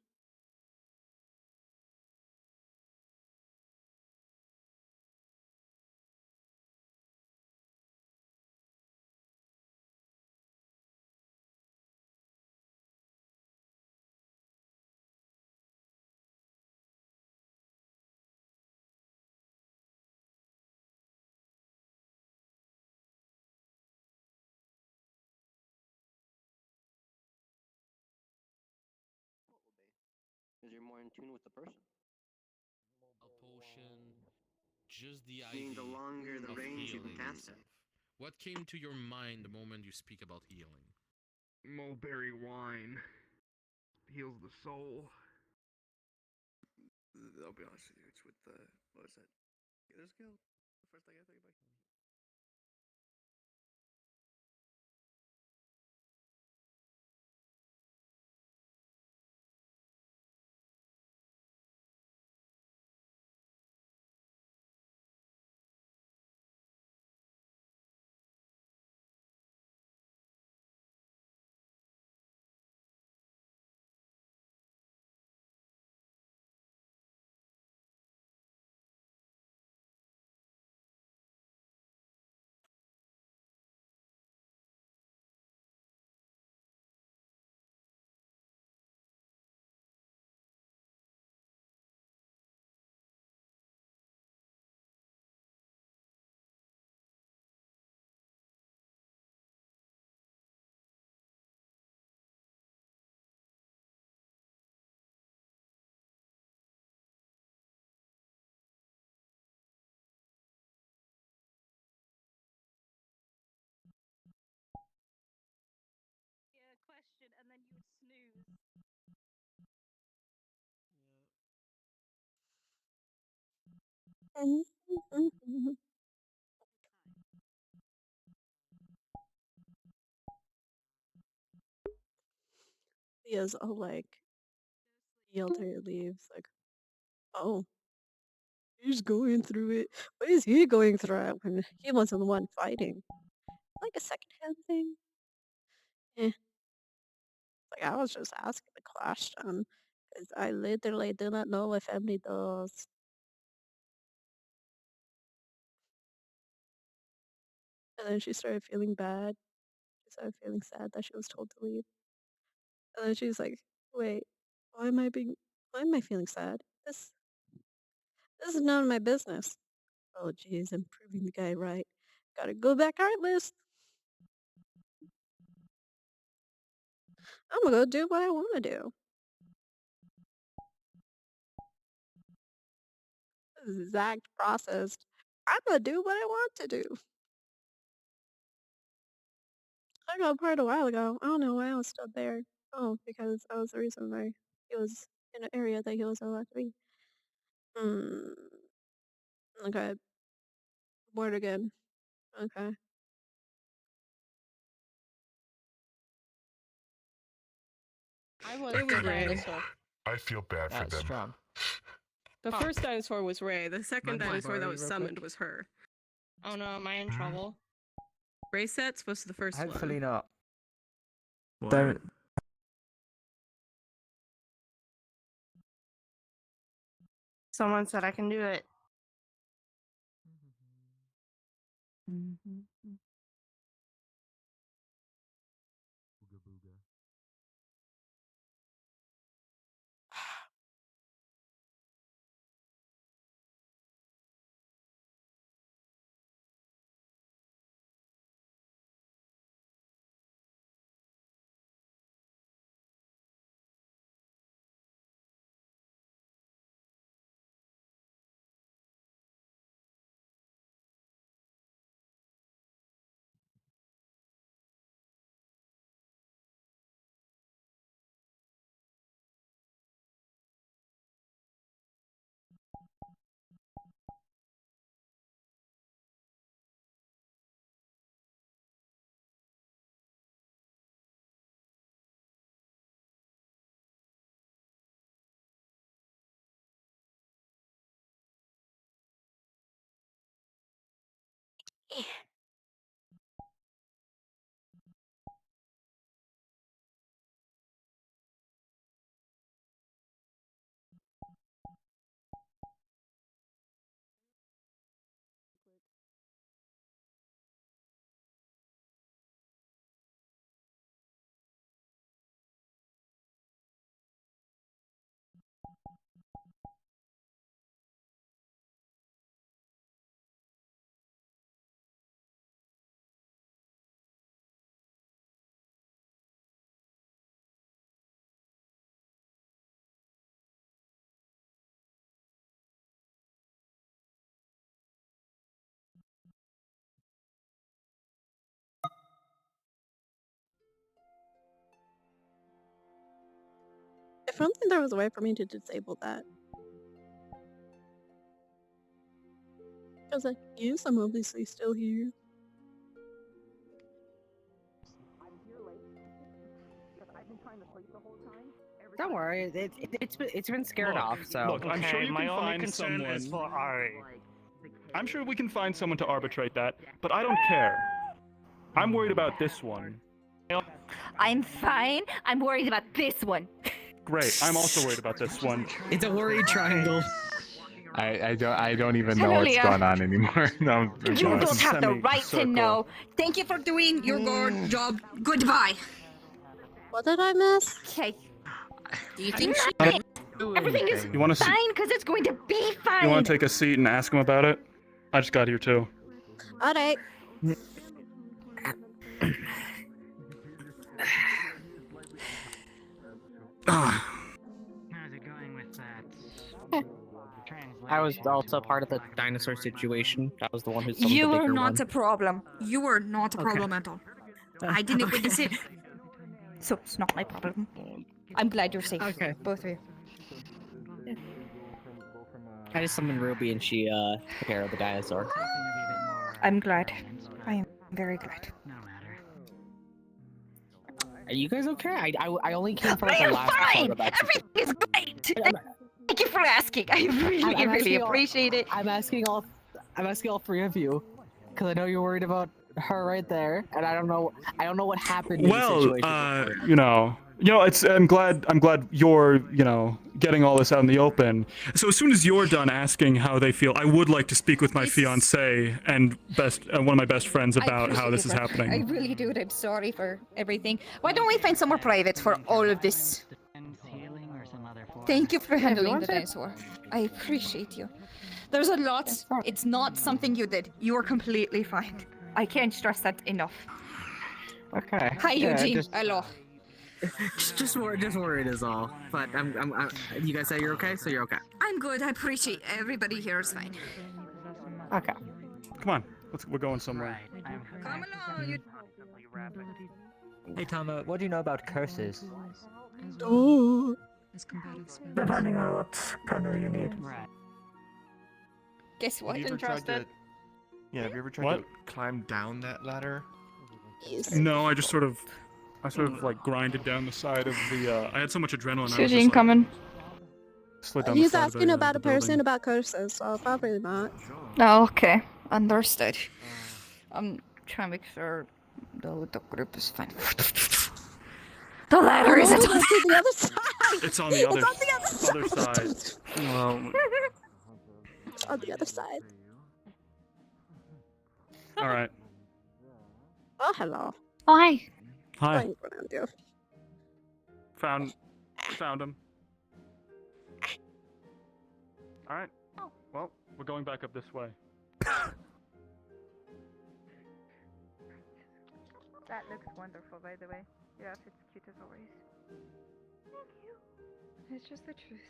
Because you're more in tune with the person. A potion, just the I mean, idea the longer the of range you can healing cast yourself. What came to your mind the moment you speak about healing? Mulberry wine heals the soul. I'll be honest with you, it's with the, what was that? Gather's Guild? The first thing I think about. Question, and then you would snooze. Leah's all like, yelled her leaves, like, oh, he's going through it. What is he going through it when he wasn't the one fighting? Like a secondhand thing? Eh. Like, I was just asking the question. Because I literally do not know what family does. And then she started feeling bad. She started feeling sad that she was told to leave. And then she's like, wait, why am I feeling sad? This is none of my business. Oh, geez, I'm proving the guy right. Gotta go back artless. I'm gonna go do what I want to do. This is exact process. I'm gonna do what I want to do. I got part a while ago. I don't know why I was still there. Oh, because I was the reason why he was in an area that he wasn't allowed to be. Hmm. Okay. Bored again. Okay. I was It was the Ray. dinosaur. I feel bad for them. Strong. The first dinosaur was Ray. The second Mind if I dinosaur that borrow was you real summoned quick? was her. Oh no, am I in trouble? Ray Set's was the first Hopefully one. not. What? Don't. Someone said I can do it. If only there was a way for me to disable that. Because I guess I'm obviously still here. Don't worry, it's been scared Look, off. So look, I'm sure you my can only find concern someone. is for Ari. I'm sure we can find someone to arbitrate that, but I don't care. I'm worried about this one. I'm fine. I'm worried about this one. Great. I'm also worried about this one. It's a worried triangle. I don't even know Hello, what's Leah. going on anymore. No, You don't have the right to know. Thank you for doing your good job. Goodbye. What did I miss? Okay. Do you think she Everything is You wanna see- fine because it's going to be fine. You want to take a seat and ask him about it? I just got here too. Alright. How's it going with that? I was also part of the dinosaur situation. I was the one who summoned You the are bigger not one. a problem. You are not a Okay. problem at all. I didn't witness it. So it's not my problem. I'm glad you're safe. Okay. Both of you. I just summoned Ruby and she took care of the dinosaur. I'm glad. I am very glad. Are you guys okay? I only came for like I the am last fine! part about Everything is great! Thank you for asking. I really, really appreciate it. I'm asking all three of you, because I know you're worried about her right there, and I don't know what happened in the Well, situation. you know, I'm glad you're, getting all this out in the open. So as soon as you're done asking how they feel, I would like to speak with my fiance and one of my best friends about how this is happening. I really do. I'm sorry for everything. Why don't we find somewhere private for all of this? Thank you for handling the dinosaur. I appreciate you. There's a lot. It's not something you did. You are completely fine. I can't stress that enough. Okay. Hi, Yeah, Eugene. Hello. Just worried is all. But you guys say you're okay, so you're okay. I'm good. I appreciate everybody here is fine. Okay. Come on, We're going somewhere. Come along, you. Hey Tama, what do you know about curses? Oh. Depending on what kind you need. Right. Guess what? Have you ever tried to? Yeah, have you ever tried What? to climb down that ladder? No, I sort of like grinded down the side of the. I had so much adrenaline. I was Susie just, like, incoming. slid down the He's side of asking the, about the a person building. about curses, so probably not. Oh, okay. Understood. I'm trying to make sure the group is fine. The ladder is to the other side. It's on the other, It's on the other side. Well, It's on the other side. all right. Oh, hello. Hi. Hi. Going around you. Found him. All right. Well, we're going back up this way. That looks wonderful, by the way. Your outfit's cute as always. Thank you. It's just the truth.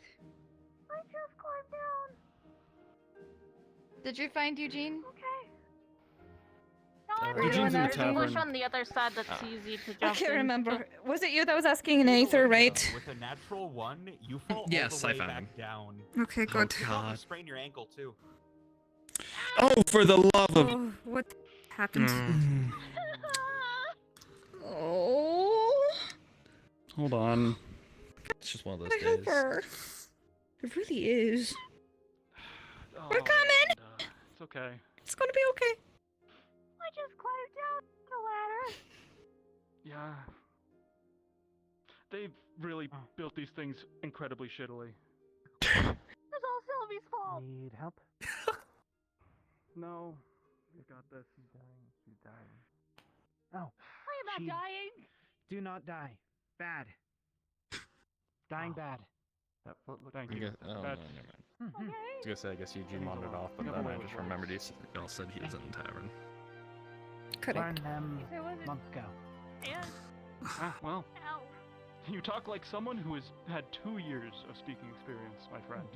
I just climbed down. Did you find Eugene? Okay. Eugene's in the Push tavern. on the other side that's easy to jump I can't into. remember. Was it you that was asking in Aether, right? With a natural 1, you fall Yes, all I the way found back him. down. Okay, good. You God. sprain your ankle too. Oh, for the love of. Oh, what happened? Mm. Oh. Hold on. It's just one of those days. Whatever. It really is. Oh, We're coming. It's okay. It's gonna be okay. I just climbed down the ladder. Yeah. They've really built these things incredibly shittily. It's all Sylvie's fault. Need help? No. You got this. She's dying. Oh. I am not dying. Do not die. Bad. Dying bad. Thank I you. guess, oh, no, That's- never mind. I was gonna say, I guess Eugene wandered off, but then I just remembered y'all said he was in the tavern. Learned them months ago. Ah, well. You talk like someone who has had 2 years of speaking experience, my friend.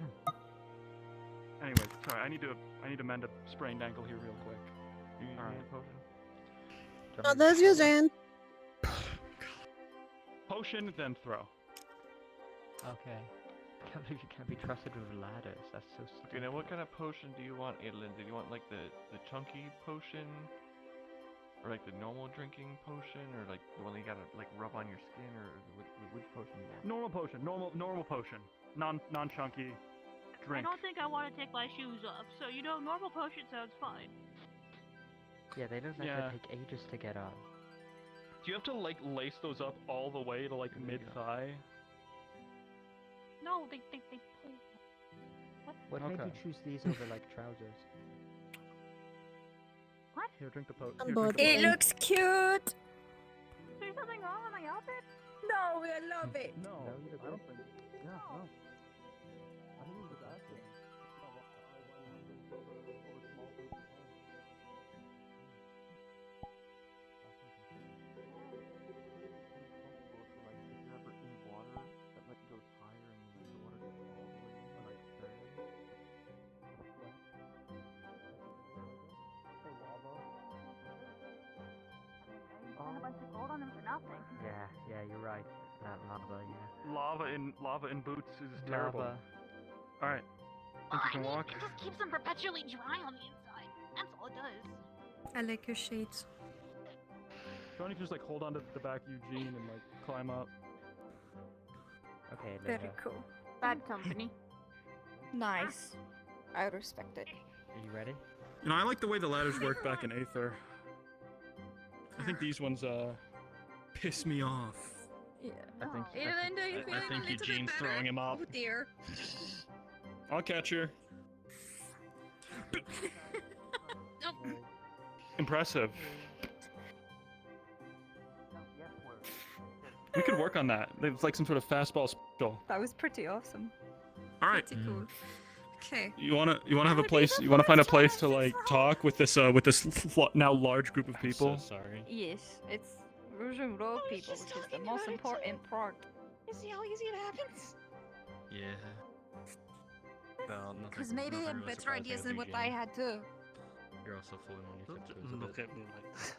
Anyways, sorry, I need to mend a sprained ankle here real quick. Alright. Oh, there's Eugene. Potion, then throw. Okay. I can't believe you can't be trusted with ladders. That's so stupid. Okay, now what kind of potion do you want, Adolin? Do you want like the chunky potion? Or like the normal drinking potion? Or like the one that you gotta like rub on your skin? Or which potion do you want? Normal potion. Normal potion. Non-chunky. Drink. I don't think I want to take my shoes off, so normal potion sounds fine. Yeah, they look like Yeah. they take ages to get on. Do you have to like lace those up all the way to like mid-thigh? No, they pull. What made you choose these over like trousers? What? Here, drink the potion. I'm bored. It looks cute. Is there something wrong with my outfit? No, I love it. No, I don't think. Yeah, no. Spend a bunch of gold on them for nothing. Yeah, you're right. That lava, yeah. Lava in boots is terrible. Lava. All right. Think you can walk? It just keeps them perpetually dry on the inside. That's all it does. I like your shades. Do you want to just like hold on to the back of Eugene and like climb up? Okay, Very cool. Bad company. Nice. I respect it. Are you ready? You know, I like the way the ladders work back in Aether. I think these ones piss me off. Yeah. I think. Adolin, do you feel I it a think little bit Eugene's better? throwing him up. Oh dear. I'll catch her. Nope. Impressive. We could work on that. It's like some sort of fastball special. That was pretty awesome. All right. Pretty cool. Okay. You wanna have a place? You wanna find a place to like talk with this now large group of people? Sorry. Yes, it's Rouge and Rogue people, which is the most important part. You see how easy it happens? Yeah. No, nothing. Because maybe they nothing had really better surprising ideas with than what Eugene. I had too. You're also fully Don't look at me like that.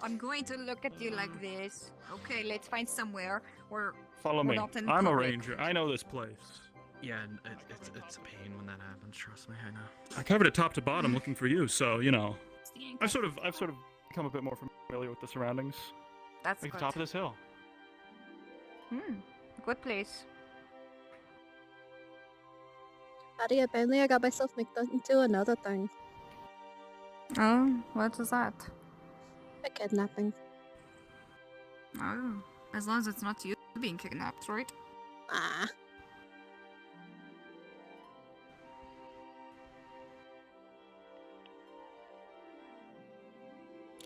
I'm going to look at you like this. Okay, let's find somewhere where Follow we're me. not in I'm a public. ranger. I know this place. Yeah, and it's a pain when that happens. Trust me, I know. I covered it top to bottom looking for you, so you know. I've sort of become a bit more familiar with the surroundings. That's like good. the top of this hill. Good place. Buddy, apparently I got myself mixed into another thing. Oh, what is that? A kidnapping. Oh, as long as it's not you being kidnapped, right? Ah.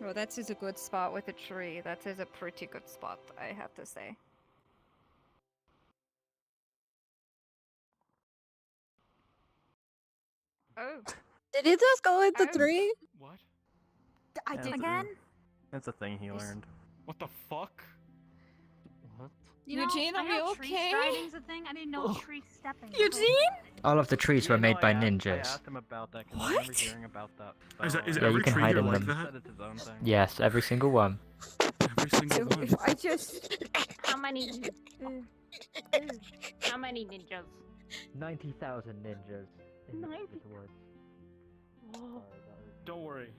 Oh, that is a good spot with a tree. That is a pretty good spot, I have to say. Oh. Did he just go into Oh. 3? What? I did again? That's a thing he learned. What the fuck? What? You Eugene, know, are I know you tree okay? striding's a thing. I didn't know tree stepping. Eugene? All of the trees were made by I ninjas. asked him about that because I remember hearing about that. Is spell, it Yeah, you every can tree hide here in like them. that? said it's his own thing. Yes, every single one. Every single one. I just... How many? How many ninjas? 90,000 ninjas. in 90? the woods. Don't worry.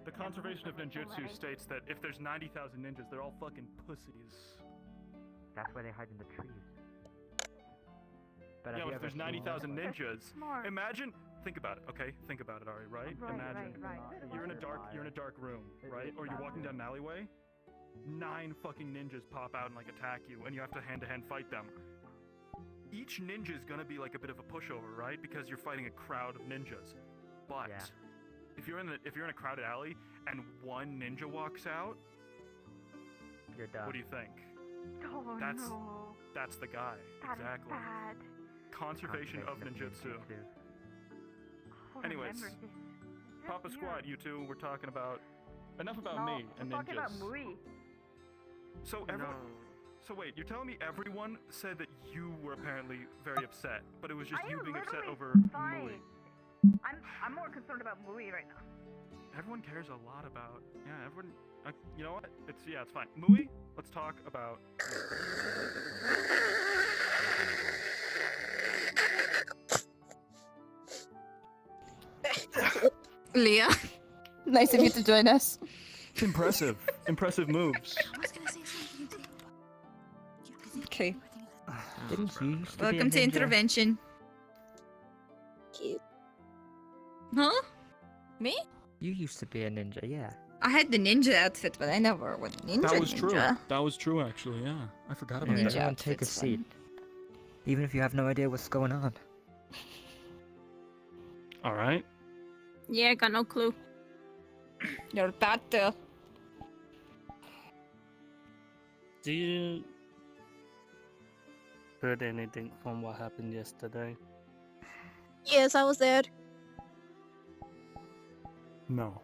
The conservation of ninjutsu states that if there's 90,000 ninjas, they're all fucking pussies. That's why they hide in the trees. But Yeah, but if there's 90,000 ninjas, Smart. imagine. Think about it, okay? Think about it, Ari. Right? Imagine Right. you're in a dark room, right? Or you're walking down an alleyway. 9 fucking ninjas pop out and like attack you, and you have to hand-to-hand fight them. Each ninja is gonna be like a bit of a pushover, right? Because you're fighting a crowd of ninjas. But Yeah. if you're in a crowded alley and one ninja walks out, You're done. what do you think? Oh no. That's the guy. That is Exactly. bad. Conservation of ninjutsu. Hold on, Anyways, remember this. Papa Squad, you two, we're talking about enough about No, me and we're talking about ninjas. Mui. So So wait, you're telling me everyone said that you were apparently very upset, but it was just I you am being upset literally over fine. Mui. I'm more concerned about Mui right now. Everyone cares a lot about. Yeah, everyone. You know what? It's fine. Mui, let's talk about. Leah, nice of you to join us. Impressive moves. Okay. Didn't you used to be a Welcome to ninja? intervention. Cute. Huh? Me? You used to be a ninja, yeah. I had the ninja outfit, but I never was ninja. That was true. ninja. That was true, actually. Yeah, I forgot about Anyway, that. everyone take a outfit's seat. Even if you have no idea what's going on. All right. Yeah, I got no clue. You're bad too. Do you heard anything from what happened yesterday? Yes, I was there. No.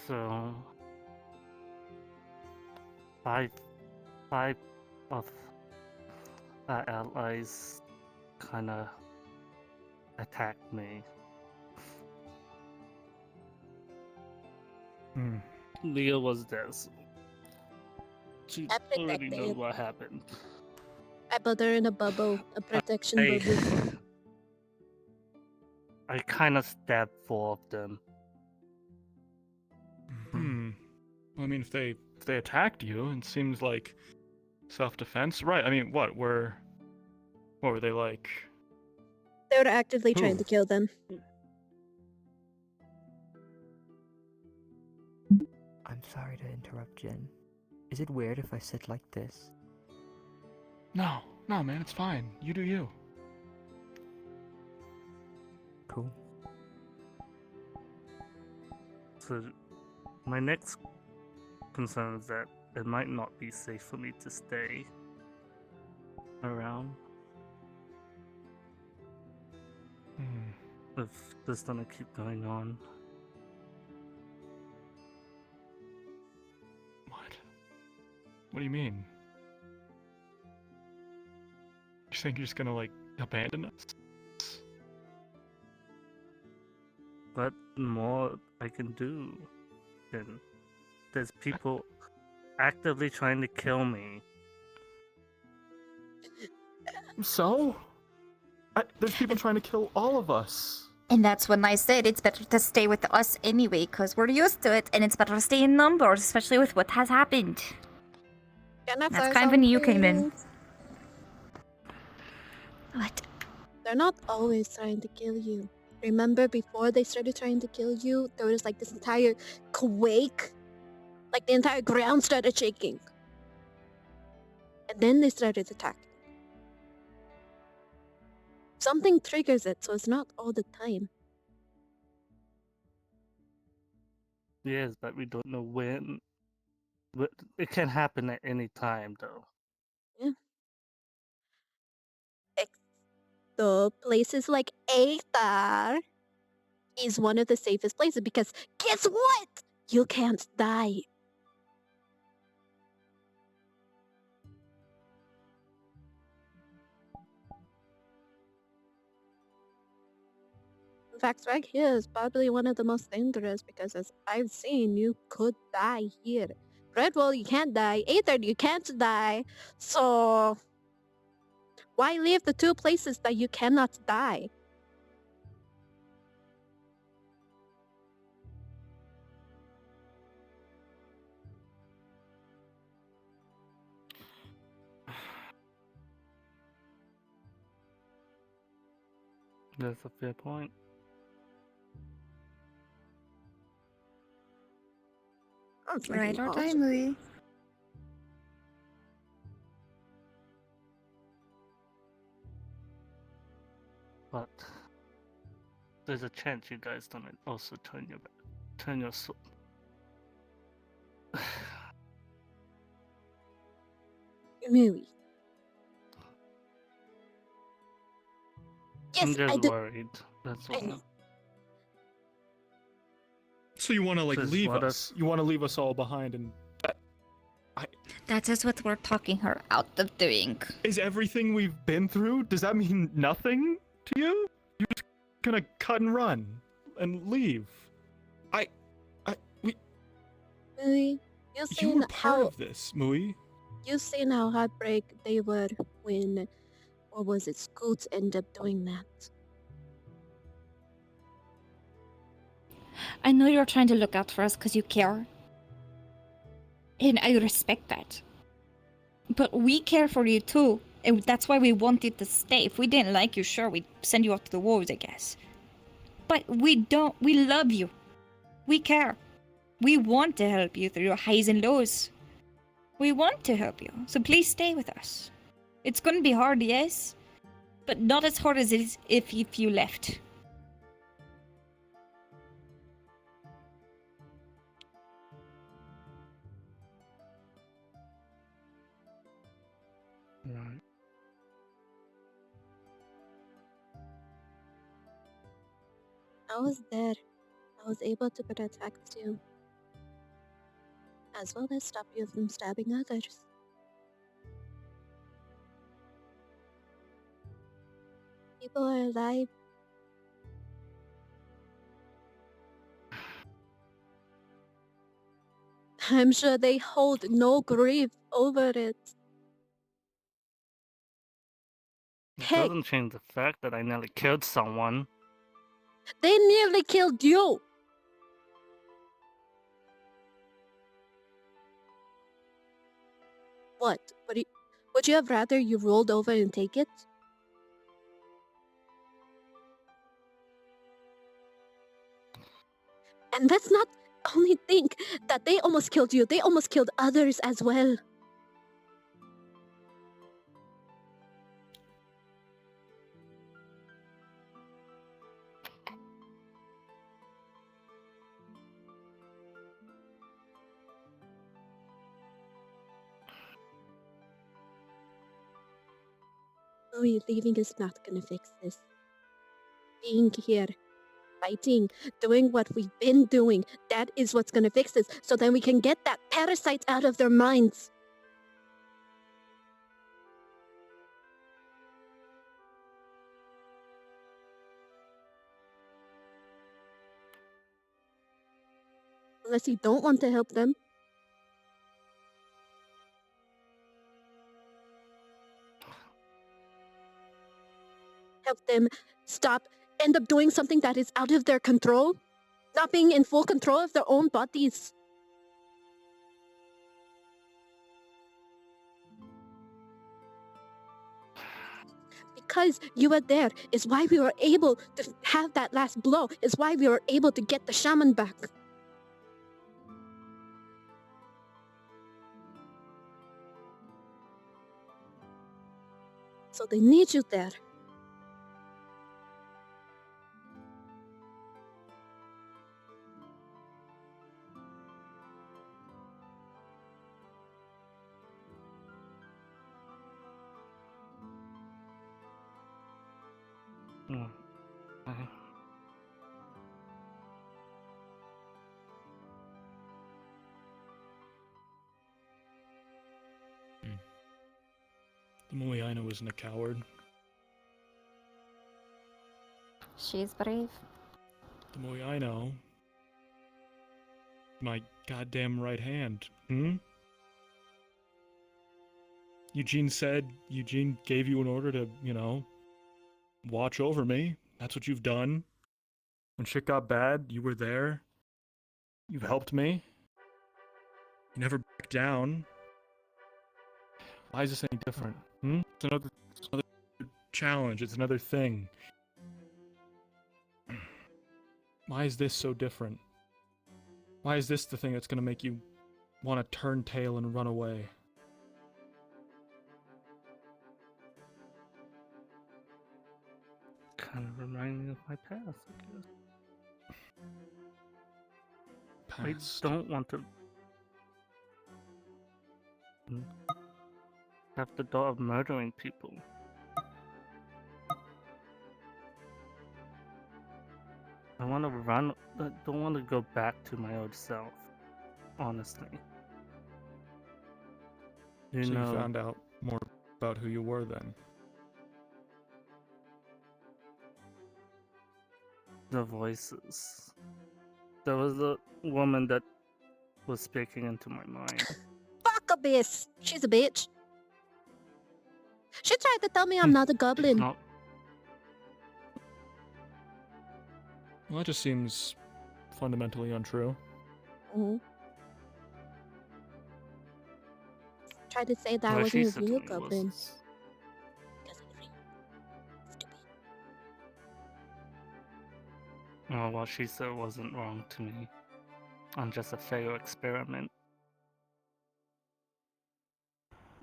So, five of our allies kind of attacked me. Leah was there, so she I already protected. knew what happened. I put her in a bubble, a protection bubble. I kind of stabbed 4 of them. Well, I mean, if they attacked you, it seems like self-defense, right? I mean, what were they like? They were actively trying to kill them. I'm sorry to interrupt, Jen. Is it weird if I sit like this? No, man, it's fine. You do you. Cool. So, my next concern is that it might not be safe for me to stay around. If this is gonna keep going on. What do you mean? think you're just gonna like abandon us? What more I can do? Then there's people actively trying to kill me. So? There's people trying to kill all of us. And that's when I said it's better to stay with us anyway, because we're used to it, and it's better to stay in numbers, especially with what has happened. That's kind of when you came in. What? They're not always trying to kill you. Remember, before they started trying to kill you, there was like this entire quake. Like the entire ground started shaking. And then they started attacking. Something triggers it, so it's not all the time. Yes, but we don't know when. But it can happen at any time, though. Yeah. So places like Aether is one of the safest places because guess what? You can't die. In fact, right here is probably one of the most dangerous because as I've seen, you could die here. Redwall, you can't die. Aether, you can't die. So why leave the two places that you cannot die? That's a fair point. Right or timely. But there's a chance you guys don't also turn your soul. Maybe. I'm Yes, I just do. worried. That's I all. know. So you want to like Says leave what us? You want to leave us all behind and That is what we're talking her out of doing. is everything we've been through? Does that mean nothing to you? You're just gonna cut and run and leave? Mui, you've You seen were part how of this, Mui. you've seen how heartbreak they were when, what was it? Scoots ended up doing that. I know you're trying to look out for us because you care. And I respect that. But we care for you too. And that's why we want you to stay. If we didn't like you, sure, we'd send you off to the wolves, I guess. But we don't. We love you. We care. We want to help you through your highs and lows. We want to help you. So please stay with us. It's going to be hard, yes. But not as hard as it is if you left. Right. I was there. I was able to protect you. As well as stop you from stabbing others. People are alive. I'm sure they hold no grief over it. It Hey, doesn't change the fact that I nearly killed someone. they nearly killed you. What? Would you have rather you rolled over and take it? And let's not only think that they almost killed you, they almost killed others as well. Chloe, leaving is not gonna fix this. Being here, fighting, doing what we've been doing, that is what's gonna fix this, so then we can get that parasite out of their minds. Unless you don't want to help them. Help them end up doing something that is out of their control. Not being in full control of their own bodies. Because you were there is why we were able to have that last blow, is why we were able to get the shaman back. So they need you there. The Moyano isn't a coward. She's brave. The Moyano. My goddamn right hand. Hmm? Eugene gave you an order to, watch over me. That's what you've done. When shit got bad, you were there. You've helped me. You never backed down. Why is this any different? It's another challenge. It's another thing. Why is this so different? Why is this the thing that's gonna make you want to turn tail and run away? Kind of remind me of my past, I guess. Past. I don't want to have the thought of murdering people. I want to run. I don't want to go back to my old self. Honestly. You So know, you found out more about who you were then? the voices. There was a woman that was speaking into my mind. Fuck Abyss! She's a bitch. She tried to tell me I'm not a goblin. Not Well, that just seems fundamentally untrue. Tried to say that I Well, she wasn't a real certainly goblin. was. Oh, well, she said it wasn't wrong to me. I'm just a failed experiment.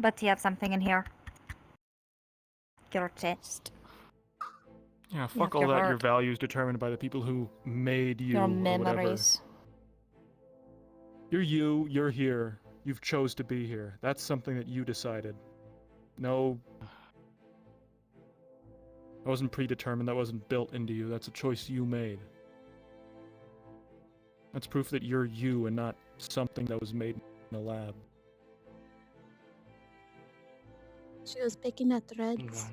But you have something in here. Your chest. Yeah, You fuck have all your that. Your heart. values determined by the people who made you. Your or whatever. memories. You're you. You're here. You've chose to be here. That's something that you decided. No. That wasn't predetermined. That wasn't built into you. That's a choice you made. That's proof that you're you and not something that was made in a lab. She was picking at threads.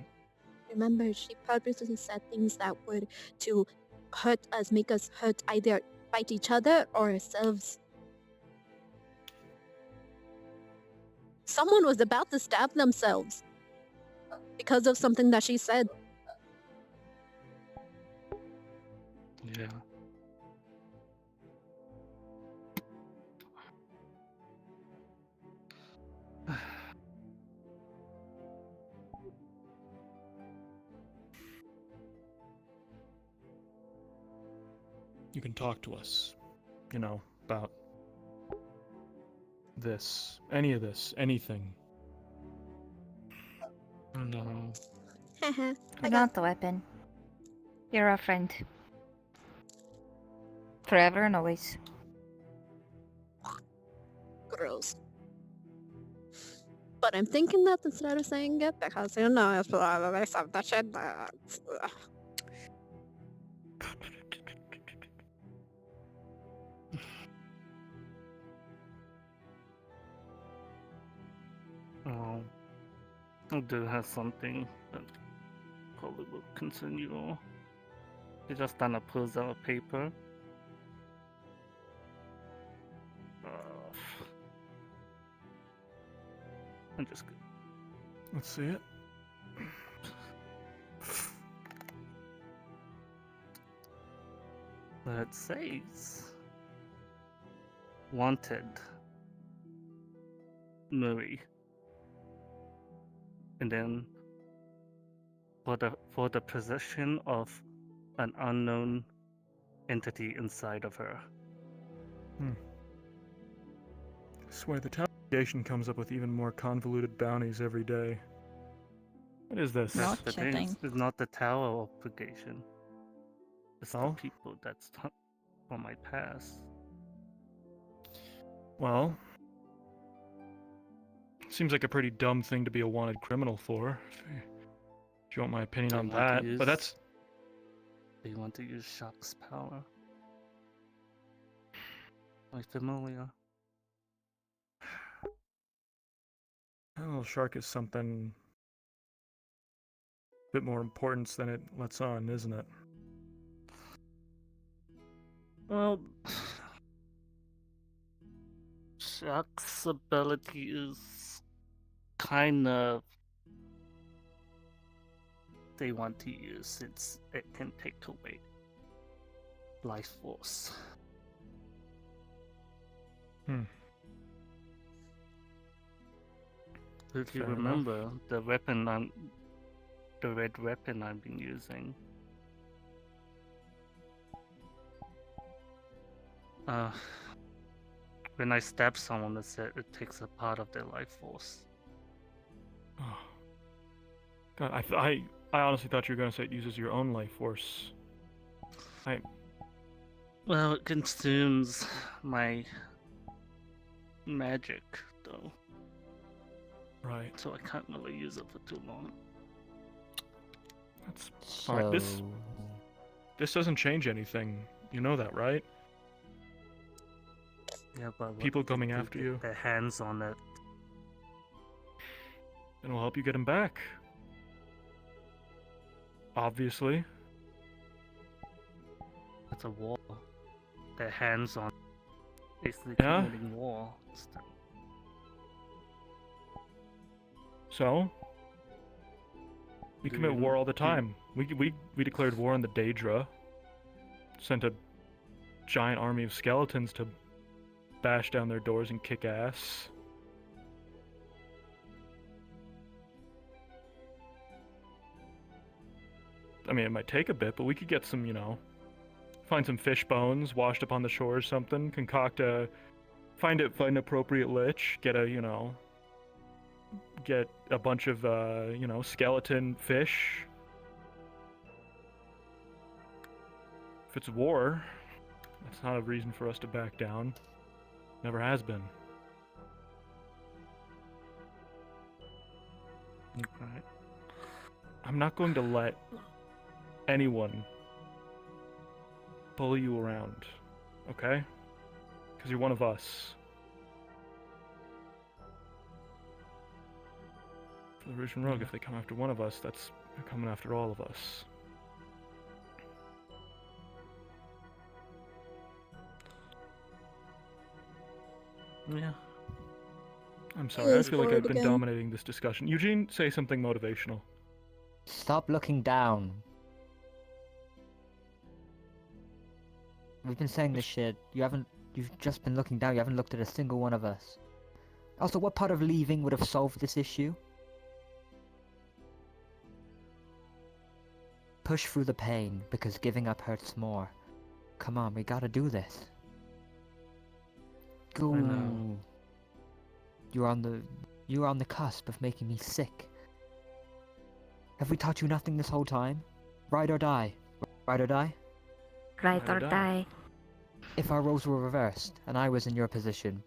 Remember, she purposely said things that would to hurt us, make us hurt, either fight each other or ourselves. Someone was about to stab themselves because of something that she said. Yeah. You can talk to us, about this, any of this, anything. No. You're not the weapon. You're a friend. Forever and always. Gross. But I'm thinking that instead of saying it because it's probably something shit that. Oh, I do have something that probably will concern you all. He just kind of pulls out a paper. I'm just good. Let's see it. It says wanted Murray, and then for the possession of an unknown entity inside of her. I swear the town investigation comes up with even more convoluted bounties every day. What is this? That's the thing. It's not the tower obligation. It's the people that's from my past. Well, seems like a pretty dumb thing to be a wanted criminal for. If you want my opinion on that, but that's... They want to use Shock's power. Like familiar. That little shark is something a bit more importance than it lets on, isn't it? Well, Shock's ability is kind of they want to use since it can take away life force. If you Fair remember, the red weapon I've been using. When I stab someone, it takes a part of their life force. Oh. God, I honestly thought you were going to say it uses your own life force. Well, it consumes my magic, though. Right. So I can't really use it for too long. That's fine. This doesn't change anything. You know that, right? Yeah, but people coming after you. Their hands on it. Then we'll help you get him back. Obviously. It's a war. Their hands on basically committing war. So? We commit war all the time. We declared war on the Daedra. Sent a giant army of skeletons to bash down their doors and kick ass. I mean, it might take a bit, but we could get some, find some fish bones washed up on the shore or something, find an appropriate lich, get a bunch of, skeleton fish. If it's war, that's not a reason for us to back down. Never has been. Okay. I'm not going to let anyone bully you around, okay? Because you're one of us. For the Rouge and Rogue, if they come after one of us, they're coming after all of us. Yeah. I'm sorry, I feel like I've been dominating this discussion. Eugene, say something motivational. Stop looking down. We've been saying this shit. You've just been looking down. You haven't looked at a single one of us. Also, what part of leaving would have solved this issue? Push through the pain, because giving up hurts more. Come on, we gotta do this. Go. I know. You're on the cusp of making me sick. Have we taught you nothing this whole time? Ride or die. Ride or die? Ride or die. If our roles were reversed, and I was in your position,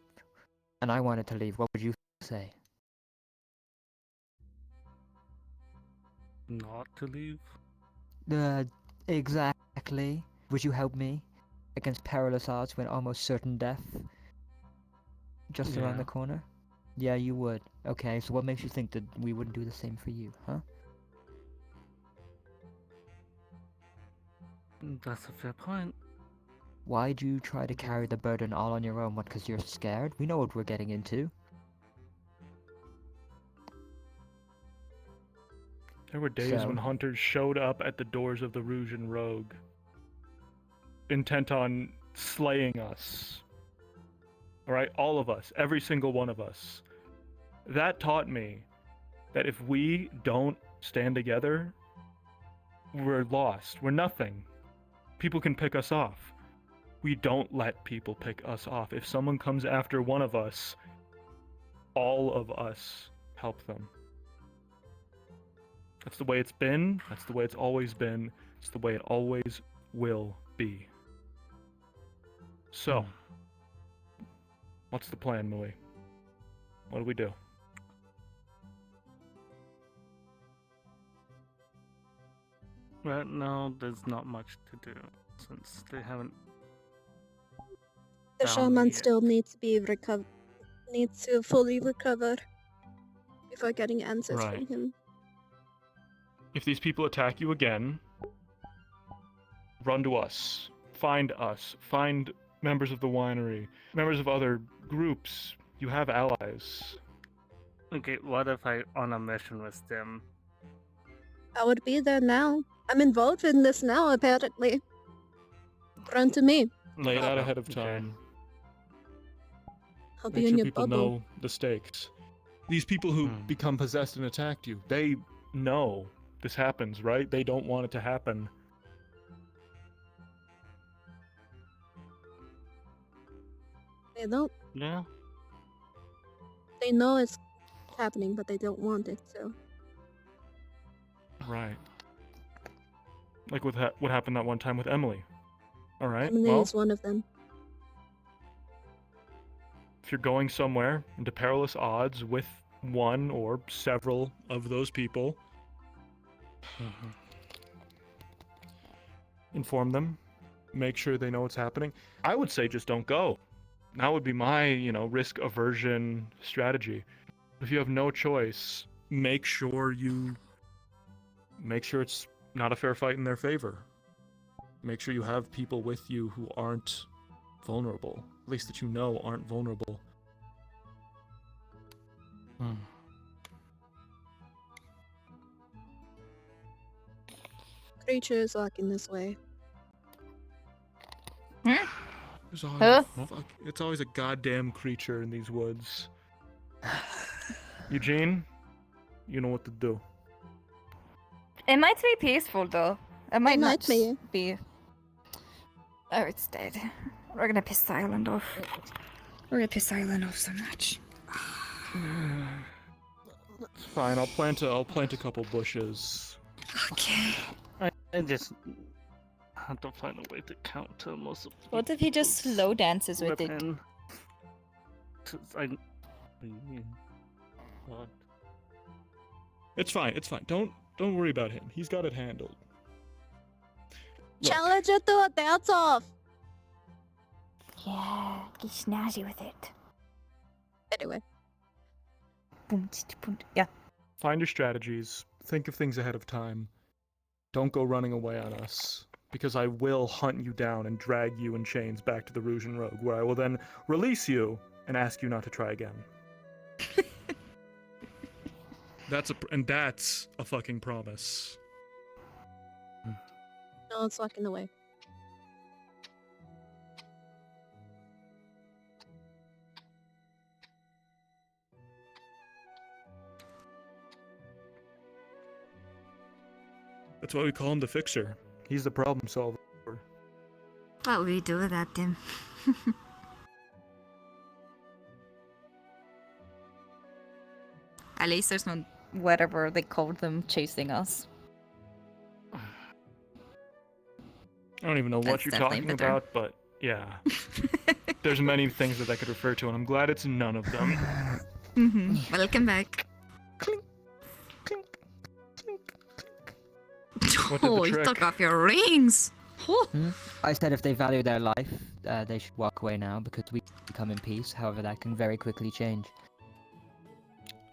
and I wanted to leave, what would you say? Not to leave? Exactly. Would you help me? Against perilous odds when almost certain death? Just around the corner? Yeah, you would. Okay, so what makes you think that we wouldn't do the same for you, huh? That's a fair point. Why'd you try to carry the burden all on your own? What, because you're scared? We know what we're getting into. There were days So? when hunters showed up at the doors of the Rouge and Rogue, intent on slaying us. Alright, all of us, every single one of us. That taught me that if we don't stand together, we're lost. We're nothing. People can pick us off. We don't let people pick us off. If someone comes after one of us, all of us help them. That's the way it's been. That's the way it's always been. It's the way it always will be. So, what's the plan, Mui? What do we do? Right now, there's not much to do, since they haven't... The found me shaman yet. still needs to be needs to fully recover before getting answers Right. from him. If these people attack you again, run to us. Find members of the winery, members of other groups. You have allies. Okay, what if I on a mission with them? I would be there now. I'm involved in this now, apparently. Run to me. Lay it out ahead of time. I'll Make be in sure your people bubble. know the stakes. These people who become possessed and attacked you, they know this happens, right? They don't want it to happen. They don't. Yeah. They know it's happening, but they don't want it, so. Right. Like with what happened that one time with Emily. All right. Emily Well, is one of them. if you're going somewhere into perilous odds with one or several of those people, inform them. Make sure they know what's happening. I would say just don't go. That would be my, risk aversion strategy. If you have no choice, make sure it's not a fair fight in their favor. Make sure you have people with you who aren't vulnerable. At least that you know aren't vulnerable. Creatures walking this way. There's always it's always a goddamn creature in these woods. Eugene, you know what to do. It might be peaceful though. It might not be. be. Oh, it's dead. We're gonna piss the island off. We're gonna piss the island off so much. It's fine. I'll plant a couple bushes. Okay. I just have to find a way to counter most of What if he just slow dances with it? weapon. 'Cause God. It's fine. It's fine. Don't worry about him. He's got it handled. Look. Challenge it to a dance-off! Yeah, get snazzy with it. Anyway. Boom, boom. Yeah. Find your strategies. Think of things ahead of time. Don't go running away on us, because I will hunt you down and drag you in chains back to the Rouge and Rogue, where I will then release you and ask you not to try again. That's a fucking promise. No, it's walking away. That's why we call him the Fixer. He's the problem solver. What will we do with that, Tim? At least there's no whatever they called them chasing us. I don't even know what That's you're definitely talking better. about, but yeah. There's many things that I could refer to, and I'm glad it's none of them. Welcome back. What did the Oh, you trick? took off your rings. I said if they value their life, they should walk away now because we come in peace. However, that can very quickly change.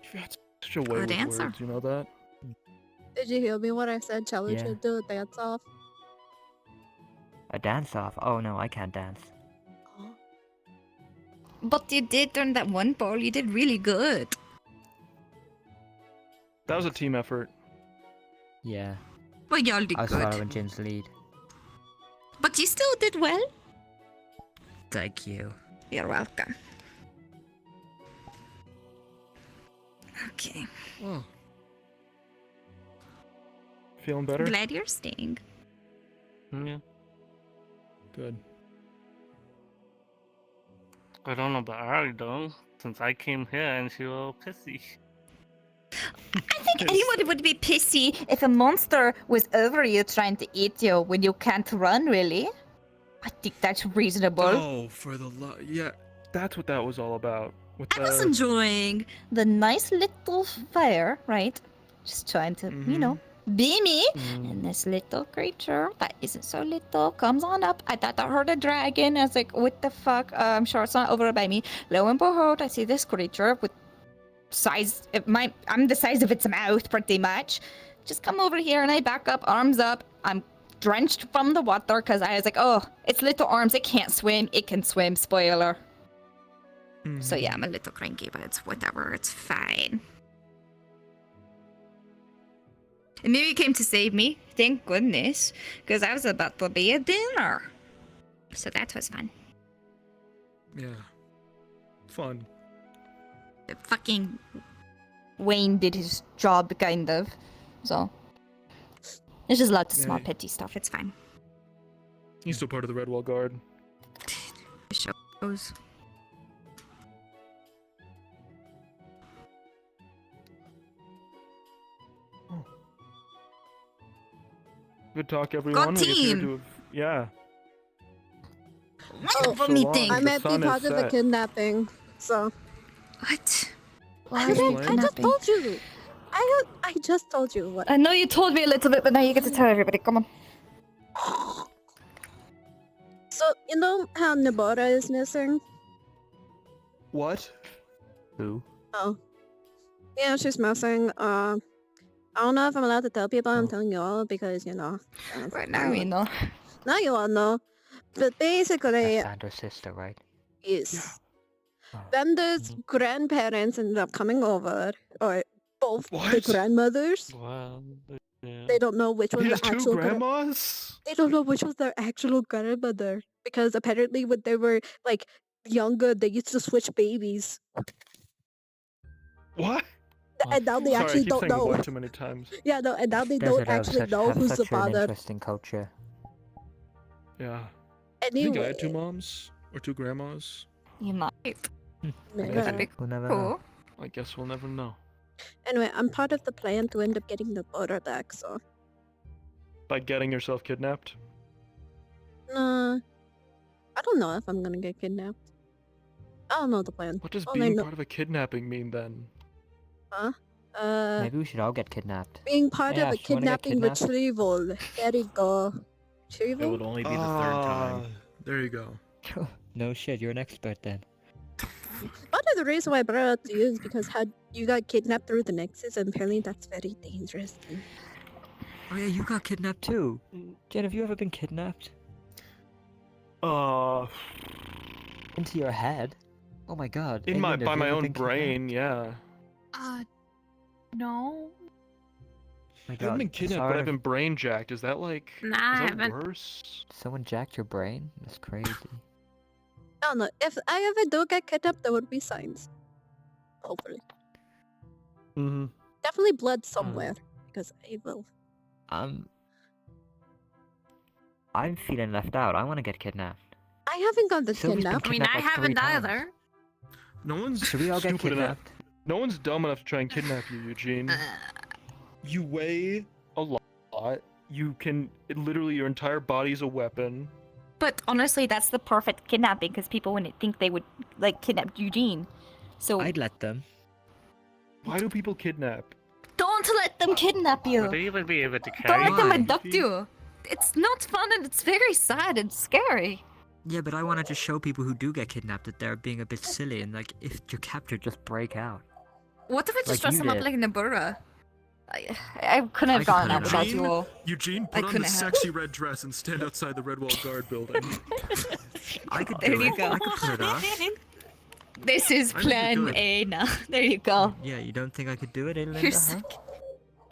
You've got such a way with answer. words, you know that? Did you hear me when I said challenge Yeah. it to a dance-off? A dance-off? Oh no, I can't dance. But you did during that one ball. You did really good. That was a team effort. Yeah. Well, y'all did I was good. following Jin's lead. But you still did well. Thank you. You're welcome. Okay. Oh. Feeling better? Glad you're staying. Yeah. Good. I don't know about Ari though, since I came here and she was all pissy. I think anyone would be pissy if a monster was over you trying to eat you when you can't run, really. I think that's reasonable. Oh, for the yeah, that's what that was all about. With I was enjoying the nice little fire, right? Just trying to, you know, be me. And this little creature that isn't so little comes on up. I thought I heard a dragon. I was like, what the fuck? I'm sure it's not over by me. Lo and behold, I see this creature with size. I'm the size of its mouth, pretty much. Just come over here, and I back up, arms up. I'm drenched from the water because I was like, oh, it's little arms. It can't swim. It can swim. Spoiler. So yeah, I'm a little cranky, but it's whatever. It's fine. And maybe you came to save me. Thank goodness. Because I was about to be at dinner. So that was fun. Yeah. Fun. The fucking Wayne did his job, kind of. So it's just lots of small Yeah. petty stuff. It's fine. He's still part of the Redwall Guard. Shows. Good talk, everyone. We appear team. to have- yeah. Wonderful So meeting. long. I The might be sun is part of the set. kidnapping, so. What? I just told you. I just told you what. I know you told me a little bit, but now you get to tell everybody. Come on. So, you know how Nabora is missing? What? Who? Oh. Yeah, she's missing. I don't know if I'm allowed to tell people. I'm telling you all because, you know. Right now we know. Now you all know. But basically, Sandra's sister, right? yes. Bender's grandparents ended up coming over, or both the grandmothers. Well, yeah. They don't know which was He the has two actual grandmas? They don't know which was their actual grandmother because apparently when they were like younger, they used to switch babies, What? and now they Sorry, actually I keep don't saying know. what too many times. Yeah, no, and now they Desert don't actually have know who's the such an father. interesting culture. Yeah. I think I Anyway, had two moms or two grandmas. You might. Yeah. We'll never Cool. know. I guess we'll never know. anyway, I'm part of the plan to end up getting the border back. So, By getting yourself kidnapped? nah, I don't know if I'm gonna get kidnapped. I don't know the plan. What does All I being know- part of a kidnapping mean then? Huh? Maybe we should all get kidnapped. Being part Hey, of a Ash, you wanna get kidnapping kidnapped? retrieval. There you go. It Retrieval? would only be the third time. There you go. No shit, you're an expert then. Part of the reason why I brought it up to you is because how you got kidnapped through the Nexus, and apparently that's very dangerous. Oh yeah, you got kidnapped too. Jen, have you ever been kidnapped? Into your head? Oh my god. In my Aiden, have by you my ever own been brain, yeah. No. My I haven't been kidnapped, but sorry. I've been brain jacked. Is that like Nah, is I that haven't. worse? Someone jacked your brain? That's crazy. I don't know. If I ever do get kidnapped, there would be signs. Hopefully. Mm-hmm. Definitely blood somewhere, because I will. I'm feeling left out. I want to get kidnapped. I haven't got this Sylvie's been kidnapped. I mean, I kidnapped like 3 haven't times. either. No one's Should we all get stupid enough. kidnapped? No one's dumb enough to try and kidnap you, Eugene. You weigh a lot. You can literally your entire body's a weapon. But honestly, that's the perfect kidnapping because people wouldn't think they would like kidnap Eugene. So I'd let them. Why do people kidnap? don't let them kidnap you. Would they even be able to Don't carry let them Why? abduct you. It's not fun and it's very sad and scary. Yeah, but I want to just show people who do get kidnapped that they're being a bit silly and like if you're captured, just break out. What if I just Like dress you them up did. like Nabura? I couldn't have gone out without you Eugene, all. Eugene, I put on the couldn't have. sexy red dress and stand outside the Red Wall Guard building. I could There do you it. go. I could pull it off. This is I think you're plan good. A now. There you go. Yeah, you don't think I could do it, Linda? You're Huh? sick.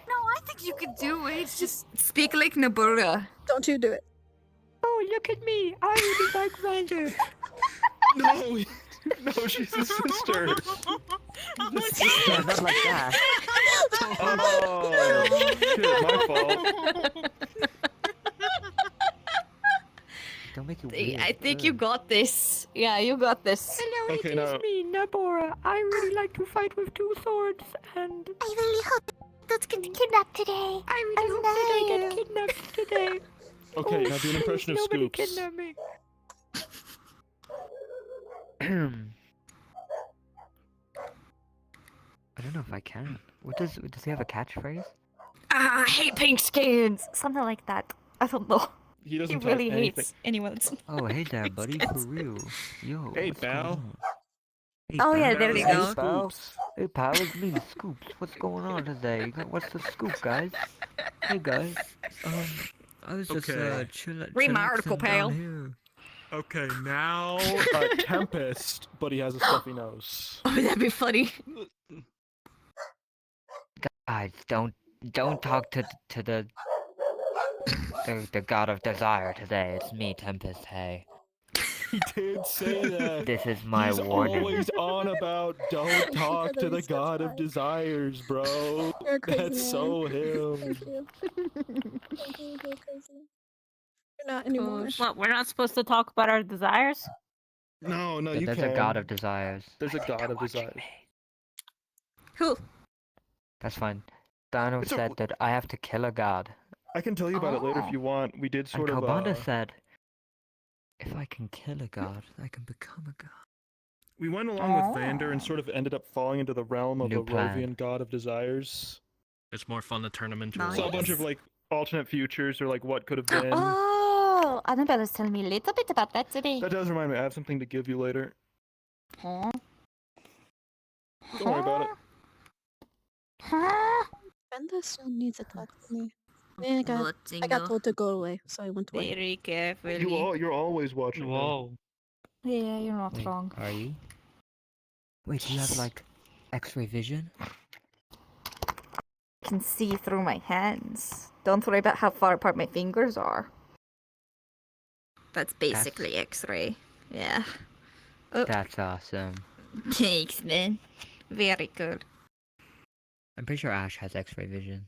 No, I think you could do it. Just speak like Nabura. Don't you do it. Oh, look at me! I really like Ranger. No, no, she's the sister. Yeah, not like that. Oh, shit, my fault. Don't make it weird. I think you got this. Yeah, you got this. Hello, Okay, it is now- me, Nabora. I really like to fight with 2 swords, and I really hope that's get kidnapped today. I really hope that I get kidnapped today. Okay, now do an impression of Nobody Scoops. kidnap me. I don't know if I can. Does he have a catchphrase? I hate pink skins. Something like that. I don't know. He He doesn't really type anything. hates anyone's. Oh, hey there, buddy, for real. Yo. Hey, what's going pal. on? Hey, Oh, yeah, pal. there you Hey, go. pal. Hey, pal, it's me, Scoops. What's going on today? What's the scoop, guys? Hey, guys. I was just Okay. Remarkable, pal. Okay, now Tempest, but he has a stuffy nose. Oh, that'd be funny. Guys, don't talk to the god of desire today. It's me, Tempest. Hey. He did say that. This is my He's warning. always on about don't talk to the god of desires, bro. You're a crazy That's man. so him. Thank you. Thank you, you're crazy. You're not anymore. What, we're not supposed to talk about our desires? No, But you there's can. a god of desires. There's a god of desires. Who? That's fine. Dano It's a- said that I have to kill a god. I can tell you about it later Oh. if you want. We did And sort of. Kobanda said, if I can kill a god, I can become a god. We went along with Vander and sort of ended up falling into the realm of New a plan. Rovian god of desires. It's more fun to turn them into Saw a bunch of like alternate futures or like what could have been. Oh, Annabella's telling me a little bit about that today. That does remind me. I have something to give you later. Huh? Don't worry about it. Brenda still needs to talk to me. Yeah, I got told to go away, so I went away. Very carefully. You're always watching. Whoa. Yeah, you're not Wait, wrong. are you? Wait, do you have like X-ray vision? Can see through my hands. Don't worry about how far apart my fingers are. That's basically X-ray. Yeah. Oh, That's awesome. thanks, man. Very good. I'm pretty sure Ash has X-ray vision.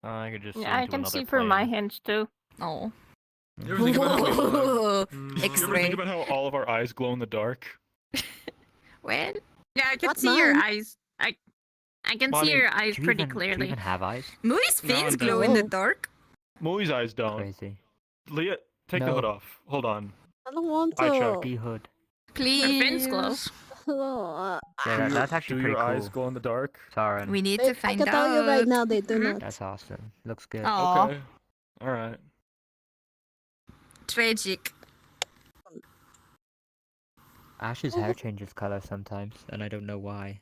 I could just. Yeah, I can see through my hands too. Oh. You ever think about how, Whoa. you ever X-ray. think about how all of our eyes glow in the dark? Well, Yeah, I can What's see your mine? eyes. I can Bonnie, see your eyes Do you pretty even, do you clearly. even have eyes? Moody's No, fins I'm glow in the done. dark. Moe's eyes don't. Crazy. Leah, take the No. hood off. Hold on. I don't want Eye to. check. D-hood. Please. Her fins glow. Yeah, Do that's actually do pretty your cool. eyes glow in the dark? Sauron. We need I to find can out. tell you right now, they do not. That's awesome. Looks good. Aw, Okay. All right. tragic. Ash's hair changes color sometimes, and I don't know why.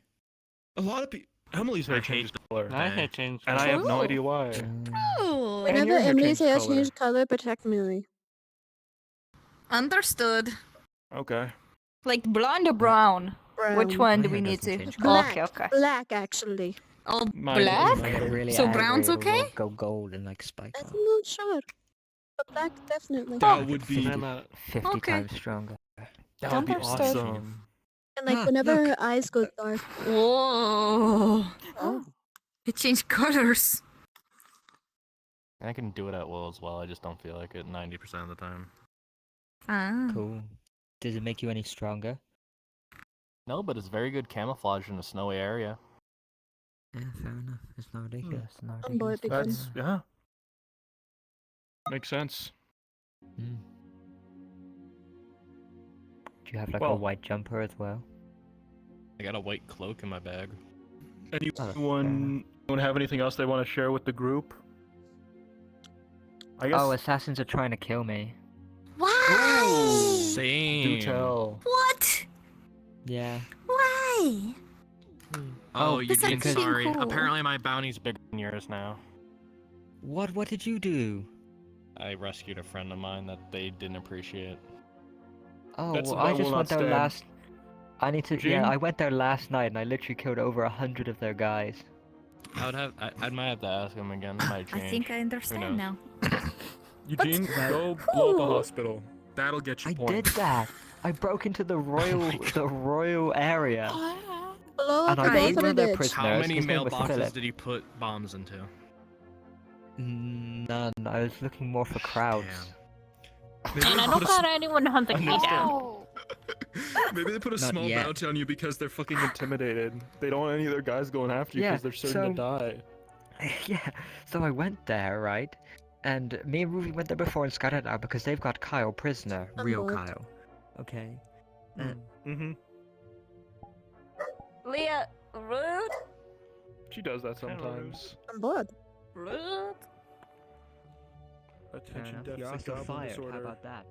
A lot of people. Emily's hair I changes hate color, My hair changed. and I have no True. idea why. Oh, And Whenever your hair Emily's changed hair color. changes color, protect Millie. understood. Okay. Like blonde or brown? Which one do we need to? Black. Okay, okay. Black, actually. Oh, Mine black? doesn't matter. Really So angry, brown's it'll okay? Go gold and like spike I'm off. not sure. But black, definitely. That would be. 50 Okay. times stronger. That would be Understood. awesome. And like Ah, whenever look. her eyes go dark. Whoa. Oh. It changed colors. I can do it at will as well. I just don't feel like it 90% of the time. Ah. Cool. Does it make you any stronger? No, but it's very good camouflage in a snowy area. Yeah, fair enough. It's not ridiculous. Not I'm bored ridiculous. again. That's makes sense. Mm. Do you have like a Well- white jumper as well? I got a white cloak in my bag. Anyone have anything else they want to share with the group? I guess. Oh, assassins are trying to kill me. Why? Same. Do tell. What? Yeah. Why? Oh, This Eugene, actually sorry. cool. Apparently my bounty's bigger than yours now. What did you do? I rescued a friend of mine that they didn't appreciate. Oh, That's- well, I that will just not went there stand. last. I need to. Eugene? Yeah, I went there last night and I literally killed over 100 of their guys. I might have to ask him again. It might I change. think I Who understand knows? now. Eugene, go blow up a hospital. That'll get you I points. did that. I broke into the royal area. Blow And up I the freed one of their orphanage. prisoners. How many His name was mailboxes Philip. did you put bombs into? None. I was looking more for crowds. And I don't got anyone hunting me down. Maybe they put a Not small yet. bounty on you because they're fucking intimidated. They don't want any of their guys going after you Yeah, because they're certain to so- die. Yeah, so I went there, right? And me and Ruby went there before and scouted out because they've got Kyle prisoner. I'm Real bored. Kyle. Okay. Mm-hmm. Leah, rude. She does that sometimes. I'm bored. Rude. Attention You're deficit also goblin fired. disorder. How about that?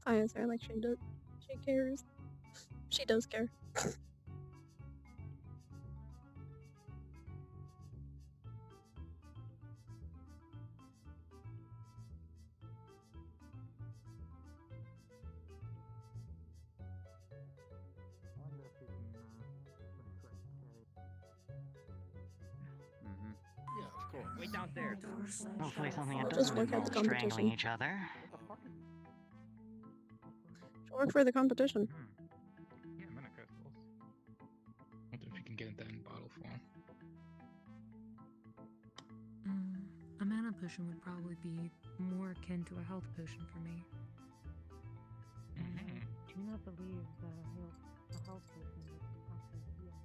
I answer like she does. She cares. She does care. Yeah, of course. Wait downstairs. Hopefully something I'll that just doesn't work out the involve strangling competition. each other. She'll work for the competition. Yeah, mana crystals. Wonder if you can get that in bottle form. A mana potion would probably be more akin to a health potion for me. I do not believe that a health potion would actually heal me.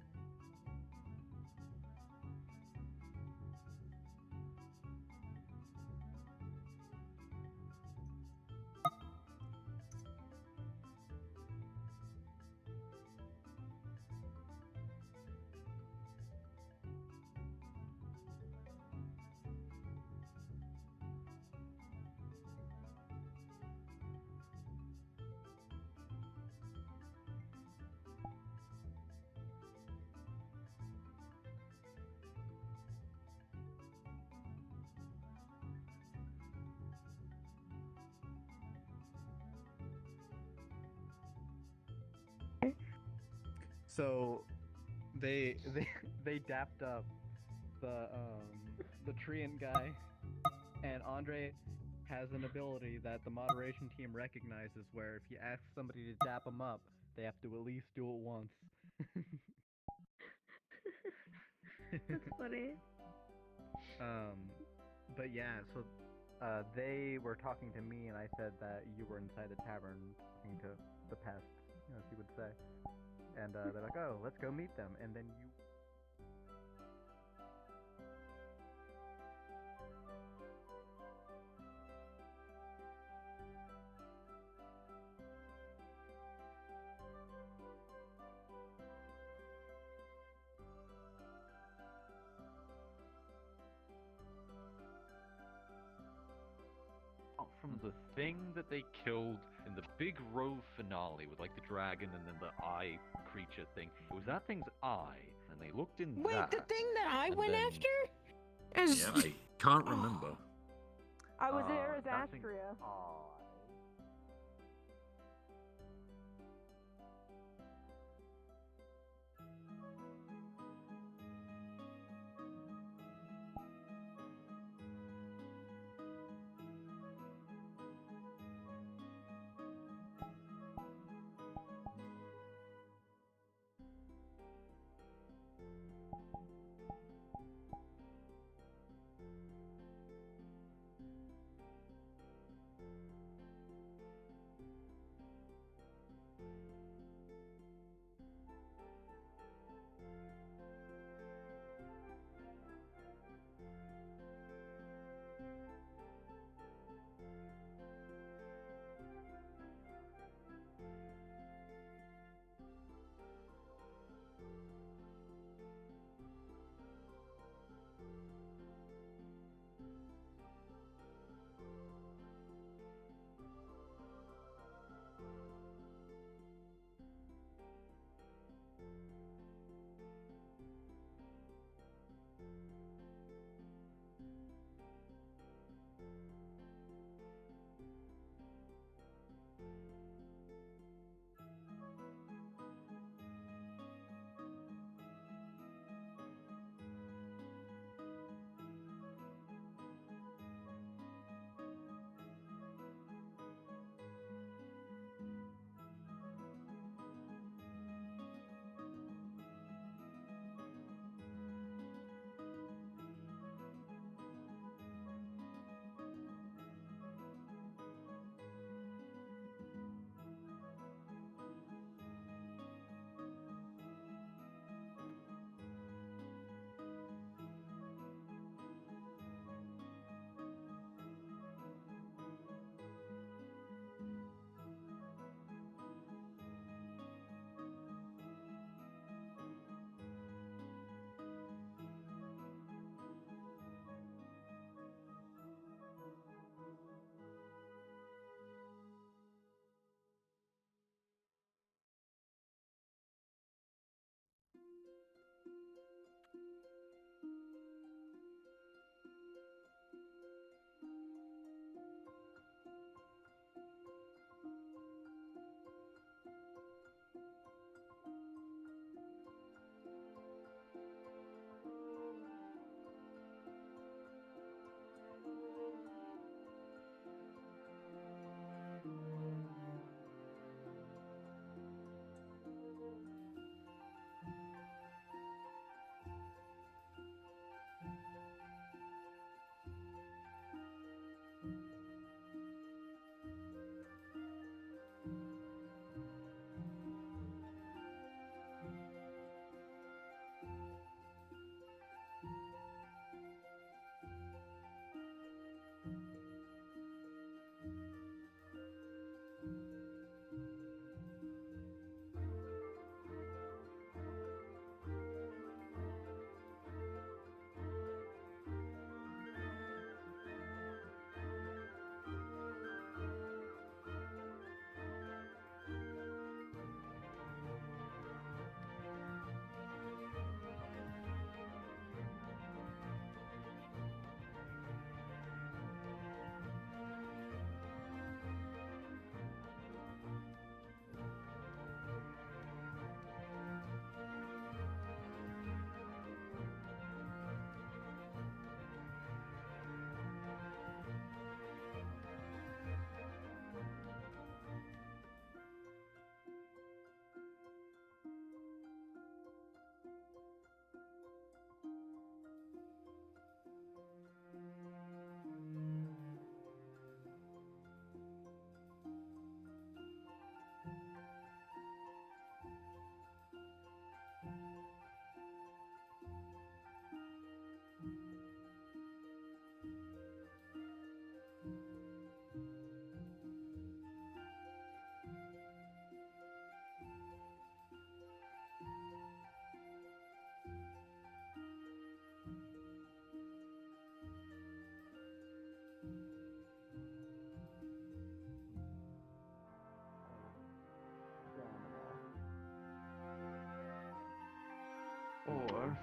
So they dapped up the Treant guy, and Andre has an ability that the moderation team recognizes where if you ask somebody to dap them up, they have to at least do it once. That's funny. But yeah, so they were talking to me, and I said that you were inside the tavern talking to the pest, as you would say. And they're like, oh, let's go meet them. And then you. From the thing that they killed in the big Rove finale with like the dragon and then the eye creature thing. It was that thing's eye, and they looked in Wait, that. the thing that I and went then- after? Is Yeah, I can't remember. I was there as that thing's Astria. eye.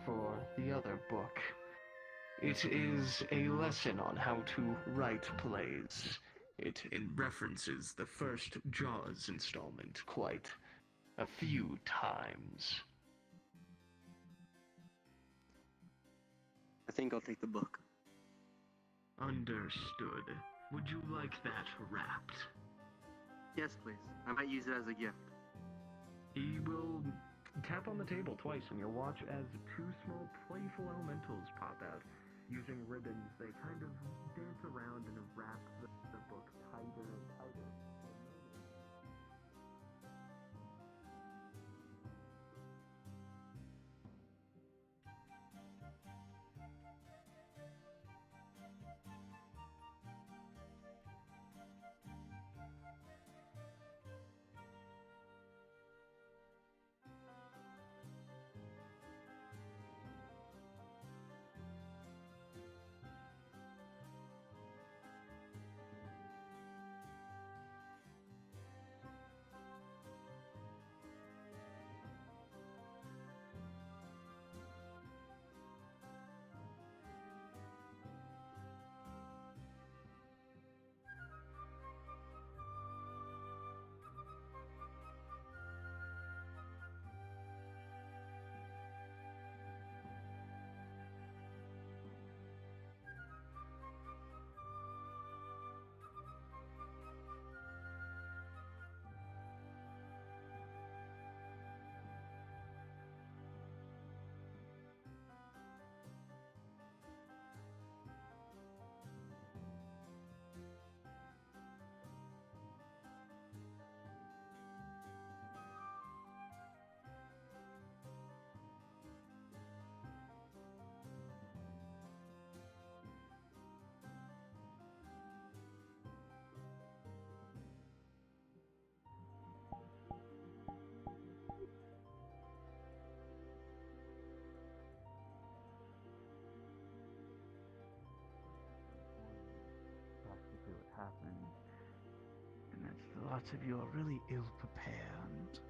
for the other book. It is a lesson on how to write plays. It references the first Jaws installment quite a few times. I think I'll take the book. Understood. Would you like that wrapped? Yes, please. I might use it as a gift. He will tap on the table twice, and you'll watch as two small playful elementals pop out. Using ribbons, they kind of dance around and wrap the book tighter and tighter. See what happened. And that's lots of you are really ill prepared.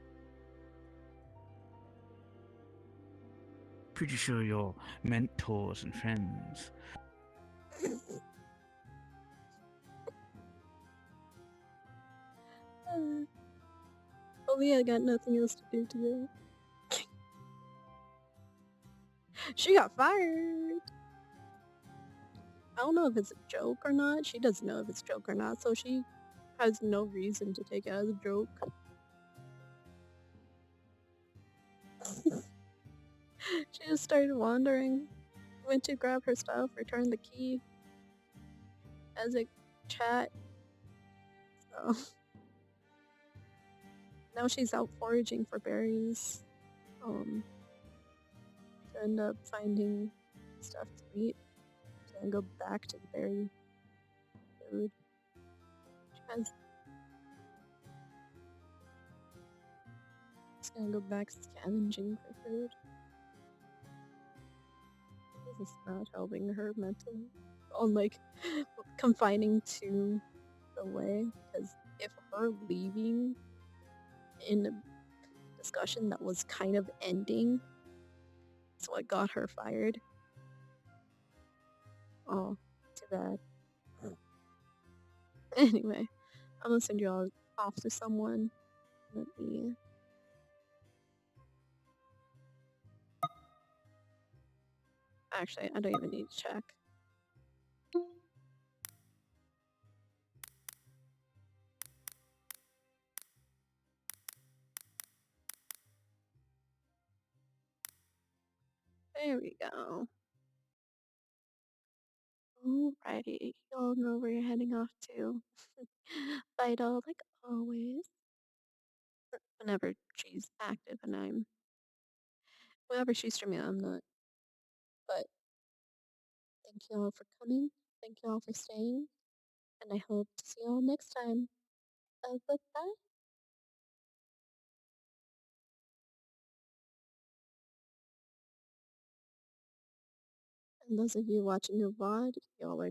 Pretty sure your mentors and friends. Aaliyah got nothing else to do today. She got fired. I don't know if it's a joke or not. She doesn't know if it's a joke or not, so she has no reason to take it as a joke. She just started wandering, went to grab her stuff, returned the key as a chat. So now she's out foraging for berries. To end up finding stuff to eat. And go back to the berry food. She's gonna go back scavenging for food. This is not helping her mentally. On like confining to the way, because if her leaving in a discussion that was kind of ending is what got her fired. Oh, too bad. Anyway, I'm gonna send you all off to someone. Let me. Actually, I don't even need to check. There we go. Alrighty, y'all know where you're heading off to. Vital, like always. Whenever she's active and whenever she's streaming, I'm not. But thank you all for coming. Thank you all for staying. And I hope to see you all next time. Bye-bye. And those of you watching the VOD, y'all are